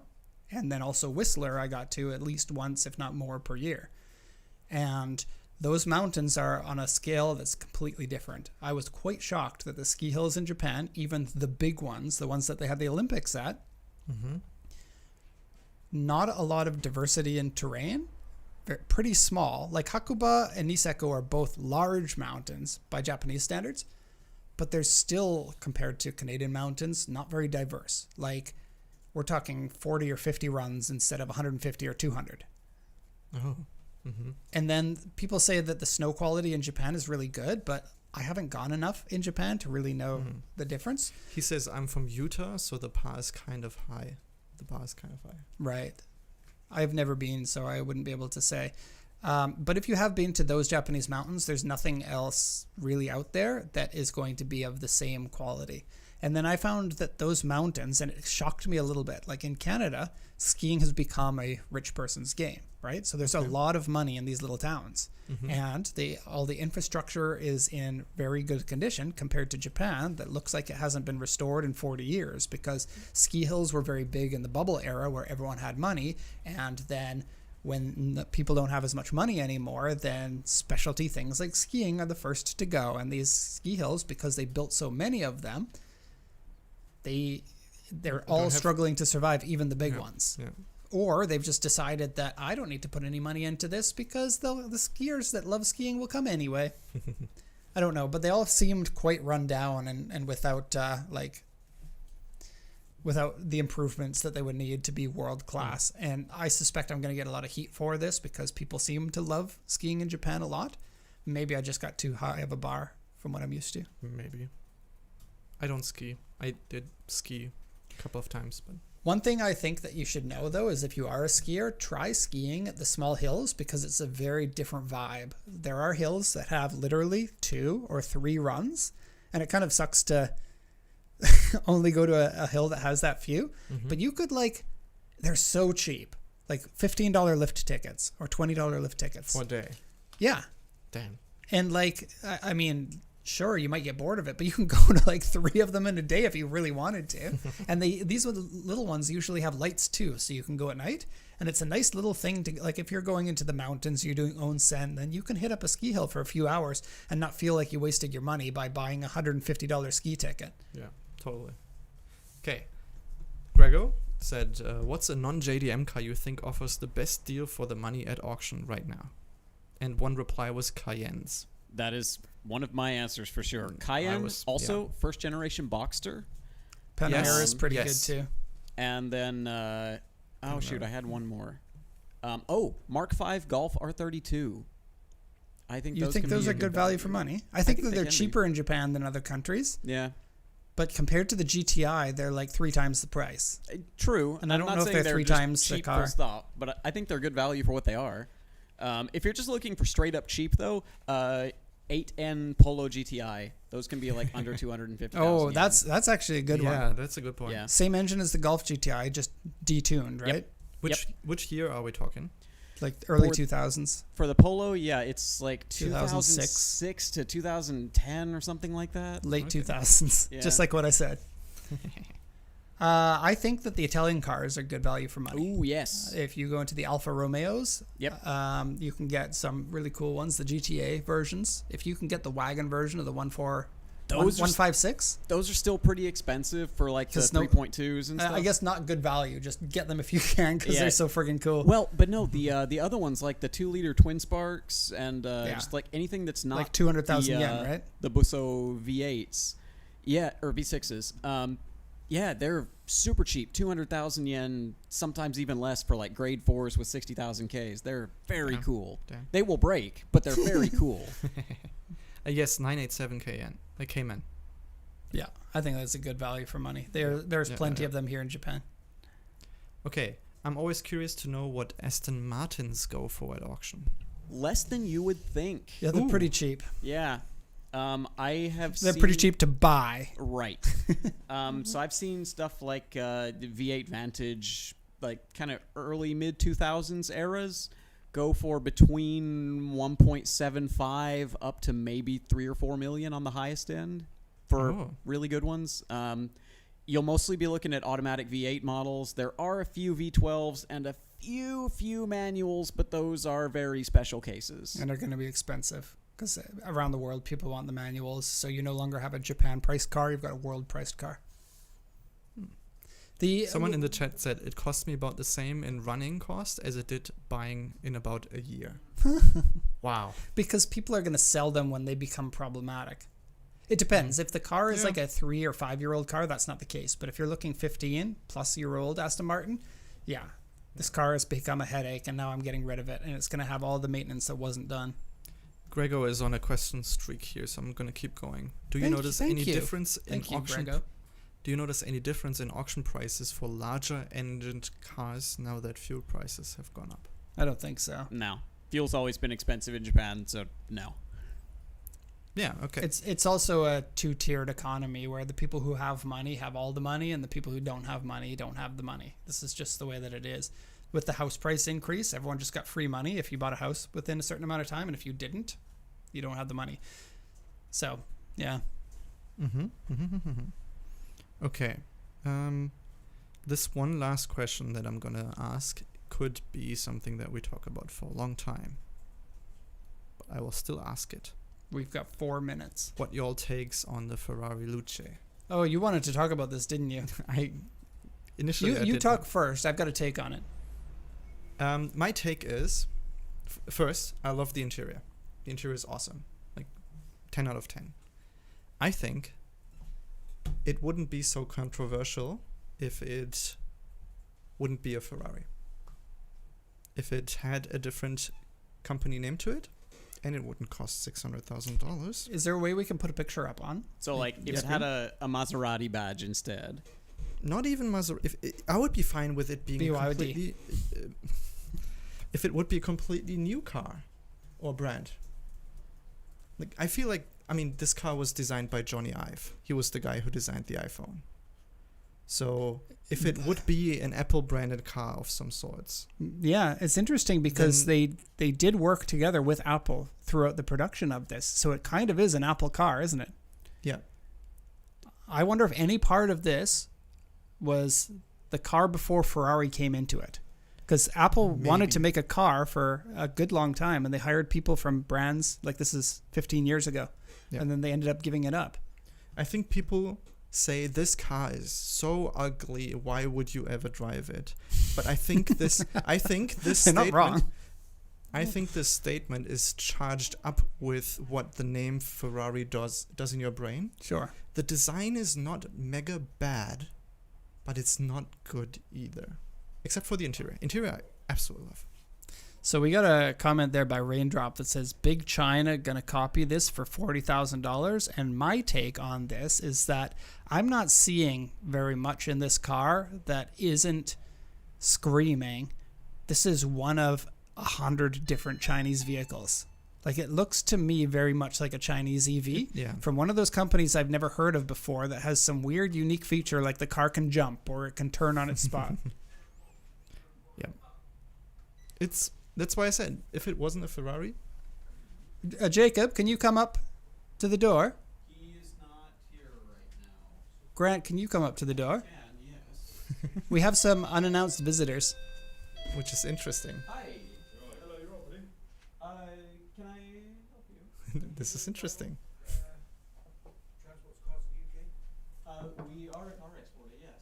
and then also Whistler I got to at least once, if not more, per year. And those mountains are on a scale that's completely different. I was quite shocked that the ski hills in Japan, even the big ones, the ones that they had the Olympics at, Mm-hmm. not a lot of diversity in terrain. Pretty small. Like Hakuba and Niseko are both large mountains by Japanese standards, but they're still, compared to Canadian mountains, not very diverse. Like we're talking 40 or 50 runs instead of 150 or 200. Oh. Mm-hmm. And then people say that the snow quality in Japan is really good, but I haven't gone enough in Japan to really know the difference. He says, I'm from Utah, so the bar is kind of high. Right. I've never been, so I wouldn't be able to say. But if you have been to those Japanese mountains, there's nothing else really out there that is going to be of the same quality. And then I found that those mountains, and it shocked me a little bit, like in Canada, skiing has become a rich person's game, right? So there's a lot of money in these little towns. Mm-hmm. And all the infrastructure is in very good condition compared to Japan that looks like it hasn't been restored in 40 years because ski hills were very big in the bubble era where everyone had money, and then when the people don't have as much money anymore, then specialty things like skiing are the first to go. And these ski hills, because they built so many of them, they're all struggling to survive, even the big ones. Yeah. Or they've just decided that I don't need to put any money into this because the skiers that love skiing will come anyway. I don't know, but they all seemed quite run down and without without the improvements that they would need to be world class. And I suspect I'm going to get a lot of heat for this because people seem to love skiing in Japan a lot. Maybe I just got too high of a bar from what I'm used to. Maybe. I don't ski. I did ski a couple of times, but One thing I think that you should know, though, is if you are a skier, try skiing at the small hills because it's a very different vibe. There are hills that have literally 2 or 3 runs, and it kind of sucks to only go to a hill that has that few. Mm-hmm. But you could, they're so cheap. Like $15 lift tickets or $20 lift tickets. for a day. Yeah. Damn. And, I mean, Sure, you might get bored of it, but you can go to like 3 of them in a day if you really wanted to. And these little ones usually have lights too, so you can go at night. And it's a nice little thing to, like, if you're going into the mountains, you're doing onsen, then you can hit up a ski hill for a few hours and not feel like you wasted your money by buying a $150 ski ticket. Yeah, totally. Okay. Gregor said, what's a non-JDM car you think offers the best deal for the money at auction right now? And one reply was Cayennes. That is one of my answers for sure. Cayenne, also first generation Boxster. Panamera is pretty Yes. good too. And then, I had one more. Mark V Golf R32. I think You think can those be are a good value for money? I think that they they're can be. cheaper in Japan than other countries, Yeah, but compared to the GTI, they're like 3 times the price. true. And I I'm don't not know if saying they're 3 just times the cheap car. full stop, but I think they're good value for what they are. If you're just looking for straight up cheap though, 8N Polo GTI, those can be like under 250,000. Oh, yen. that's actually a good one. Yeah, that's a good point. Yeah. Same engine as the Golf GTI, just detuned, right? Which year are we talking? Like early For- 2000s. For the Polo, yeah, it's like 2006. 2006 to 2010 or something like that. Late Okay. 2000s, Yeah. just like what I said. I think that the Italian cars are good value for money. Ooh, yes. If you go into the Alfa Romeos, Yep. you can get some really cool ones, the GTA versions. If you can get the wagon version of the 156, Those are still pretty expensive for like the 'Cause no- 3.2s and stuff. I guess not good value. Just get them if you can because Yeah. they're so friggin' cool. Well, but no, the other ones like the 2-liter twin sparks and just like anything that's not like 200,000 the, yen, right? The Busso V8s, yeah, or V6s. Yeah, they're super cheap, 200,000 yen, sometimes even less for like grade 4s with 60,000 Ks. They're very Damn. cool. Damn. They will break, but they're very cool. Yes, 987 KN. Like Cayman. Yeah, I think that's a good value for money. There's Yeah, plenty yeah. of them here in Japan. Okay, I'm always curious to know what Aston Martins go for at auction. Less than you would think. Yeah, they're Ooh. pretty cheap. Yeah. I have They're seen, pretty cheap to buy. Right. So I've seen stuff like the V8 Vantage, like kind of early mid 2000s eras, go for between 1.75 up to maybe 3 or 4 million on the highest end for Oh. really good ones. You'll mostly be looking at automatic V8 models. There are a few V12s and a few manuals, but those are very special cases. And they're going to be expensive because around the world people want the manuals. So you no longer have a Japan priced car; you've got a world priced car. Someone in the chat said it cost me about the same in running cost as it did buying in about a year. Wow. because people are going to sell them when they become problematic. It depends. If the car is Yeah. like a 3 or 5 year old car, that's not the case. But if you're looking 15 plus year old Aston Martin, yeah, this car has become a headache, and now I'm getting rid of it, and it's going to have all the maintenance that wasn't done. Gregor is on a question streak here, so I'm gonna keep going. Do you notice any difference in Thank you, auction? Grego. Do you notice any difference in auction prices for larger engined cars now that fuel prices have gone up? I don't think so. No. Fuel's always been expensive in Japan, so no. Yeah. Okay. It's also a 2-tiered economy where the people who have money have all the money, and the people who don't have money don't have the money. This is just the way that it is. With the house price increase, everyone just got free money if you bought a house within a certain amount of time, and if you didn't, you don't have the money. So, yeah. Okay. This one last question that I'm gonna ask could be something that we talk about for a long time, but I will still ask it. We've got 4 minutes. What y'all takes on the Ferrari Luce? Oh, you wanted to talk about this, didn't you? I initially I You did talk first. I've got a take on it. My take is, first, I love the interior. The interior is awesome. Like, 10 out of 10. I think it wouldn't be so controversial if it wouldn't be a Ferrari. If it had a different company name to it, and it wouldn't cost $600,000. Is there a way we can put a picture up on? So like if it had a Maserati badge instead. Not even Maserati. I would be fine with it being BYD. completely... if it would be a completely new car or brand. Like, I feel like, I mean, this car was designed by Johnny Ive. He was the guy who designed the iPhone. So if it would be an Apple branded car of some sorts, Yeah, it's interesting because they did work together with Apple throughout the production of this. So it kind of is an Apple car, isn't it? yeah, I wonder if any part of this was the car before Ferrari came into it. Because Apple wanted to make a car for a good long time, and they hired people from brands, like this is 15 years ago, Yeah. and then they ended up giving it up. I think people say this car is so ugly. Why would you ever drive it? But I think this. I think this They're not statement. wrong. I think this statement is charged up with what the name Ferrari does in your brain. Sure. The design is not mega bad, but it's not good either. Except for the interior. Interior, I absolutely love. So we got a comment there by Raindrop that says, Big China gonna copy this for $40,000. And my take on this is that I'm not seeing very much in this car that isn't screaming, this is one of 100 different Chinese vehicles. Like, it looks to me very much like a Chinese EV Yeah. from one of those companies I've never heard of before that has some weird, unique feature like the car can jump or it can turn on its spot. That's why I said if it wasn't a Ferrari, Jacob, can you come up to the door? He is not here right now. Grant, can you come up to the door? Yes. We have some unannounced visitors. which is interesting. Hi. Hello, you're all buddy. Can I help you? This is interesting. Transports cars in the UK? We are a car exporter, yes.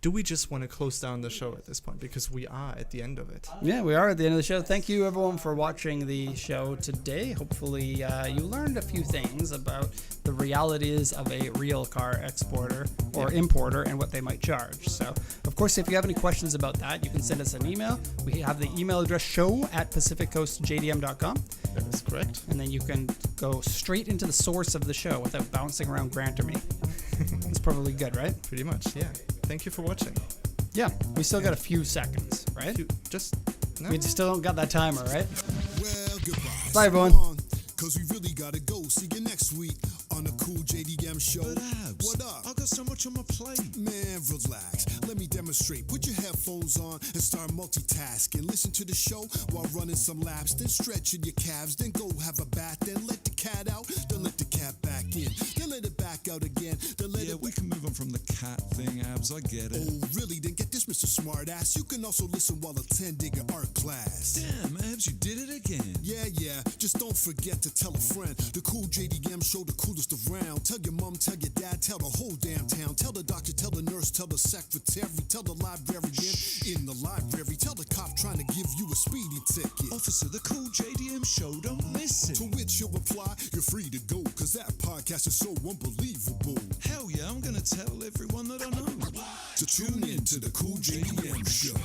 Do we just want to close down the show at this point? Because we are at the end of it. Yeah, we are at the end of the show. Thank you, everyone, for watching the show today. Hopefully, you learned a few things about the realities of a real car exporter or importer and what they might charge. So, of course, if you have any questions about that, you can send us an email. We have the email address show@pacificcoastjdm.com. That is correct. And then you can go straight into the source of the show without bouncing around Grant or me. It's probably good, right? Pretty much, yeah. Thank you for watching. Yeah, we still got a few seconds, right? Just no. We still don't got that timer, right? Well, goodbye. Bye, everyone. Cause we really gotta go. See you next week on the Cool JDM show. But Abs, What up? I got so much on my plate. Man, relax. Let me demonstrate. Put your headphones on and start multitasking. Listen to the show while running some laps. Then stretching your calves. Then go have a bath. Then let the cat out. Then let the cat back in. Then let it back out again. Then let Yeah, it... we can move on from the cat thing, Abs. I get it. Oh, really? Then get this, Mr. Smartass. You can also listen while attending an art class. Damn, Abs, you did it again. Yeah. Just don't forget to tell a friend. The Cool JDM show, the coolest around. Tell your mom, tell your dad, tell the whole damn town. Tell the doctor, tell the nurse, tell the secretary, tell the librarian in the library. Tell the cop trying to give you a speeding ticket. Officer, the Cool JDM show, don't miss To it. which you'll reply, you're free to go. Cause that podcast is so unbelievable. Hell yeah, I'm gonna tell everyone that I know To tune in to the Cool JDM show.